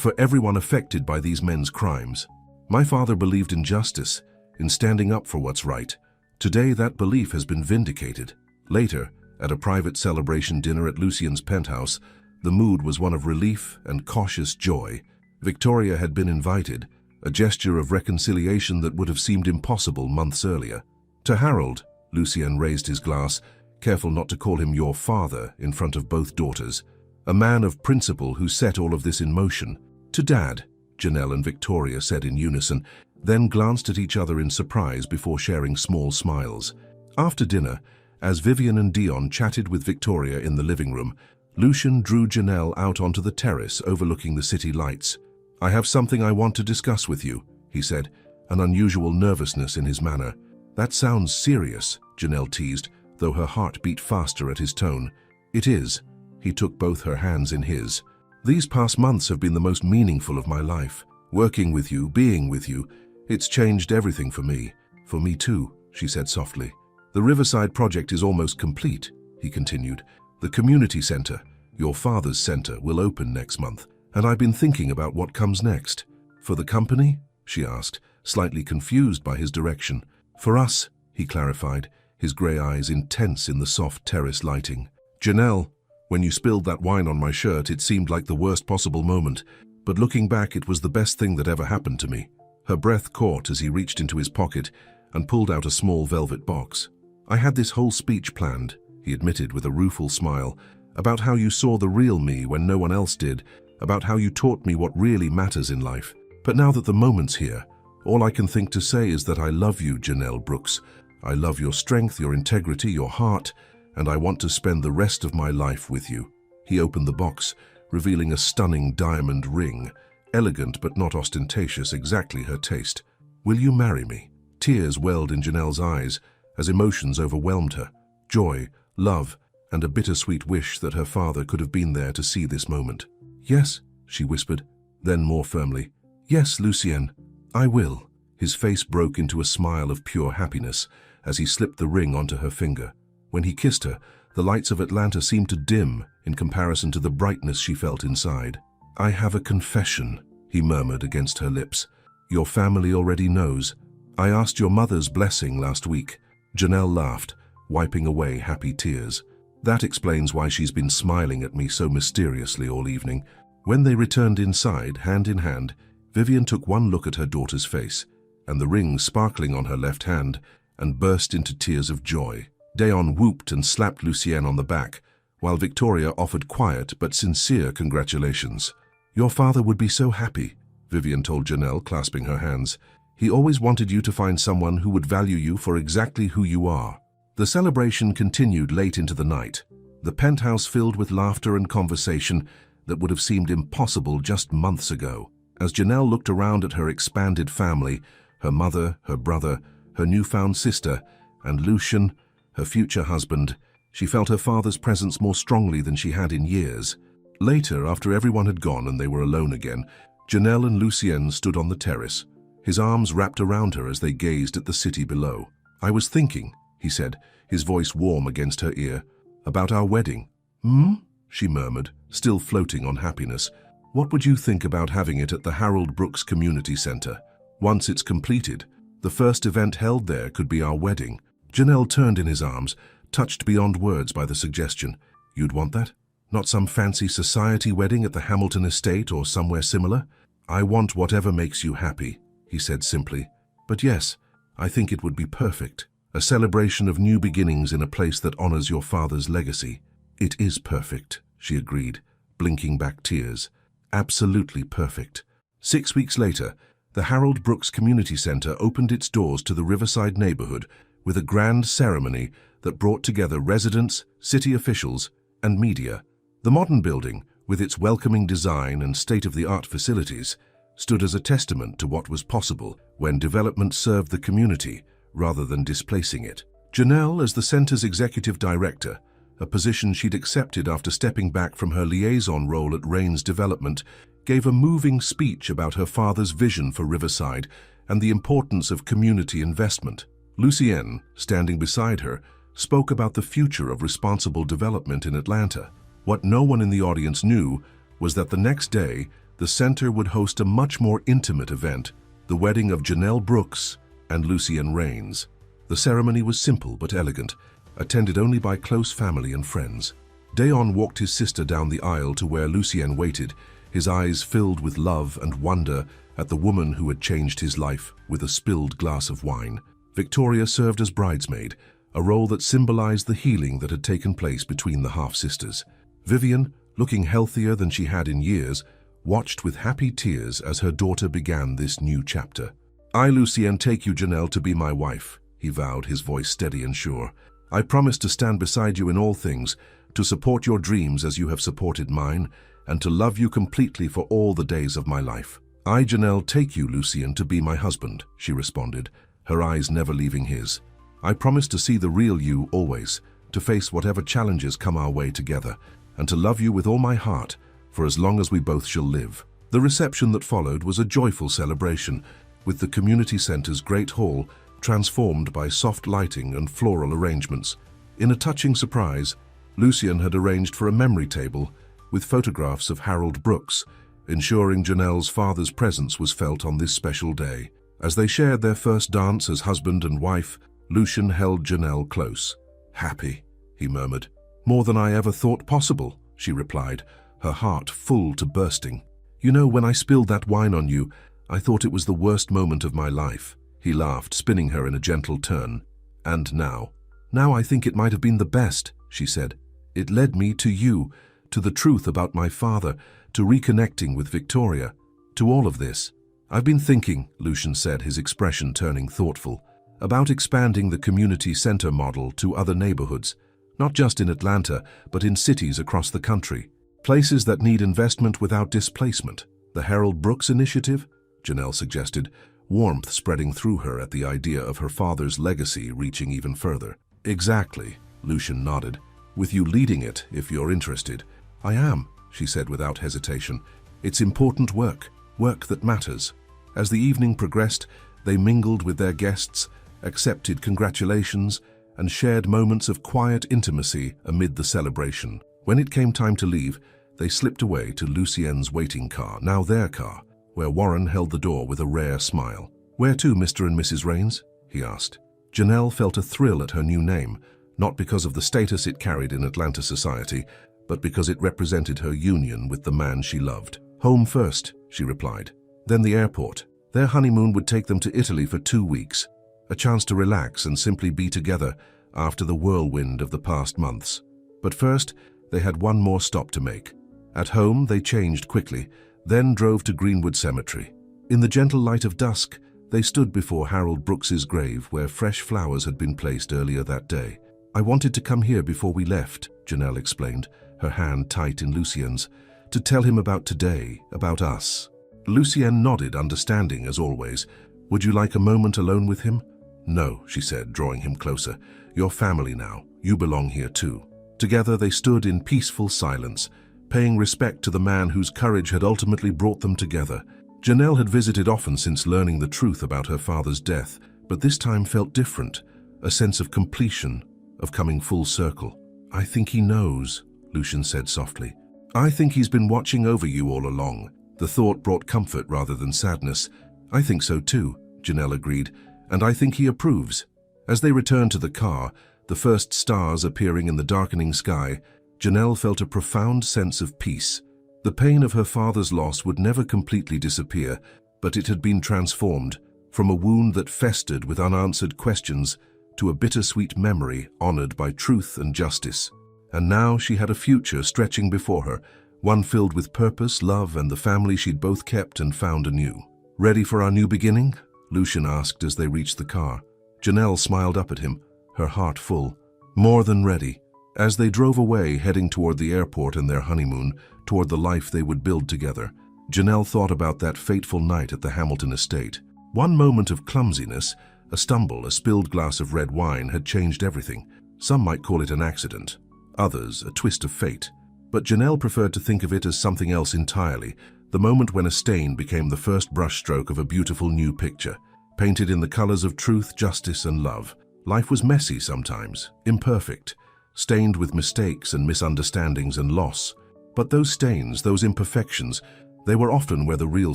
for everyone affected by these men's crimes. My father believed in justice, in standing up for what's right. Today that belief has been vindicated." Later, at a private celebration dinner at Lucien's penthouse, the mood was one of relief and cautious joy. Victoria had been invited, a gesture of reconciliation that would have seemed impossible months earlier. To Harold, Lucien raised his glass, careful not to call him your father in front of both daughters, a man of principle who set all of this in motion. To Dad, Janelle and Victoria said in unison, then glanced at each other in surprise before sharing small smiles. After dinner, as Vivian and Dion chatted with Victoria in the living room, Lucien drew Janelle out onto the terrace overlooking the city lights. "I have something I want to discuss with you," he said, an unusual nervousness in his manner. "That sounds serious," Janelle teased, though her heart beat faster at his tone. "It is." He took both her hands in his. "These past months have been the most meaningful of my life. Working with you, being with you, it's changed everything for me. For me too," she said softly. "The Riverside project is almost complete," he continued. "The community center, your father's center, will open next month, and I've been thinking about what comes next." "For the company?" she asked, slightly confused by his direction. "For us," he clarified, his gray eyes intense in the soft terrace lighting. "Janelle, when you spilled that wine on my shirt, it seemed like the worst possible moment, but looking back, it was the best thing that ever happened to me." Her breath caught as he reached into his pocket and pulled out a small velvet box. "I had this whole speech planned," he admitted with a rueful smile, "about how you saw the real me when no one else did, about how you taught me what really matters in life. But now that the moment's here, all I can think to say is that I love you, Janelle Brooks. I love your strength, your integrity, your heart, and I want to spend the rest of my life with you." He opened the box, revealing a stunning diamond ring, elegant but not ostentatious, exactly her taste. "Will you marry me?" Tears welled in Janelle's eyes as emotions overwhelmed her. Joy, love, and a bittersweet wish that her father could have been there to see this moment. "Yes," she whispered, then more firmly, "Yes, Lucien, I will." His face broke into a smile of pure happiness as he slipped the ring onto her finger. When he kissed her, the lights of Atlanta seemed to dim in comparison to the brightness she felt inside. "I have a confession," he murmured against her lips. "Your family already knows. I asked your mother's blessing last week." Janelle laughed, wiping away happy tears. "That explains why she's been smiling at me so mysteriously all evening." When they returned inside, hand in hand, Vivian took one look at her daughter's face, and the ring sparkling on her left hand, and burst into tears of joy. Dayon whooped and slapped Lucien on the back, while Victoria offered quiet but sincere congratulations. "Your father would be so happy," Vivian told Janelle, clasping her hands. "He always wanted you to find someone who would value you for exactly who you are." The celebration continued late into the night, the penthouse filled with laughter and conversation that would have seemed impossible just months ago. As Janelle looked around at her expanded family, her mother, her brother, her newfound sister, and Lucien, her future husband, she felt her father's presence more strongly than she had in years. Later, after everyone had gone and they were alone again, Janelle and Lucien stood on the terrace, his arms wrapped around her as they gazed at the city below. "I was thinking," he said, his voice warm against her ear, "about our wedding." "Hmm?" she murmured, still floating on happiness. "What would you think about having it at the Harold Brooks Community Center? Once it's completed, the first event held there could be our wedding." Janelle turned in his arms, touched beyond words by the suggestion. "You'd want that? Not some fancy society wedding at the Hamilton estate or somewhere similar?" "I want whatever makes you happy," he said simply. "But yes, I think it would be perfect. A celebration of new beginnings in a place that honors your father's legacy." "It is perfect," she agreed, blinking back tears. "Absolutely perfect." 6 weeks later, the Harold Brooks Community Center opened its doors to the Riverside neighborhood with a grand ceremony that brought together residents, city officials, and media. The modern building, with its welcoming design and state-of-the-art facilities, stood as a testament to what was possible when development served the community rather than displacing it. Janelle, as the center's executive director, a position she'd accepted after stepping back from her liaison role at Rain's Development, gave a moving speech about her father's vision for Riverside and the importance of community investment. Lucienne, standing beside her, spoke about the future of responsible development in Atlanta. What no one in the audience knew was that the next day, the center would host a much more intimate event, the wedding of Janelle Brooks and Lucienne Rains. The ceremony was simple but elegant, attended only by close family and friends. Dayon walked his sister down the aisle to where Lucienne waited, his eyes filled with love and wonder at the woman who had changed his life with a spilled glass of wine. Victoria served as bridesmaid, a role that symbolized the healing that had taken place between the half-sisters. Vivian, looking healthier than she had in years, watched with happy tears as her daughter began this new chapter. "I, Lucienne, take you, Janelle, to be my wife," he vowed, his voice steady and sure. "I promise to stand beside you in all things, to support your dreams as you have supported mine, and to love you completely for all the days of my life." "I, Janelle, take you, Lucienne, to be my husband," she responded, her eyes never leaving his. "I promise to see the real you always, to face whatever challenges come our way together, and to love you with all my heart, for as long as we both shall live." The reception that followed was a joyful celebration, with the community center's great hall transformed by soft lighting and floral arrangements. In a touching surprise, Lucienne had arranged for a memory table with photographs of Harold Brooks, ensuring Janelle's father's presence was felt on this special day. As they shared their first dance as husband and wife, Lucian held Janelle close. "Happy," he murmured. "More than I ever thought possible," she replied, her heart full to bursting. "You know, when I spilled that wine on you, I thought it was the worst moment of my life." He laughed, spinning her in a gentle turn. "And now? Now I think it might have been the best," she said. "It led me to you, to the truth about my father, to reconnecting with Victoria, to all of this. I've been thinking," Lucian said, his expression turning thoughtful, "about expanding the community center model to other neighborhoods, not just in Atlanta, but in cities across the country. Places that need investment without displacement. The Harold Brooks Initiative?" Janelle suggested, warmth spreading through her at the idea of her father's legacy reaching even further. "Exactly," Lucian nodded. "With you leading it, if you're interested." "I am," she said without hesitation. "It's important work, work that matters." As the evening progressed, they mingled with their guests, accepted congratulations, and shared moments of quiet intimacy amid the celebration. When it came time to leave, they slipped away to Lucienne's waiting car, now their car, where Warren held the door with a rare smile. "Where to, Mr. and Mrs. Rains?" he asked. Janelle felt a thrill at her new name, not because of the status it carried in Atlanta society, but because it represented her union with the man she loved. "Home first," she replied. "Then the airport." Their honeymoon would take them to Italy for 2 weeks, a chance to relax and simply be together after the whirlwind of the past months. But first, they had one more stop to make. At home, they changed quickly, then drove to Greenwood Cemetery. In the gentle light of dusk, they stood before Harold Brooks's grave where fresh flowers had been placed earlier that day. "I wanted to come here before we left," Janelle explained, her hand tight in Lucienne's, "to tell him about today, about us." Lucienne nodded, understanding as always. "Would you like a moment alone with him?" "No," she said, drawing him closer. "You're family now. You belong here too." Together they stood in peaceful silence, paying respect to the man whose courage had ultimately brought them together. Janelle had visited often since learning the truth about her father's death, but this time felt different, a sense of completion, of coming full circle. "I think he knows," Lucian said softly. "I think he's been watching over you all along." The thought brought comfort rather than sadness. "I think so too," Janelle agreed, "and I think he approves." As they returned to the car, the first stars appearing in the darkening sky, Janelle felt a profound sense of peace. The pain of her father's loss would never completely disappear, but it had been transformed, from a wound that festered with unanswered questions to a bittersweet memory honored by truth and justice. And now she had a future stretching before her, one filled with purpose, love, and the family she'd both kept and found anew. "Ready for our new beginning?" Lucian asked as they reached the car. Janelle smiled up at him, her heart full. More than ready. As they drove away, heading toward the airport and their honeymoon, toward the life they would build together, Janelle thought about that fateful night at the Hamilton estate. One moment of clumsiness, a stumble, a spilled glass of red wine, had changed everything. Some might call it an accident, others a twist of fate. But Janelle preferred to think of it as something else entirely, the moment when a stain became the first brushstroke of a beautiful new picture, painted in the colors of truth, justice, and love. Life was messy sometimes, imperfect, stained with mistakes and misunderstandings and loss. But those stains, those imperfections, they were often where the real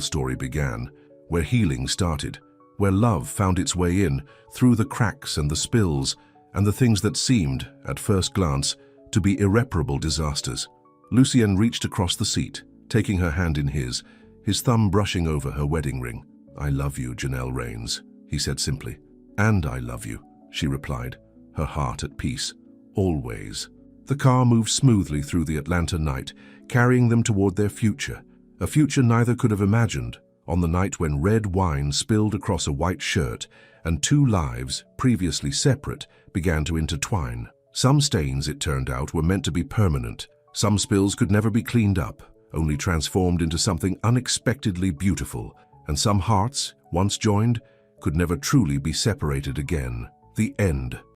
story began, where healing started, where love found its way in, through the cracks and the spills, and the things that seemed, at first glance, to be irreparable disasters. Lucien reached across the seat, taking her hand in his thumb brushing over her wedding ring. "I love you, Janelle Rains," he said simply. "And I love you," she replied, her heart at peace. "Always." The car moved smoothly through the Atlanta night, carrying them toward their future, a future neither could have imagined, on the night when red wine spilled across a white shirt and two lives, previously separate, began to intertwine. Some stains, it turned out, were meant to be permanent. Some spills could never be cleaned up, only transformed into something unexpectedly beautiful, and some hearts, once joined, could never truly be separated again. The end.